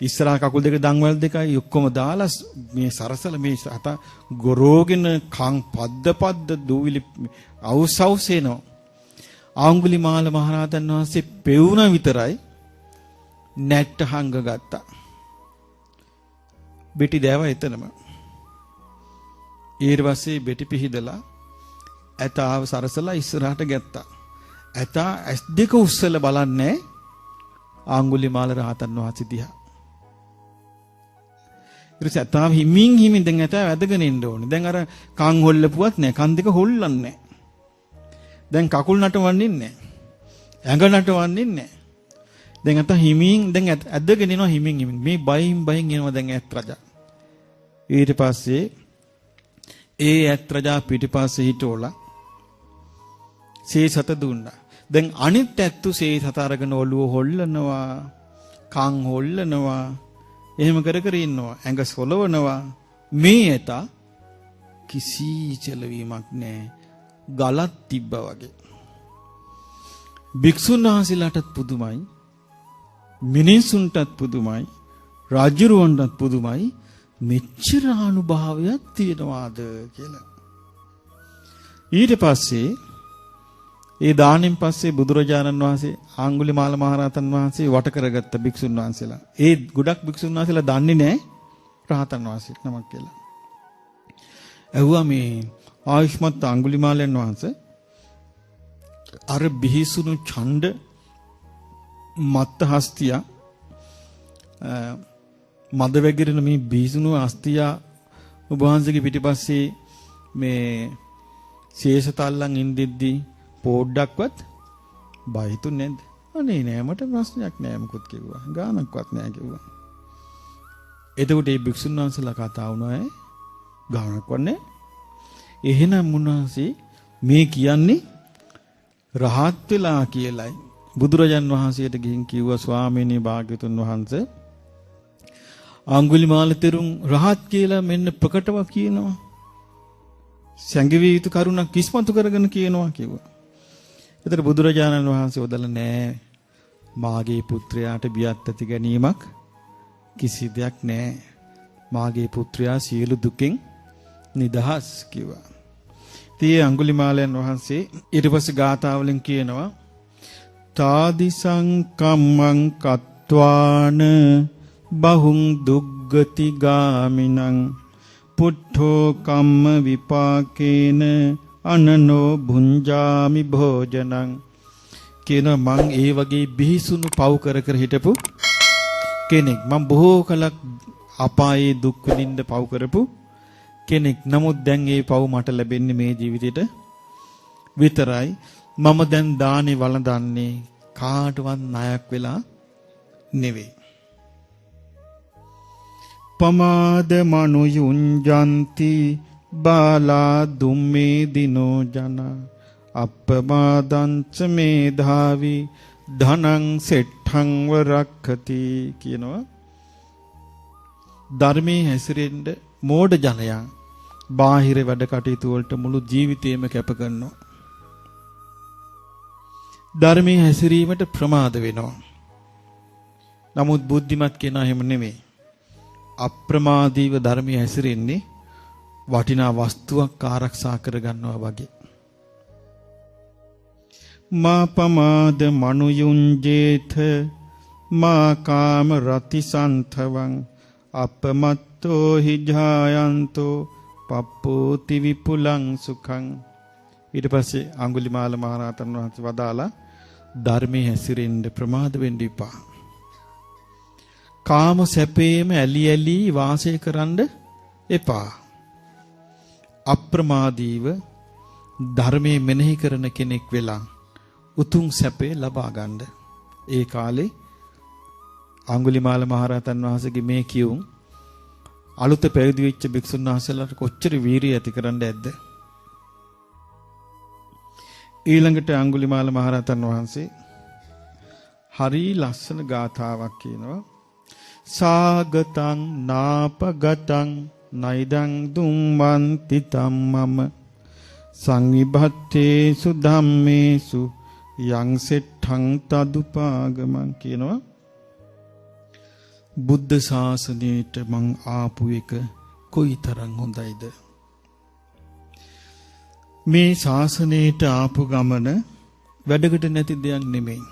ඉස්සරහා කකුල් දෙක දන්වැල් දෙකයි ඔක්කොම දාලා මේ සරසල මේ හත ගොරෝගෙන කන් පද්ද දූවිලි අවුසවුසේනෝ. ආංගුලිමාල මහරහතන් වහන්සේ පෙවුන විතරයි නැට්ට හංග ගත්තා. බෙටි දෑව එතනම. ඊට පස්සේ බෙටි පිහිදලා ඇතාව සරසලා ඉස්සරහට ගැත්තා. ඇතා ඇස් දෙක උස්සලා බලන්නේ ආංගුලිමාල රහතන් වහන්සේ දිහා. ඊට ඇතාව හිමින් දැන් ඇතා වැදගෙන ඉන්න ඕනේ. දැන් අර කන් හොල්ලපුවත් නෑ. කන් දෙක හොල්ලන්නේ නෑ. දැන් කකුල් නටවන්නේ නැහැ. ඇඟ නටවන්නේ නැහැ. දැන් අත හිමින් දැන් ඇදගෙන එනවා හිමින්. මේ බයින් එනවා දැන් ඇත් රජා. ඊට පස්සේ ඒ ඇත් රජා පිටිපස්සේ හිටෝලා සීසත දුන්නා. දැන් අනිත් ඇත්තු සීසත අරගෙන ඔළුව හොල්ලනවා, කන් හොල්ලනවා, එහෙම කර ඉන්නවා. ඇඟ සොලවනවා. මේ ඇත කිසි චලවීමක් නැහැ. ගලක් තිබ්බා වගේ. භික්ෂුන් වහන්සේලාටත් පුදුමයි. මිනිසුන්ටත් පුදුමයි. රාජ්‍යරුවන්ටත් පුදුමයි. මෙච්චර අනුභවයක් තියනවාද කියලා. ඊට පස්සේ ඒ දාණයෙන් පස්සේ බුදුරජාණන් වහන්සේ ආංගුලිමාල මහරහතන් වහන්සේ වට කරගත්ත භික්ෂුන් වහන්සේලා. ඒ ගොඩක් භික්ෂුන් වහන්සේලා දන්නේ නැහැ රහතන් වහන්සේ නමක් කියලා. ඇහුවා මේ ආයුෂ්මත් අඟුලිමාලයන් වහන්සේ අර බිහිසුණු ඡණ්ඩ මත්ත හස්තිය මද වැගිරෙන මේ බිහිසුණු හස්තිය ඔබ වහන්සේගේ පිටිපස්සේ මේ ශේෂතල්ලන් ඉඳිද්දි පොඩ්ඩක්වත් බය හිතුනේ නැද්ද? අනේ නෑ මට ප්‍රශ්නයක් නෑ මොකුත් කිව්වා. ගානක්වත් නෑ කිව්වා. එතකොට මේ භික්ෂුන් වහන්සේලා කතා වුණා ගානක්වත් නෑ. එහෙනම් මුන්වහන්සේ මේ කියන්නේ රහත් වෙලා කියලයි. බුදුරජාන් වහන්සේට ගිහින් කිව්වා ස්වාමීනි භාග්‍යතුන් වහන්සේ අඟුලිමාල තෙරුන් රහත් කියලා මෙන්න ප්‍රකටව කියනවා. සංගවිය යුතු කරුණක් කිස්මතු කරගෙන කියනවා කිව්වා. ඒතර බුදුරජාණන් වහන්සේ උදලා නෑ මාගේ පුත්‍රයාට බියත් ඇති ගැනීමක් කිසි දෙයක් නෑ. මාගේ පුත්‍රයා සියලු දුකෙන් නිදහස් කිව්වා. ඉතින් අඟුලිමාලයන් වහන්සේ ඊට පස්සේ ගාථාවලින් කියනවා තාදි සංකම්මං කତ୍වාන බහුං දුග්ගති ගාමිනං පුට්ඨෝ කම්ම විපාකේන අනනෝ භුංජාමි භෝජනං කියන මං ඒ වගේ බිහිසුණු පව් කර කර හිටපු කෙනෙක්. මම බොහෝ කලක් අපායේ දුක් විඳින්න පව් කරපු කෙනෙක්. නමුත් දැන් ඒ පව් මට ලැබෙන්නේ මේ ජීවිතේට විතරයි. මම දැන් දානේ වළඳන්නේ කාටවත් ණයක් වෙලා නෙවෙයි. පමාද මනුයුංජන්ති බාලා දුම්මේ දිනෝ ජන අප්පමාදංච මේධාවි ධනං සෙට්ඨං වරක්ඛති කියනවා. ධර්මයේ හැසිරෙන්න මෝඩ ජනයා බාහිර වැඩ කටයුතු වලට මුළු ජීවිතේම කැප කරනවා. ධර්මයේ හැසිරීමට ප්‍රමාද වෙනවා. නමුත් බුද්ධිමත් කෙනා එහෙම නෙමෙයි. අප්‍රමාදීව ධර්මයේ හැසිරෙන්නේ වටිනා වස්තුවක් ආරක්ෂා කර ගන්නවා වගේ. මා පමාද මනුයුංජේත මා කාම රතිසන්තවං අපමත්තෝ හි ජායන්තෝ පප්පෝති විපුලං සුඛං. ඊට පස්සේ අඟුලිමාල මහරහතන් වහන්සේ වදාලා ධර්මයේ හැසිරෙන්න ප්‍රමාද වෙන්න එපා. කාම සැපේම ඇලි ඇලි වාසය කරන්න එපා. අප්‍රමාදීව ධර්මයේ මෙනෙහි කරන කෙනෙක් වෙලා උතුම් සැපේ ලබා ගන්න. ඒ කාලේ අඟුලිමාල මහරහතන් වහන්සේගේ මේ කියුම් අලුත පැවිදි වෙච්ච භික්ෂුන් වහන්සේලාට කොච්චර වීරිය ඇති කරන්න ඇද්ද? ඊළඟට අඟුලිමාල මහරහතන් වහන්සේ හරි ලස්සන ගාථාවක් කියනවා. සාගතං නාපගතං නයිදං දුම්මන්ති තම්මම සංවිභත්තේසු ධම්මේසු යං සෙට්ඨං තදුපාගමං කියනවා. බුද්ධ ශාසනයට මං ආපු එක කොයිතරම් හොඳයිද? මේ ශාසනයට ආපු ගමන වැඩකට නැති දෙයක් නෙමෙයි.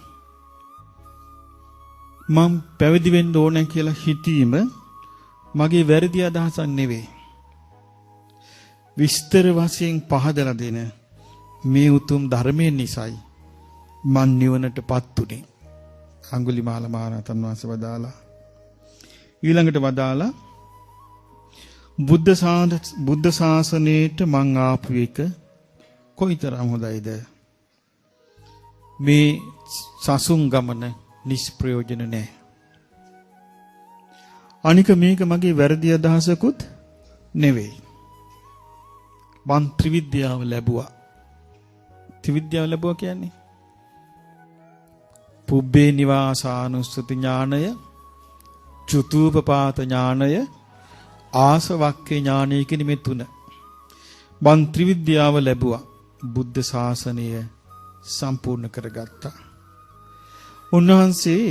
මම පැවිදි වෙන්න ඕන කියලා හිතීම මගේ වැරදි අදහසක් නෙවෙයි. විස්තර වශයෙන් පහදලා දෙන මේ උතුම් ධර්මයේ නිසයි මන් නිවනටපත් උනේ. අඟුලිමාල මහරහතන් වහන්සේ වදාලා ඊළඟට වදාලා බුද්ධ ශාසනයට මං ආපු එක කොයිතරම් හොඳයිද? මේ සසුන් ගමන නිෂ්ප්‍රයෝජන නැහැ. අනික මේක මගේ වැරදි අදහසකුත් නෙවෙයි. මං ත්‍රිවිද්‍යාව ලැබුවා. ත්‍රිවිද්‍යාව ලැබුවා කියන්නේ පුබ්බේ නිවාසානුස්සති ඥානය, චුතූපපාත ඥානය, ආසවක්ඛේ ඥානය කියන මේ තුන. මං ත්‍රිවිද්‍යාව ලැබුවා. බුද්ධ ශාසනය සම්පූර්ණ කරගත්තා. උන්වහන්සේ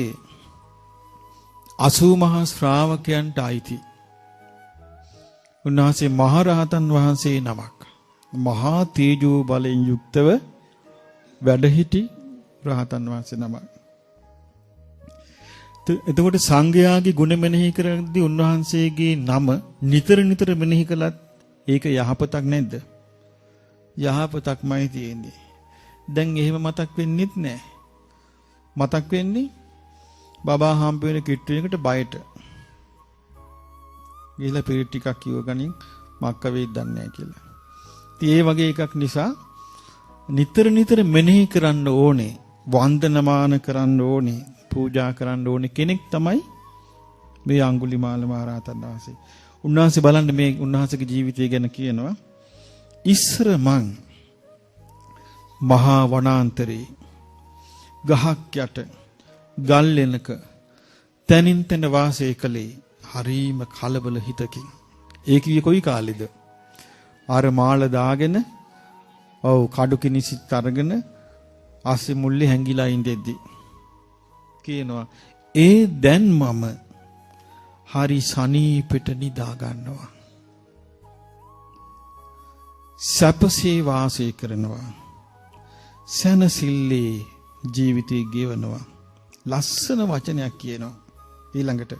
80 මහා ශ්‍රාවකයන්ට අයිති. උන්වහන්සේ මහරහතන් වහන්සේ නමක්. මහා තේජෝ බලයෙන් යුක්තව වැඩ සිටි රහතන් වහන්සේ නමක්. එතකොට සංඝයාගේ ගුණ මෙනෙහි කරද්දී උන්වහන්සේගේ නම නිතර නිතර මෙනෙහි කළත් ඒක යහපතක් නැද්ද? යහපතක්මයි තියෙන්නේ. දැන් එහෙම මතක් වෙන්නෙත් නැහැ. මතක් වෙන්නේ බබා හම්බ වෙන කිට්ටුවකට බයට. ගිහලා පිරිත් ටිකක් කිව්ව ගනින් මක්ක වෙයිද දන්නේ නැහැ කියලා. ඉතින් ඒ වගේ එකක් නිසා නිතර නිතර මෙනෙහි කරන්න ඕනේ, වන්දනමාන කරන්න ඕනේ, පූජා කරන්න ඕනේ කෙනෙක් තමයි මේ අඟුලිමාල මහරහතන් වහන්සේ. උන්වහන්සේ බලන්න මේ උන්වහන්සේගේ ජීවිතය ගැන කියනවා. ඉස්සර මං මහා වනාන්තරේ ගහක් යට ගල් ලෙනක තනින් තන වාසය කළේ හරීම කලබල හිතකින්. ඒ කිව්වේ කොයි කාලෙද? අර මාළ දාගෙන ඔව් කඩු කිනිසිත් අරගෙන අස්සේ මුල්ලේ හැංගිලා ඉඳෙද්දි කියනවා ඒ දැන් මම හරි සනීපෙට නිදා ගන්නවා. සපසේ වාසය කරනවා. සනසිල්ලේ ජීවිතය ගෙවනවා. ලස්සන වචනයක් කියනවා. ඊළඟට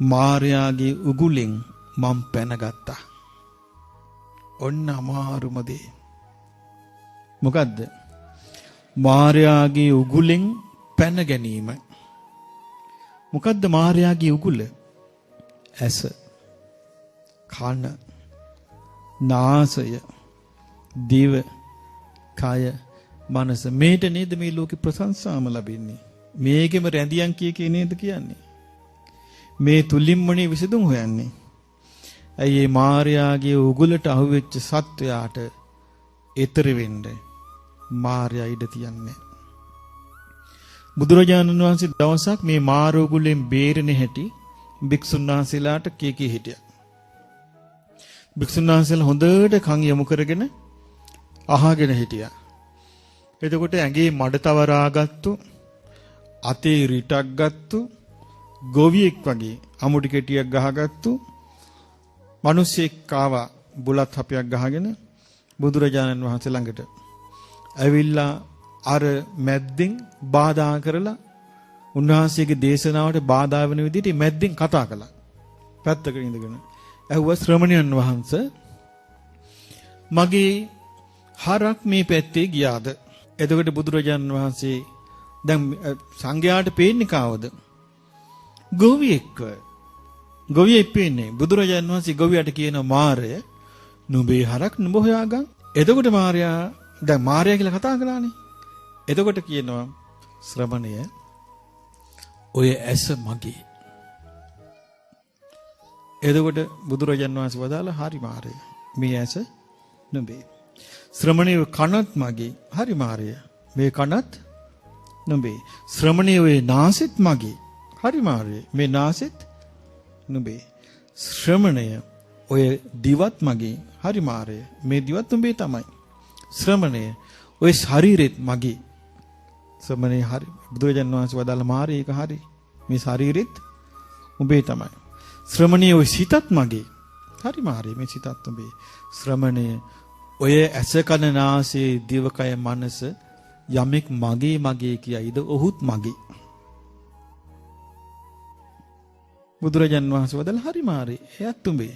මාර්යාගේ උගුලෙන් මම පැනගත්තා. ඔන්න අමාරුම දේ. මොකද්ද? මාර්යාගේ උගුලෙන් පැන ගැනීම. මොකද්ද මාර්යාගේ උගුල? ඇස, කන, නාසය, දිව, කය, මනස. මේට නේද මේ ලෝකේ ප්‍රශංසාම ලැබෙන්නේ. මේකෙම රැඳියන් කිය නේද කියන්නේ. මේ තුලින්මනේ විසඳුම් හොයන්නේ. ඇයි මේ මාර්යාගේ උගුලට අහුවෙච්ච සත්වයාට ඊතර වෙන්න මාර්යා ඉඩ තියන්නේ. බුදුරජාණන් වහන්සේ දවසක් මේ මාර උගුලෙන් බේරෙන හැටි භික්ෂුන් වහන්සේලාට කී හිටියා. භික්ෂුන් වහන්සේලා හොඳට කන් යොමු කරගෙන අහගෙන හිටියා. එතකොට ඇඟේ මඩ තවරාගත්තු, අතේ රිටක් ගත්තු, ගොවියෙක් වගේ අමුඩි කෙටියක් ගහගත්තු මිනිස්සෙක් ආවා බුලත් හපයක් ගහගෙන බුදුරජාණන් වහන්සේ ළඟට. ඇවිල්ලා අර මැද්දෙන් බාධා කරලා උන්වහන්සේගේ දේශනාවට බාධා වෙන විදිහට මැද්දෙන් කතා කළා. පැත්තක ඉඳගෙන. ඇහුවා ශ්‍රමණයන් වහන්සේ මගේ හරක් මේ පැත්තේ ගියාද? එතකොට බුදුරජාණන් වහන්සේ දැන් සංඝයාට පේන්නේ කාවද? ගොවියෙක්ව. ගොවියෙක් පේන්නේ. බුදුරජාණන් වහන්සේ ගොවියට කියන මාරය නුඹේ හරක් නුඹ හොයාගන්න. එතකොට මාරයා දැන් මාරයා කියලා කතා කළානේ. එතකොට කියනවා ශ්‍රමණය ඔය ඇස මගේ. එතකොට බුදුරජාණන් වහන්සේ වදාලා හරි මාරය. මේ ඇස නුඹේ. ශ්‍රමණය කනත් මගේ. හරි මාරය. මේ කනත් නුඹේ. ශ්‍රමණය ඔය නාසෙත් මගේ. හරි මාරය. මේ නාසෙත් නුඹේ. ශ්‍රමණය ඔය දිවත් මගේ. හරි මාරය. මේ දිවත් නුඹේ තමයි. ශ්‍රමණය ඔය ශරීරෙත් මගේ. ශ්‍රමණේ හරි. බුදුරජාණන් වහන්සේ වදාළ මාරය ඒක හරි. මේ ශරීරෙත් උඹේ තමයි. ශ්‍රමණේ ඔය සිතත් මගේ. හරි මාරය. මේ සිතත් උඹේ. ශ්‍රමණය ඔය ඇස කන නාසය දිවකය මනස යමෙක් මගේ මගේ කියයිද ඔහුත් මගේ. බුදුරජාණන් වහන්සේ වදාළ හරි මාරය. එයත් උඹේ.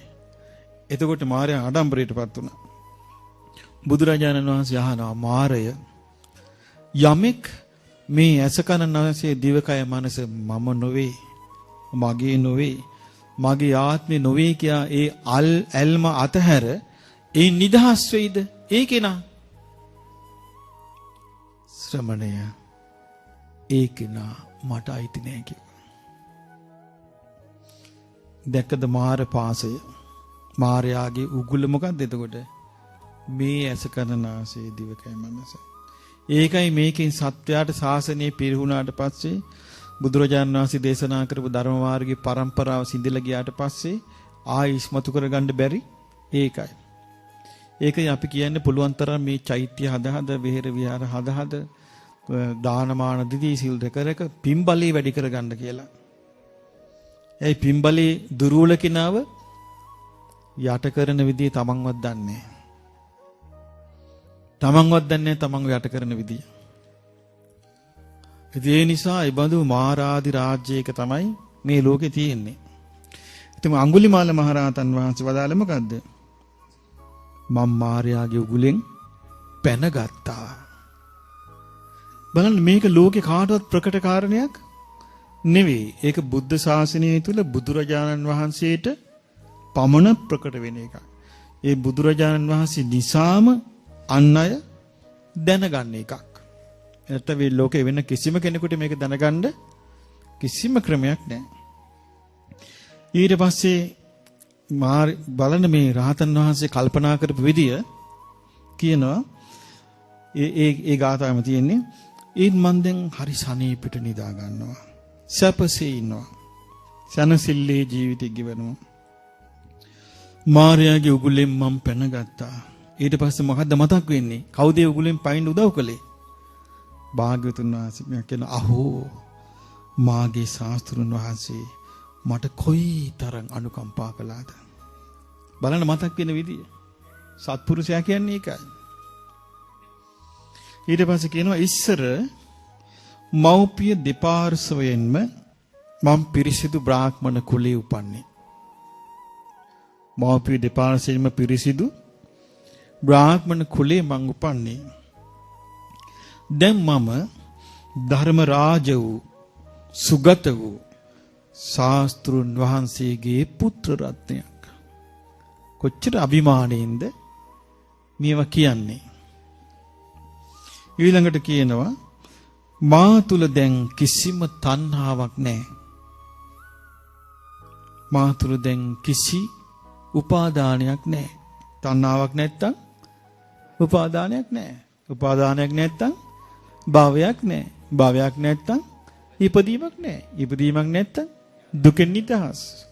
එතකොට මාරයා ආඩම්බරයටපත් වුණා. බුදුරජාණන් වහන්සේ අහනවා මාරය යමෙක් මේ ඇස කන නාසය දිවකය මනස මම නොවේ, මගේ නොවේ, මගේ ආත්මේ නොවේ කියා ඒ ඇල්ම අතහැර ඒ නිදහස් වෙයිද? ඒකේනා ශ්‍රමණය ඒකේනා මට අයිති නෑ කිව්වා. දැක්කද මාර පාසය? මාරයාගේ උගුල මොකක්ද එතකොට? මේ ඇස කන නාසය දිවකය මනස. ඒකයි මේකෙන් සත්‍යයට ශාසනය පිරිහුණාට පස්සේ බුදුරජාණන් වහන්සේ දේශනා කරපු ධර්ම මාර්ගයේ પરම්පරාව සිඳලා ගියාට පස්සේ ආයෙ ඉස්මතු කරගන්න බැරි. ඒකයි. ඒකයි අපි කියන්නේ පුළුවන් තරම් මේ චෛත්‍ය හද විහෙර විහාර හද දානමාන දිදී සිල් දෙකරක පින්බලී වැඩි කරගන්න කියලා. ඒ පින්බලී දුර්වල කිනාව යට කරන විදිය තමන්වත් දන්නේ නැහැ. තමන්වත් දන්නේ තමන්ව යට කරන විදිය. ඒ නිසා ඒ බඳු මාරාදි රාජ්‍යයක තමයි මේ ලෝකේ තියෙන්නේ. ඉතින් අඟුලිමාල මහරහතන් වහන්සේ වදාළේ මොකද්ද? මම මාර්යාගේ උගුලෙන් පැනගත්තා. බලන්න මේක ලෝකේ කාටවත් ප්‍රකට කාරණයක් නෙවෙයි. ඒක බුද්ධ ශාසනය තුල බුදුරජාණන් වහන්සේට පමණ ප්‍රකට වෙන එකක්. ඒ බුදුරජාණන් වහන්සේ නිසාම අන් අය දැනගන්න එකක්. නැත්නම් මේ ලෝකේ වෙන කිසිම කෙනෙකුට මේක දැනගන්න කිසිම ක්‍රමයක් නැහැ. ඊට පස්සේ බලන්න මේ රහතන් වහන්සේ කල්පනා කරපු විදිය කියනවා ඒ ගාථාවෙම තියෙන්නේ ඊන් මන් දැන් හරි සනීපෙට නිදා ගන්නවා. සැපසේ ඉන්නවා. සනසිල්ලේ ජීවිතය ගෙවනවා. මාර්යාගේ උගුලෙන් මම පැනගත්තා. ඊට පස්සේ මොකද්ද මතක් වෙන්නේ? කවුද ඒ උගුලෙන් පයින් උදව් කළේ? භාග්‍යවතුන් වහන්සේ. මම කියන අහෝ මාගේ ශාස්ත්‍රුන් වහන්සේ මට කොයි තරම් අනුකම්පා කළාද? බලන්න මතක් වෙන විදිය. සත්පුරුෂයා කියන්නේ ඒකයි. ඊට පස්සේ කියනවා ඉස්සර මෞපිය දෙපාර්ශවයෙන්ම මම පිරිසිදු බ්‍රාහ්මණ කුලේ උපන්නේ. මෞපිය දෙපාර්ශවයෙන්ම පිරිසිදු බ්‍රාහ්මණ කුලේ මං උපන්නේ. දැන් මම ධර්ම රාජ වූ සුගත වූ ශාස්ත්‍රුන් වහන්සේගේ පුත්‍ර රත්නයක්. කොච්චර අභිමාණයෙන්ද මේවා කියන්නේ. ඊළඟට කියනවා මා තුල දැන් කිසිම තණ්හාවක් නැහැ. මා තුල දැන් කිසි උපාදානයක් නැහැ. තණ්හාවක් නැත්තම් උපාදානයක් නැහැ. උපාදානයක් නැත්තම් භවයක් නැහැ. භවයක් නැත්තම් ඉපදීමක් නැහැ. ඉපදීමක් නැත්තම් දුකෙන් නිදහස්.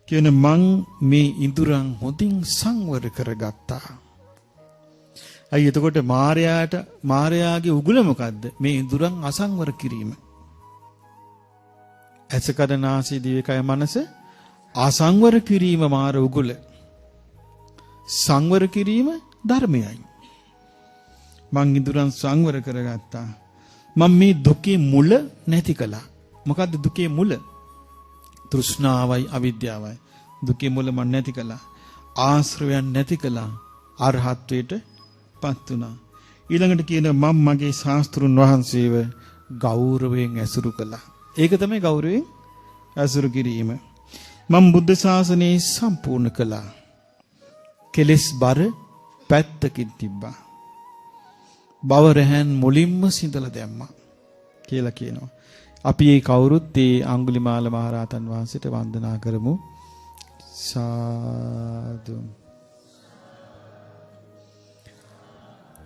කියන මං මේ ඉඳුරන් හොඳින් සංවර කරගත්තා. අයි එතකොට මාර්යාගේ උගුල මොකද්ද? මේ ඉඳුරන් අසංවර කිරීම. ඇසකඩ නාසය දිවකය මනස අසංවර කිරීම මාර උගුල. සංවර කිරීම ධර්මයයි. මං ඉඳුරන් සංවර කරගත්තා. මම මේ දුකේ මුල නැති කළා. මොකද්ද දුකේ මුල? තෘෂ්ණාවයි අවිද්‍යාවයි. දුකේ මුල මන් නැති කළා. ආශ්‍රවයන් නැති කළා. අරහත්වයට පත් වුණා. ඊළඟට කියන මම මගේ ශාස්ත්‍රුන් වහන්සේව ගෞරවයෙන් ඇසුරු කළා. ඒක තමයි ගෞරවයෙන් ඇසුරු කිරීම. මම බුද්ධ ශාසනය සම්පූර්ණ කළා. කෙලස් බර පැත්තකින් තිබ්බා. බව රැහන් මුලින්ම සිඳලා දැම්මා කියලා කියනවා. අපි ඒ කවුරුත් ඒ අඟුලිමාල මහරහතන් වහන්සේට වන්දනා කරමු. සාදු.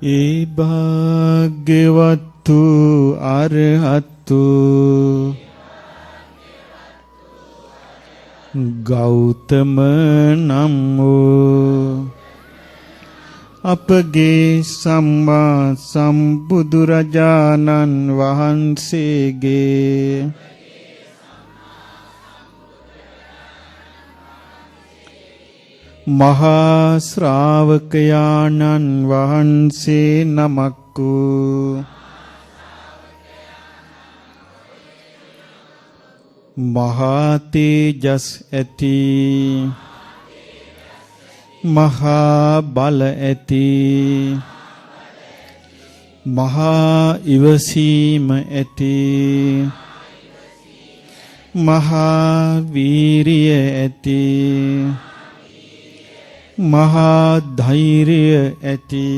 ඒ භාග්‍යවත්තු අරහත්තු ගෞතම නම් වූ අපගේ සම්මා සම්බුදුරජාණන් වහන්සේගේ මහා ශ්‍රාවකයාණන් වහන්සේ නමක් වූ මහා තේජස් ඇති මහා බල ඇති මහා ඉවසීම ඇති මහා වීරිය ඇති මහා ධෛර්යය ඇති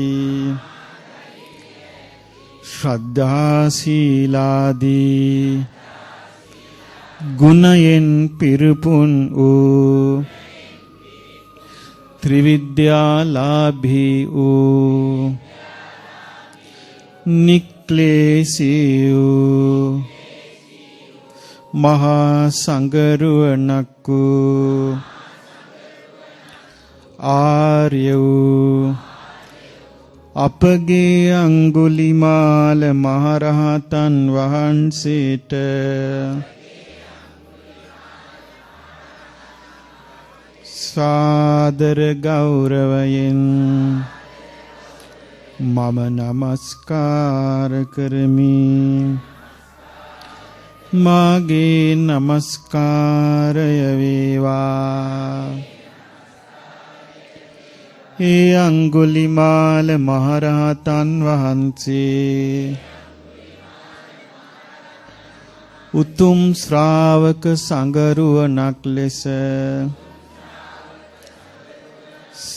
ශ්‍රද්ධා සීලාදී ගුණයෙන් පිරිපුන් වූ ත්‍රිවිද්‍යාලාභී වූ නික්ලේශී වූ මහා සංඝරුවණක් වූ ආර්ය වූ අපගේ අඟුලිමාල මහරහතන් වහන්සේට සාදර ගෞරවයෙන් මම නමස්කාර කරමි. මාගේ නමස්කාරය වේවා. ඒ අඟුලිමාල මහරහතන් වහන්සේ උතුම් ශ්‍රාවක සංඝරුවණක් ලෙස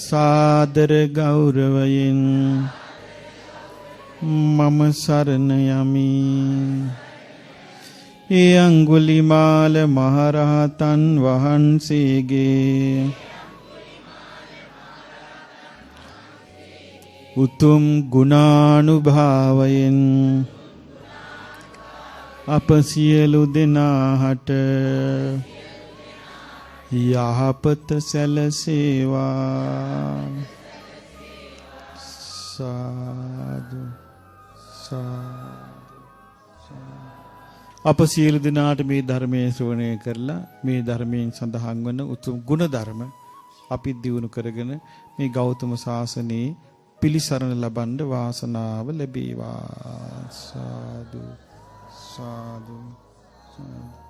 සාදර ගෞරවයෙන් මම සරණ යමි. ඒ අඟුලිමාල මහරහතන් වහන්සේගේ උතුම් ගුණානුභාවයෙන් අප සියලු දෙනාට යහපත සැලසේවා. සාදු සාදු. අප සියලු දෙනාට මේ ධර්මයේ ශ්‍රවණය කරලා මේ ධර්මයෙන් සඳහන් වන උතුම් ගුණ ධර්ම අපි දියුණු කරගෙන මේ ගෞතම සාසනයේ පිළිසරණ ලබන්න වාසනාව ලැබේවා. සාදු සාදු සාදු.